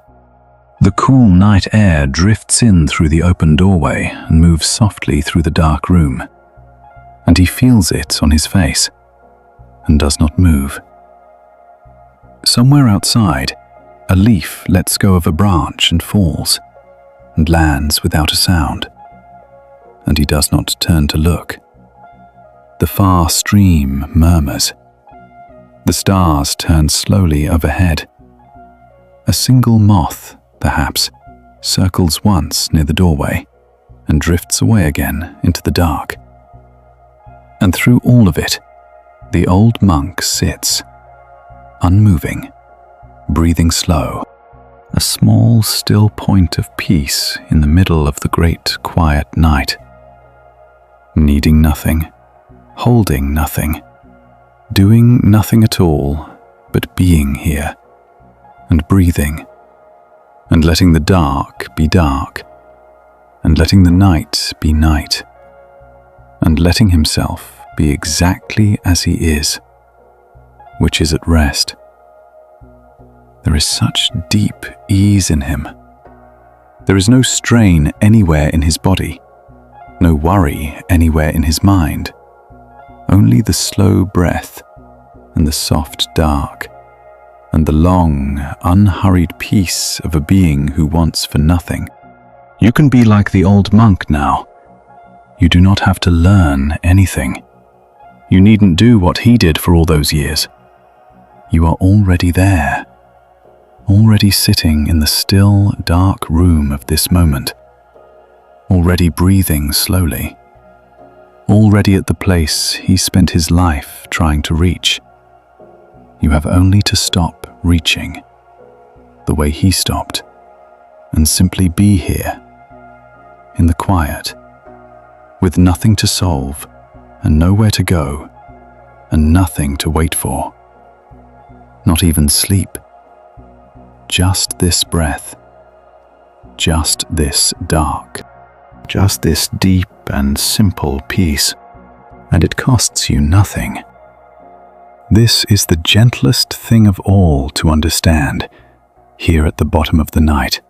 The cool night air drifts in through the open doorway and moves softly through the dark room, and he feels it on his face and does not move. Somewhere outside, a leaf lets go of a branch and falls, and lands without a sound, and he does not turn to look. The far stream murmurs. The stars turn slowly overhead. A single moth, perhaps, circles once near the doorway and drifts away again into the dark. And through all of it, the old monk sits, unmoving, breathing slow, a small, still point of peace in the middle of the great, quiet night. Needing nothing, holding nothing, doing nothing at all but being here, and breathing, and letting the dark be dark, and letting the night be night, and letting himself be exactly as he is, which is at rest. There is such deep ease in him. There is no strain anywhere in his body, no worry anywhere in his mind, only the slow breath and the soft dark and and the long, unhurried peace of a being who wants for nothing. You can be like the old monk now. You do not have to learn anything. You needn't do what he did for all those years. You are already there, already sitting in the still, dark room of this moment, already breathing slowly, already at the place he spent his life trying to reach. You have only to stop reaching, the way he stopped, and simply be here, in the quiet, with nothing to solve, and nowhere to go, and nothing to wait for. Not even sleep. Just this breath. Just this dark. Just this deep and simple peace. And it costs you nothing. This is the gentlest thing of all to understand, here at the bottom of the night.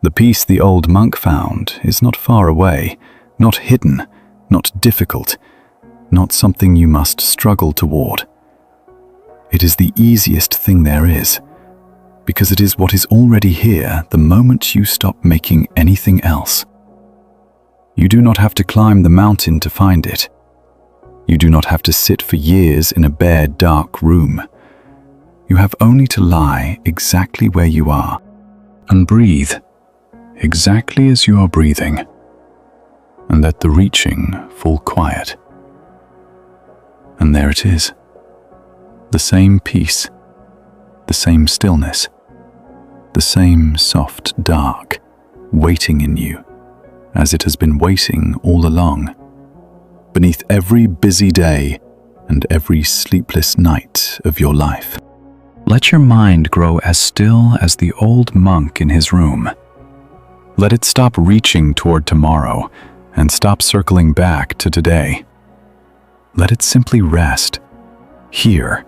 The peace the old monk found is not far away, not hidden, not difficult, not something you must struggle toward. It is the easiest thing there is, because it is what is already here the moment you stop making anything else. You do not have to climb the mountain to find it. You do not have to sit for years in a bare, dark room. You have only to lie exactly where you are and breathe exactly as you are breathing, and let the reaching fall quiet. And there it is. The same peace, the same stillness, the same soft dark waiting in you as it has been waiting all along, beneath every busy day and every sleepless night of your life. Let your mind grow as still as the old monk in his room. Let it stop reaching toward tomorrow and stop circling back to today. Let it simply rest, here,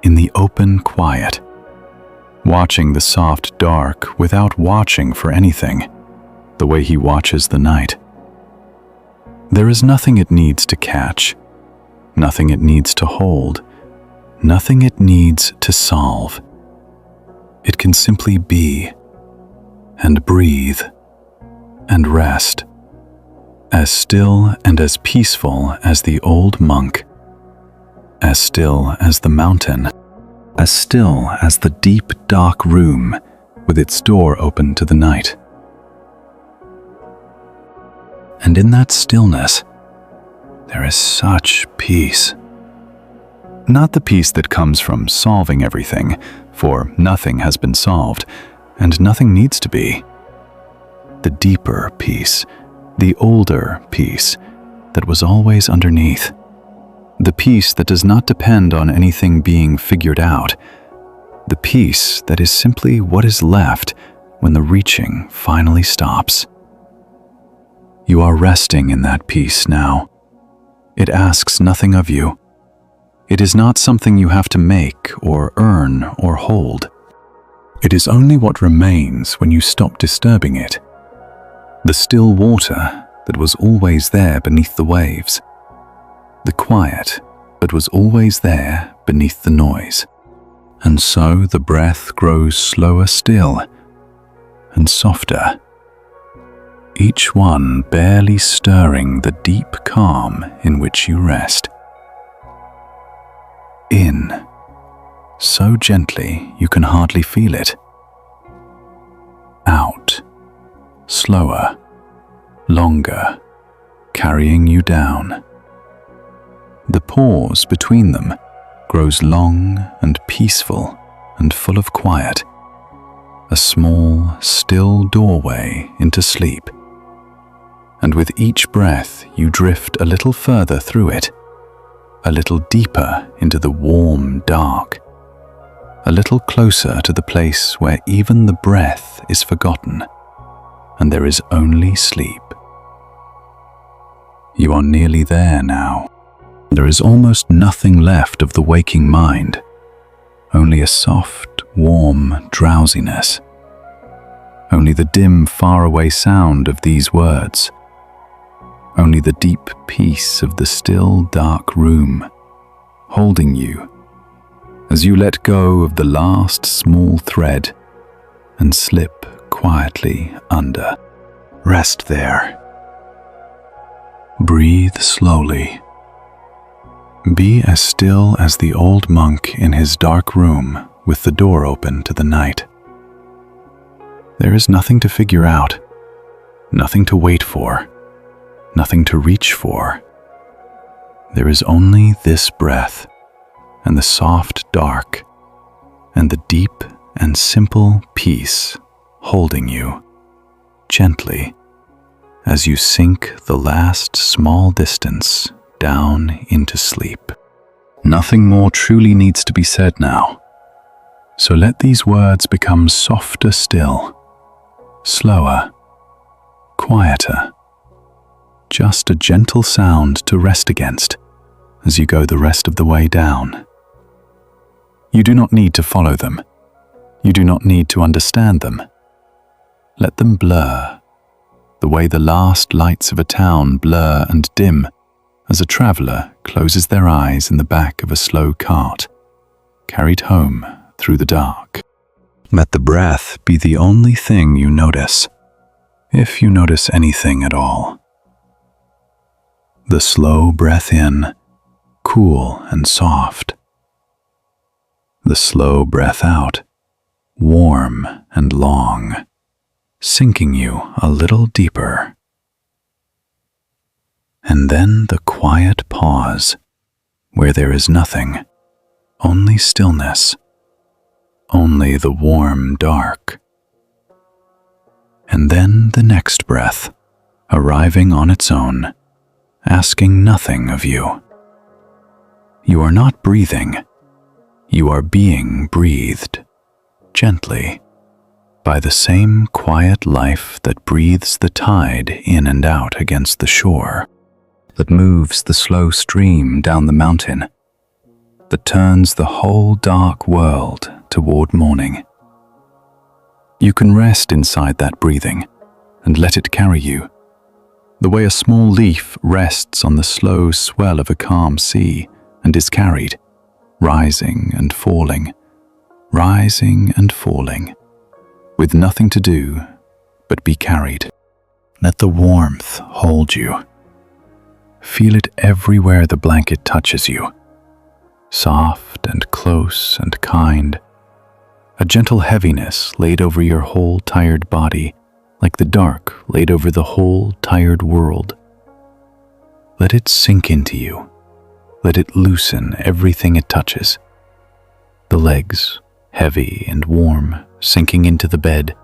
in the open quiet, watching the soft dark without watching for anything, the way he watches the night. There is nothing it needs to catch, nothing it needs to hold, nothing it needs to solve. It can simply be, and breathe, and rest, as still and as peaceful as the old monk, as still as the mountain, as still as the deep, dark room with its door open to the night. And in that stillness, there is such peace. Not the peace that comes from solving everything, for nothing has been solved, and nothing needs to be. The deeper peace, the older peace that was always underneath. The peace that does not depend on anything being figured out. The peace that is simply what is left when the reaching finally stops. You are resting in that peace now. It asks nothing of you. It is not something you have to make or earn or hold. It is only what remains when you stop disturbing it. The still water that was always there beneath the waves. The quiet that was always there beneath the noise. And so the breath grows slower still and softer, each one barely stirring the deep calm in which you rest. In, so gently you can hardly feel it. Out, slower, longer, carrying you down. The pause between them grows long and peaceful and full of quiet, a small, still doorway into sleep. And with each breath you drift a little further through it, a little deeper into the warm dark, a little closer to the place where even the breath is forgotten, and there is only sleep. You are nearly there now. There is almost nothing left of the waking mind, only a soft, warm drowsiness, only the dim, faraway sound of these words, only the deep peace of the still, dark room, holding you, as you let go of the last small thread and slip quietly under. Rest there. Breathe slowly. Be as still as the old monk in his dark room with the door open to the night. There is nothing to figure out, nothing to wait for, nothing to reach for. There is only this breath, and the soft dark, and the deep and simple peace holding you gently as you sink the last small distance down into sleep. Nothing more truly needs to be said now, so let these words become softer still, slower, quieter, just a gentle sound to rest against as you go the rest of the way down. You do not need to follow them. You do not need to understand them. Let them blur, the way the last lights of a town blur and dim as a traveler closes their eyes in the back of a slow cart, carried home through the dark. Let the breath be the only thing you notice, if you notice anything at all. The slow breath in, cool and soft. The slow breath out, warm and long, sinking you a little deeper. And then the quiet pause, where there is nothing, only stillness, only the warm dark. And then the next breath, arriving on its own, asking nothing of you. You are not breathing, you are being breathed, gently, by the same quiet life that breathes the tide in and out against the shore, that moves the slow stream down the mountain, that turns the whole dark world toward morning. You can rest inside that breathing and let it carry you, the way a small leaf rests on the slow swell of a calm sea and is carried, rising and falling, with nothing to do but be carried. Let the warmth hold you. Feel it everywhere the blanket touches you, soft and close and kind, a gentle heaviness laid over your whole tired body, like the dark laid over the whole tired world. Let it sink into you. Let it loosen everything it touches. The legs, heavy and warm, sinking into the bed.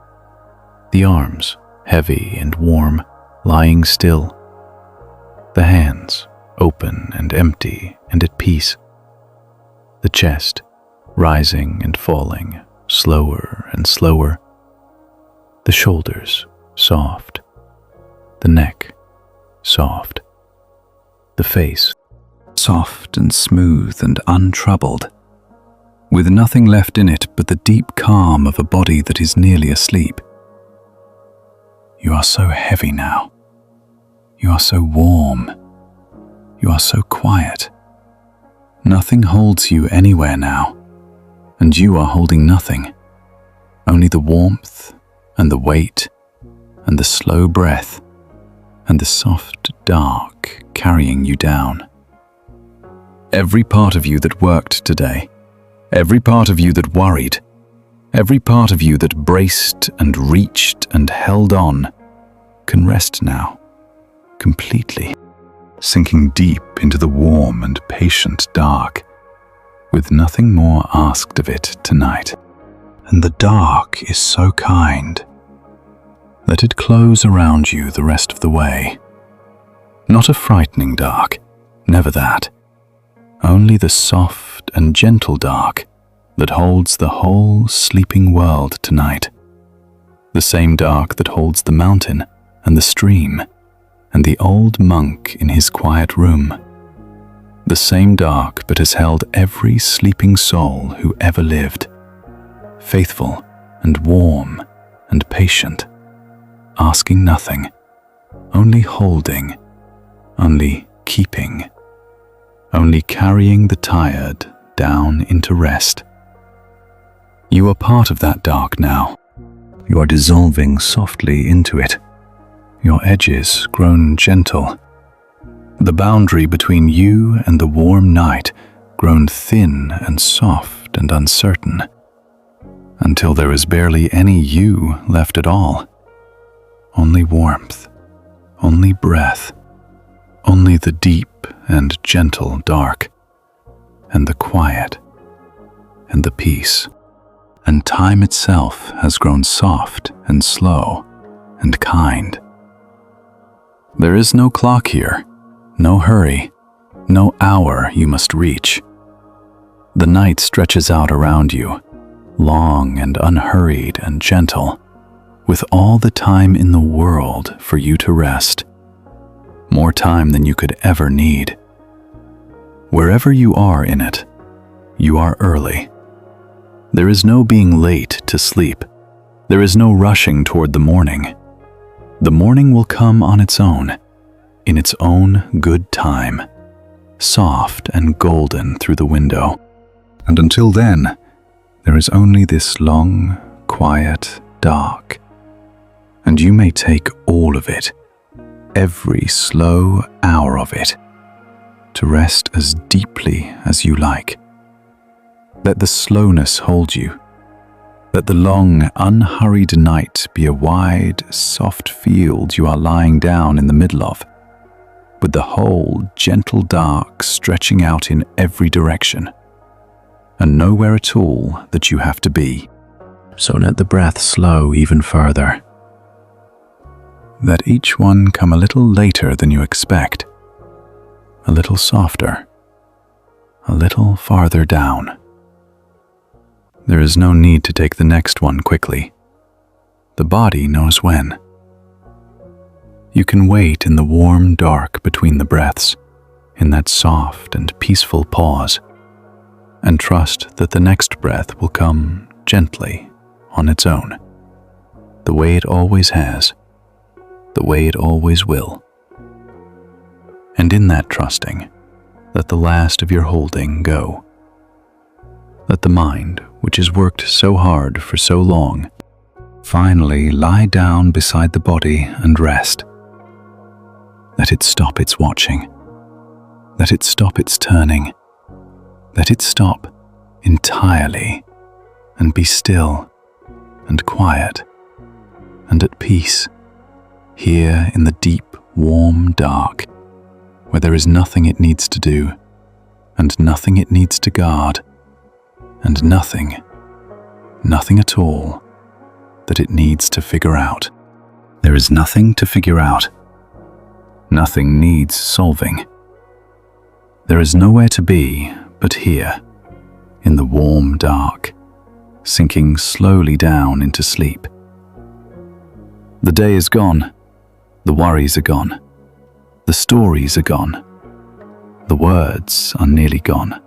The arms, heavy and warm, lying still. The hands, open and empty and at peace. The chest, rising and falling, slower and slower. The shoulders, soft. The neck, soft. The face, soft and smooth and untroubled, with nothing left in it but the deep calm of a body that is nearly asleep. You are so heavy now. You are so warm. You are so quiet. Nothing holds you anywhere now, and you are holding nothing. Only the warmth and the weight and the slow breath and the soft dark carrying you down. Every part of you that worked today, every part of you that worried, every part of you that braced and reached and held on, can rest now, completely, sinking deep into the warm and patient dark, with nothing more asked of it tonight. And the dark is so kind. Let it close around you the rest of the way. Not a frightening dark, never that. Only the soft and gentle dark that holds the whole sleeping world tonight. The same dark that holds the mountain and the stream and the old monk in his quiet room. The same dark that has held every sleeping soul who ever lived, faithful and warm and patient, asking nothing, only holding, only keeping, only carrying the tired, down into rest. You are part of that dark now. You are dissolving softly into it, your edges grown gentle. The boundary between you and the warm night grown thin and soft and uncertain, until there is barely any you left at all. Only warmth, only breath, only the deep and gentle dark, and the quiet, and the peace. And time itself has grown soft and slow and kind. There is no clock here, no hurry, no hour you must reach. The night stretches out around you, long and unhurried and gentle, with all the time in the world for you to rest. More time than you could ever need. Wherever you are in it, you are early. There is no being late to sleep. There is no rushing toward the morning. The morning will come on its own, in its own good time, soft and golden through the window. And until then, there is only this long, quiet, dark. And you may take all of it, every slow hour of it, to rest as deeply as you like. Let the slowness hold you. Let the long, unhurried night be a wide, soft field you are lying down in the middle of, with the whole gentle dark stretching out in every direction, and nowhere at all that you have to be. So let the breath slow even further. Let each one come a little later than you expect, a little softer, a little farther down. There is no need to take the next one quickly. The body knows when. You can wait in the warm dark between the breaths, in that soft and peaceful pause, and trust that the next breath will come gently on its own, the way it always has, the way it always will. And in that trusting, let the last of your holding go. Let the mind, which has worked so hard for so long, finally lie down beside the body and rest. Let it stop its watching. Let it stop its turning. Let it stop entirely and be still and quiet and at peace, here in the deep, warm dark, where there is nothing it needs to do and nothing it needs to guard, and nothing at all that it needs to figure out. There is nothing to figure out. Nothing needs solving. There is nowhere to be but here, in the warm dark, sinking slowly down into sleep. The day is gone. The worries are gone. The stories are gone. The words are nearly gone.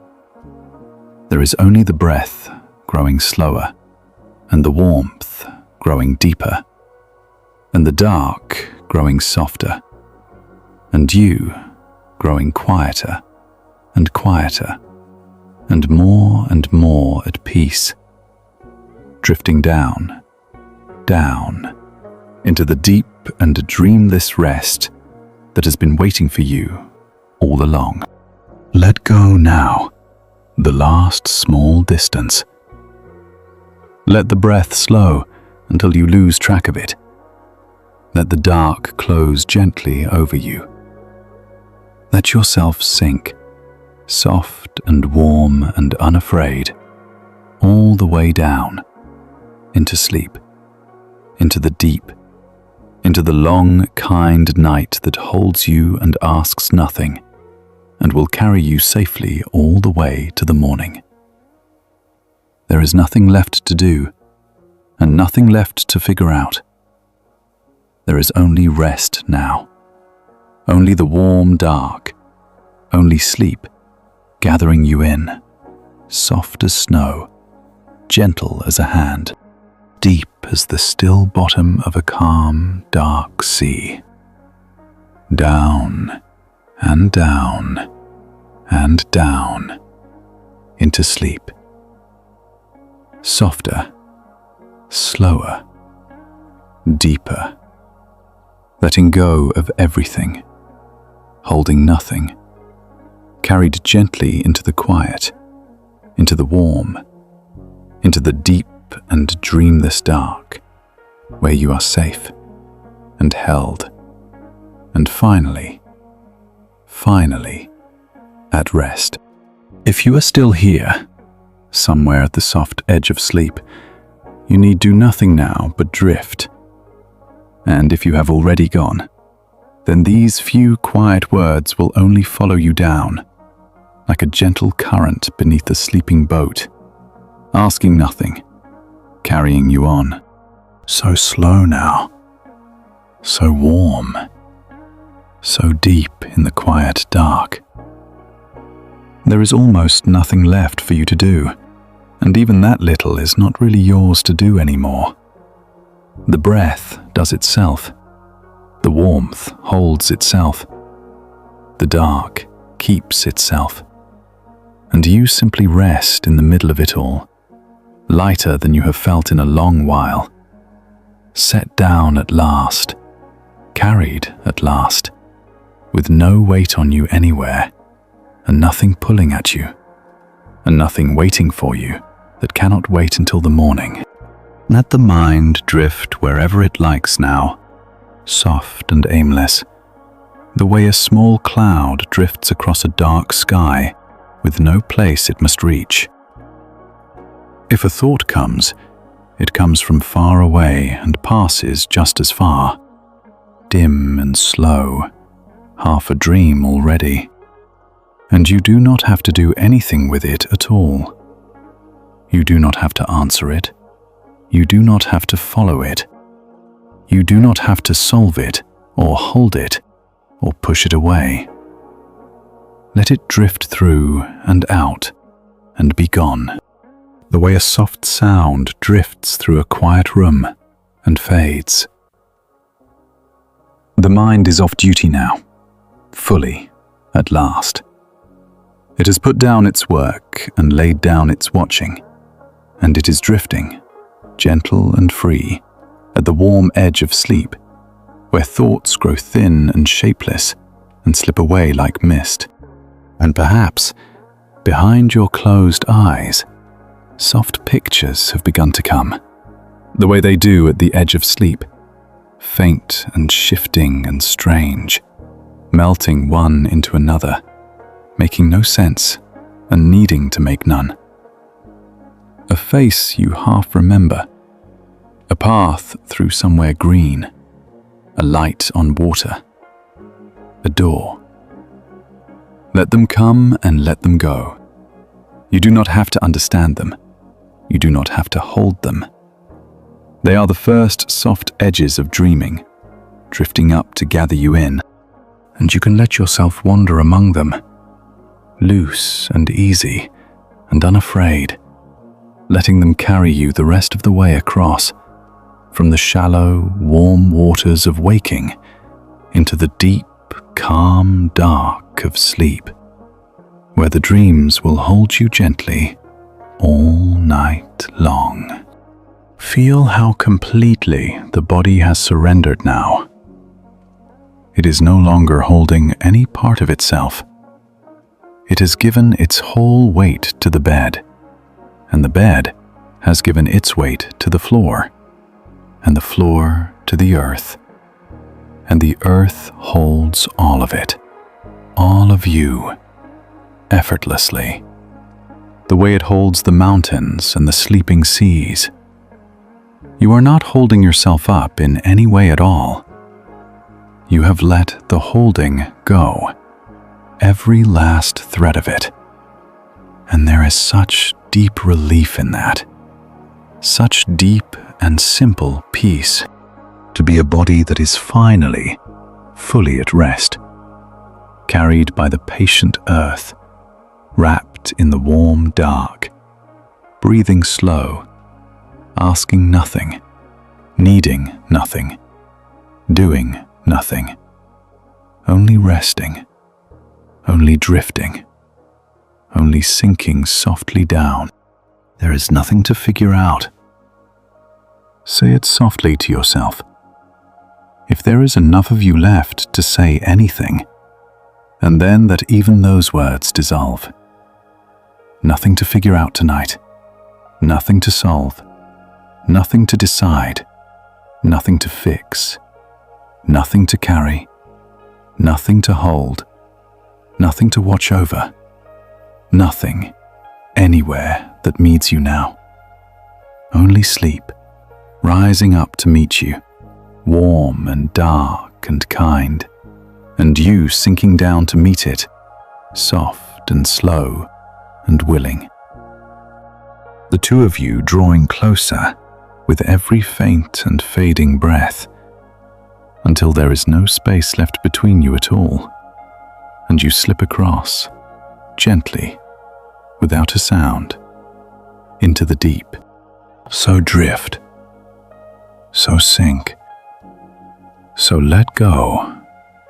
There is only the breath growing slower, and the warmth growing deeper, and the dark growing softer, and you growing quieter and quieter, and more at peace, drifting down, down, into the deep and dreamless rest that has been waiting for you all along. Let go now. The last small distance. Let the breath slow until you lose track of it. Let the dark close gently over you. Let yourself sink, soft and warm and unafraid, all the way down, into sleep, into the deep, into the long, kind night that holds you and asks nothing, and will carry you safely all the way to the morning. There is nothing left to do, and nothing left to figure out. There is only rest now, only the warm dark, only sleep gathering you in, soft as snow, gentle as a hand, deep as the still bottom of a calm, dark sea. Down and down and down, into sleep. Softer, slower, deeper, letting go of everything, holding nothing, carried gently into the quiet, into the warm, into the deep and dreamless dark, where you are safe and held, and finally, at rest. If you are still here, somewhere at the soft edge of sleep, you need do nothing now but drift. And if you have already gone, then these few quiet words will only follow you down, like a gentle current beneath a sleeping boat, asking nothing, carrying you on. So slow now, so warm, so deep in the quiet dark. There is almost nothing left for you to do, and even that little is not really yours to do anymore. The breath does itself. The warmth holds itself. The dark keeps itself. And you simply rest in the middle of it all, lighter than you have felt in a long while. Set down at last, carried at last, with no weight on you anywhere, and nothing pulling at you, and nothing waiting for you that cannot wait until the morning. Let the mind drift wherever it likes now, soft and aimless, the way a small cloud drifts across a dark sky with no place it must reach. If a thought comes, it comes from far away and passes just as far, dim and slow, half a dream already. And you do not have to do anything with it at all. You do not have to answer it. You do not have to follow it. You do not have to solve it, or hold it, or push it away. Let it drift through and out, and be gone, the way a soft sound drifts through a quiet room and fades. The mind is off duty now, fully, at last. It has put down its work and laid down its watching, and it is drifting, gentle and free, at the warm edge of sleep, where thoughts grow thin and shapeless and slip away like mist. And perhaps, behind your closed eyes, soft pictures have begun to come, the way they do at the edge of sleep, faint and shifting and strange, melting one into another, making no sense and needing to make none. A face you half remember, a path through somewhere green, a light on water, a door. Let them come and let them go. You do not have to understand them. You do not have to hold them. They are the first soft edges of dreaming, drifting up to gather you in, and you can let yourself wander among them, loose and easy and unafraid, letting them carry you the rest of the way across, from the shallow, warm waters of waking into the deep, calm dark of sleep, where the dreams will hold you gently all night long. Feel how completely the body has surrendered now. It is no longer holding any part of itself. It has given its whole weight to the bed, and the bed has given its weight to the floor, and the floor to the earth, and the earth holds all of it, all of you, effortlessly, the way it holds the mountains and the sleeping seas. You are not holding yourself up in any way at all. You have let the holding go, every last thread of it. And there is such deep relief in that, such deep and simple peace, to be a body that is finally, fully at rest, carried by the patient earth, wrapped in the warm dark, breathing slow, asking nothing, needing nothing, doing nothing, only resting, only drifting, only sinking softly down. There is nothing to figure out. Say it softly to yourself. If there is enough of you left to say anything, and then that even those words dissolve. Nothing to figure out tonight, nothing to solve, nothing to decide, nothing to fix, nothing to carry, nothing to hold, nothing to watch over, nothing anywhere that meets you now. Only sleep, rising up to meet you, warm and dark and kind, and you sinking down to meet it, soft and slow and willing. The two of you drawing closer with every faint and fading breath, until there is no space left between you at all, and you slip across, gently, without a sound, into the deep. So drift, so sink, so let go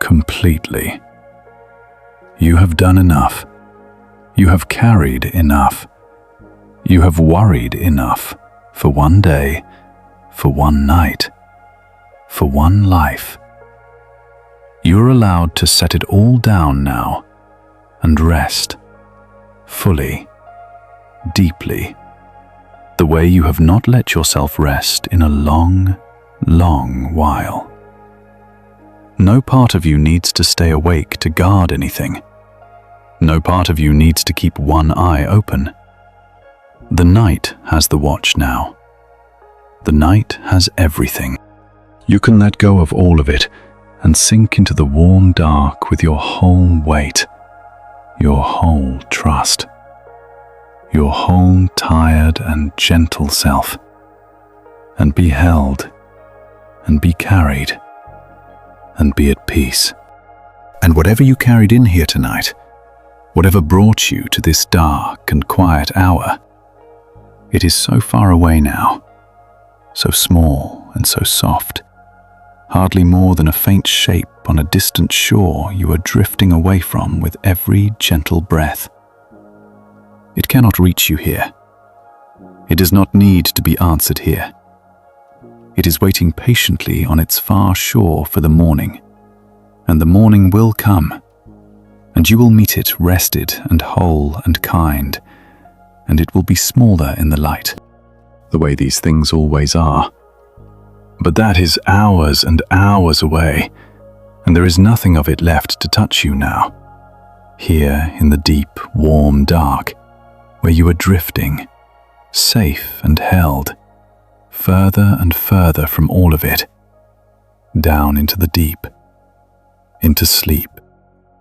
completely. You have done enough. You have carried enough. You have worried enough for one day, for one night, for one life. You're allowed to set it all down now and rest, fully, deeply, the way you have not let yourself rest in a long, long while. No part of you needs to stay awake to guard anything. No part of you needs to keep one eye open. The night has the watch now. The night has everything. You can let go of all of it and sink into the warm dark with your whole weight, your whole trust, your whole tired and gentle self, and be held, and be carried, and be at peace. And whatever you carried in here tonight, whatever brought you to this dark and quiet hour, it is so far away now, so small and so soft, hardly more than a faint shape on a distant shore you are drifting away from with every gentle breath. It cannot reach you here. It does not need to be answered here. It is waiting patiently on its far shore for the morning, and the morning will come, and you will meet it rested and whole and kind, and it will be smaller in the light, the way these things always are. But that is hours and hours away, and there is nothing of it left to touch you now, here in the deep, warm dark, where you are drifting, safe and held, further and further from all of it, down into the deep, into sleep,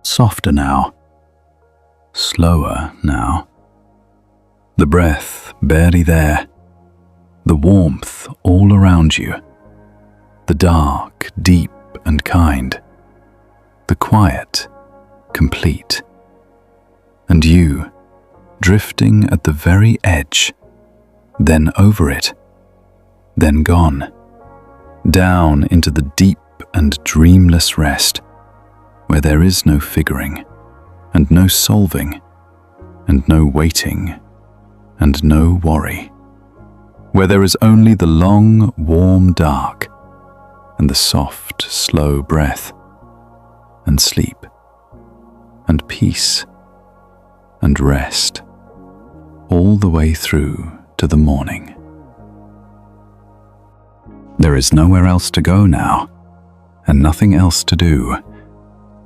softer now, slower now, the breath barely there, the warmth all around you, the dark, deep and kind, the quiet, complete, and you drifting at the very edge, then over it, then gone, down into the deep and dreamless rest, where there is no figuring, and no solving, and no waiting, and no worry, where there is only the long, warm dark, and the soft, slow breath, and sleep, and peace, and rest, all the way through to the morning. There is nowhere else to go now, and nothing else to do,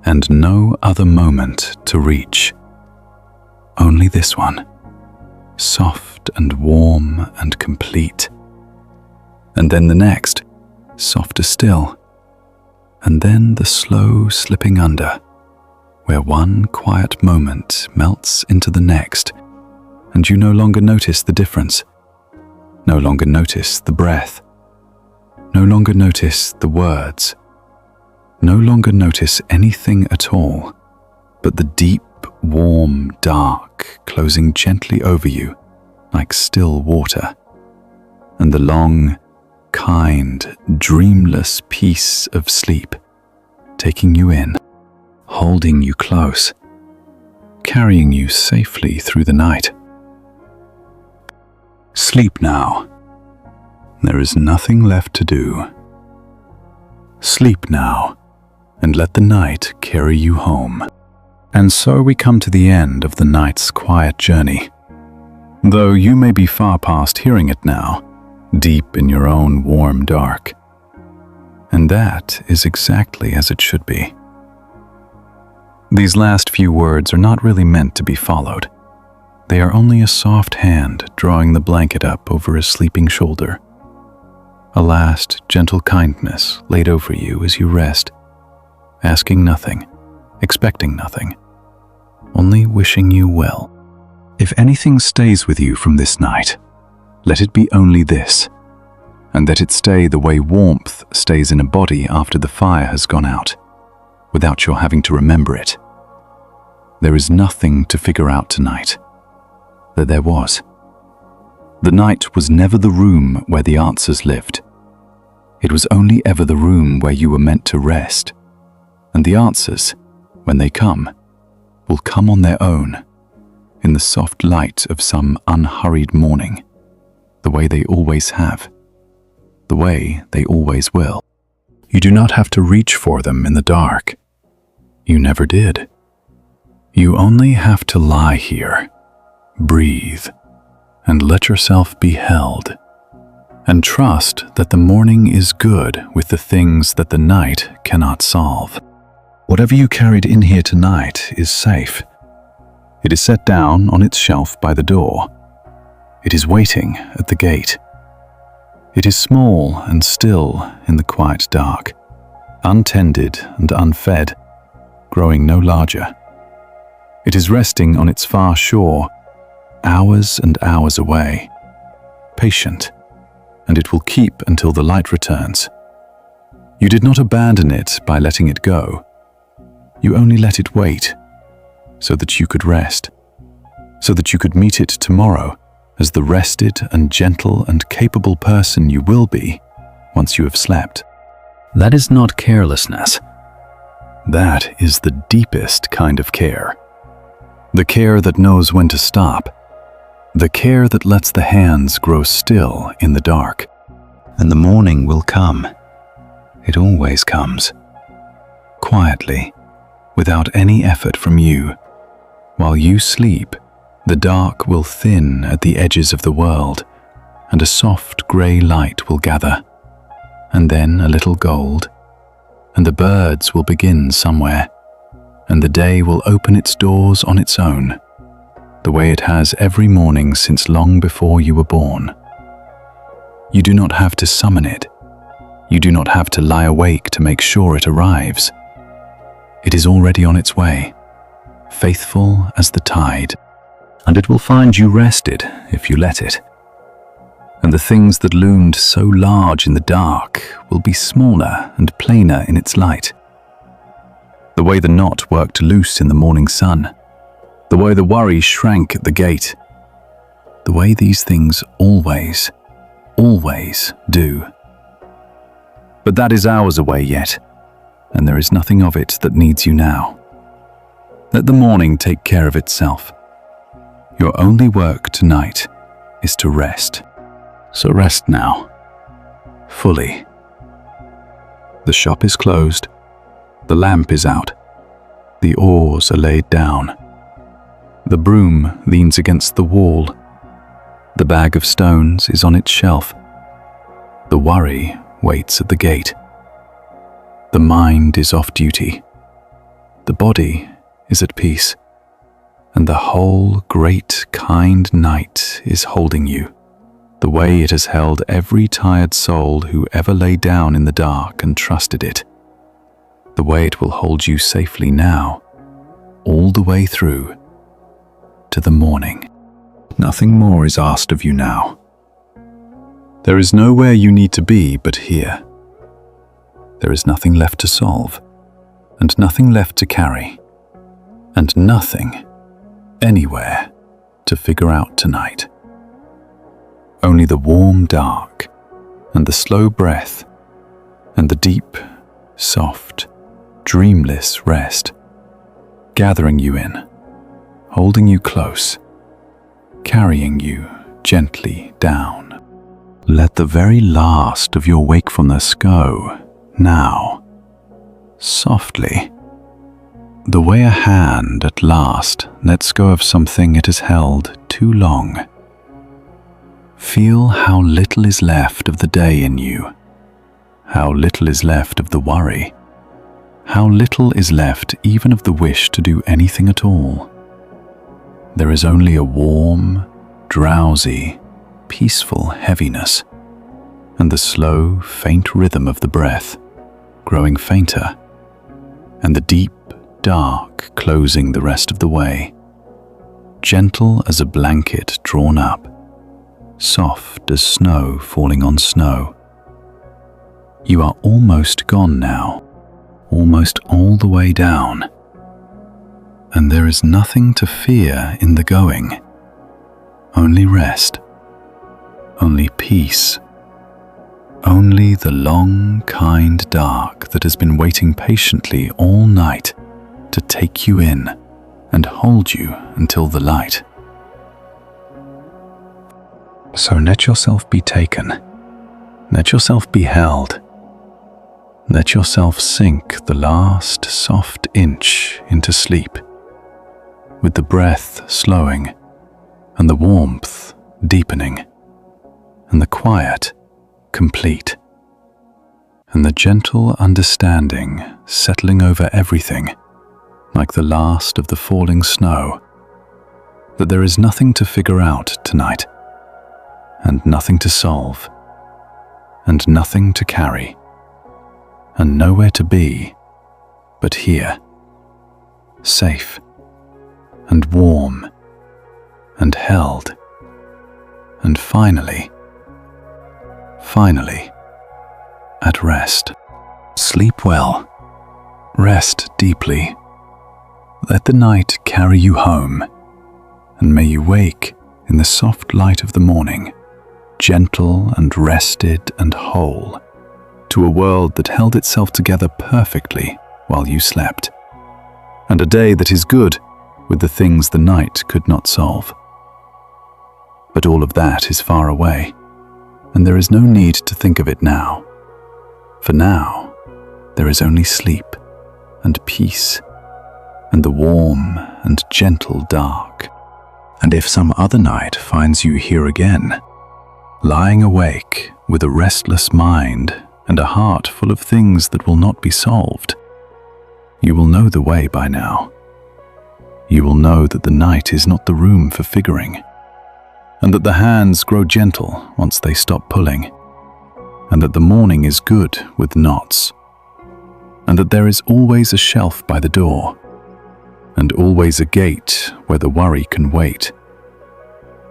and no other moment to reach. Only this one, soft and warm and complete. And then the next, softer still. And then the slow slipping under, where one quiet moment melts into the next, and you no longer notice the difference, no longer notice the breath, no longer notice the words, no longer notice anything at all, but the deep, warm dark closing gently over you like still water, and the long, kind, dreamless peace of sleep taking you in, holding you close, carrying you safely through the night. Sleep now. There is nothing left to do. Sleep now, and let the night carry you home. And so we come to the end of the night's quiet journey. Though you may be far past hearing it now, deep in your own warm dark. And that is exactly as it should be. These last few words are not really meant to be followed. They are only a soft hand drawing the blanket up over a sleeping shoulder. A last gentle kindness laid over you as you rest, asking nothing, expecting nothing, only wishing you well. If anything stays with you from this night, let it be only this, and let it stay the way warmth stays in a body after the fire has gone out, without your having to remember it. There is nothing to figure out tonight that there was. The night was never the room where the answers lived. It was only ever the room where you were meant to rest, and the answers, when they come, will come on their own, in the soft light of some unhurried morning, the way they always have, the way they always will. You do not have to reach for them in the dark. You never did. You only have to lie here, breathe, and let yourself be held, and trust that the morning is good with the things that the night cannot solve. Whatever you carried in here tonight is safe. It is set down on its shelf by the door. It is waiting at the gate. It is small and still in the quiet dark, untended and unfed, growing no larger. It is resting on its far shore, hours and hours away, patient, and it will keep until the light returns. You did not abandon it by letting it go. You only let it wait, so that you could rest, so that you could meet it tomorrow as the rested and gentle and capable person you will be once you have slept. That is not carelessness. That is the deepest kind of care. The care that knows when to stop. The care that lets the hands grow still in the dark. And the morning will come. It always comes. Quietly, without any effort from you. While you sleep, the dark will thin at the edges of the world, and a soft grey light will gather, and then a little gold, and the birds will begin somewhere, and the day will open its doors on its own, the way it has every morning since long before you were born. You do not have to summon it. You do not have to lie awake to make sure it arrives. It is already on its way, faithful as the tide, and it will find you rested if you let it. And the things that loomed so large in the dark will be smaller and plainer in its light. The way the knot worked loose in the morning sun, the way the worry shrank at the gate, the way these things always do. But that is hours away yet, and there is nothing of it that needs you now. Let the morning take care of itself. Your only work tonight is to rest. So rest now, fully. The shop is closed, the lamp is out, the oars are laid down. The broom leans against the wall. The bag of stones is on its shelf. The worry waits at the gate. The mind is off duty. The body is at peace. And the whole great, kind night is holding you, the way it has held every tired soul who ever lay down in the dark and trusted it. The way it will hold you safely now, all the way through, to the morning. Nothing more is asked of you now. There is nowhere you need to be but here. There is nothing left to solve, and nothing left to carry, and nothing, anywhere, to figure out tonight. Only the warm dark, and the slow breath, and the deep, soft, dreamless rest, gathering you in, holding you close, carrying you gently down. Let the very last of your wakefulness go now, softly, the way a hand at last lets go of something it has held too long. Feel how little is left of the day in you, how little is left of the worry, how little is left even of the wish to do anything at all. There is only a warm, drowsy, peaceful heaviness, and the slow, faint rhythm of the breath, growing fainter, and the deep, dark closing the rest of the way, gentle as a blanket drawn up, soft as snow falling on snow. You are almost gone now, almost all the way down, and there is nothing to fear in the going, only rest, only peace, only the long, kind dark that has been waiting patiently all night to take you in and hold you until the light. So let yourself be taken, let yourself be held, let yourself sink the last soft inch into sleep, with the breath slowing and the warmth deepening and the quiet complete and the gentle understanding settling over everything like the last of the falling snow, that there is nothing to figure out tonight, and nothing to solve, and nothing to carry, and nowhere to be but here, safe and warm and held, and finally, at rest. Sleep well, rest deeply. Let the night carry you home, and may you wake in the soft light of the morning, gentle and rested and whole, to a world that held itself together perfectly while you slept, and a day that is good with the things the night could not solve. But all of that is far away, and there is no need to think of it now. For now, there is only sleep and peace, and the warm and gentle dark. And if some other night finds you here again, lying awake with a restless mind and a heart full of things that will not be solved, you will know the way by now. You will know that the night is not the room for figuring, and that the hands grow gentle once they stop pulling, and that the morning is good with knots, and that there is always a shelf by the door, and always a gate where the worry can wait,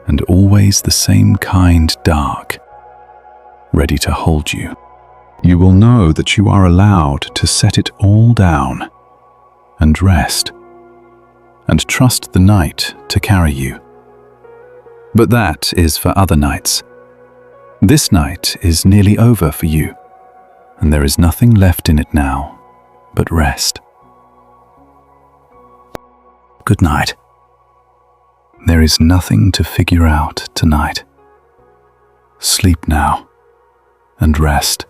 and always the same kind dark, ready to hold you. You will know that you are allowed to set it all down, and rest, and trust the night to carry you. But that is for other nights. This night is nearly over for you, and there is nothing left in it now but rest. Good night. There is nothing to figure out tonight. Sleep now and rest.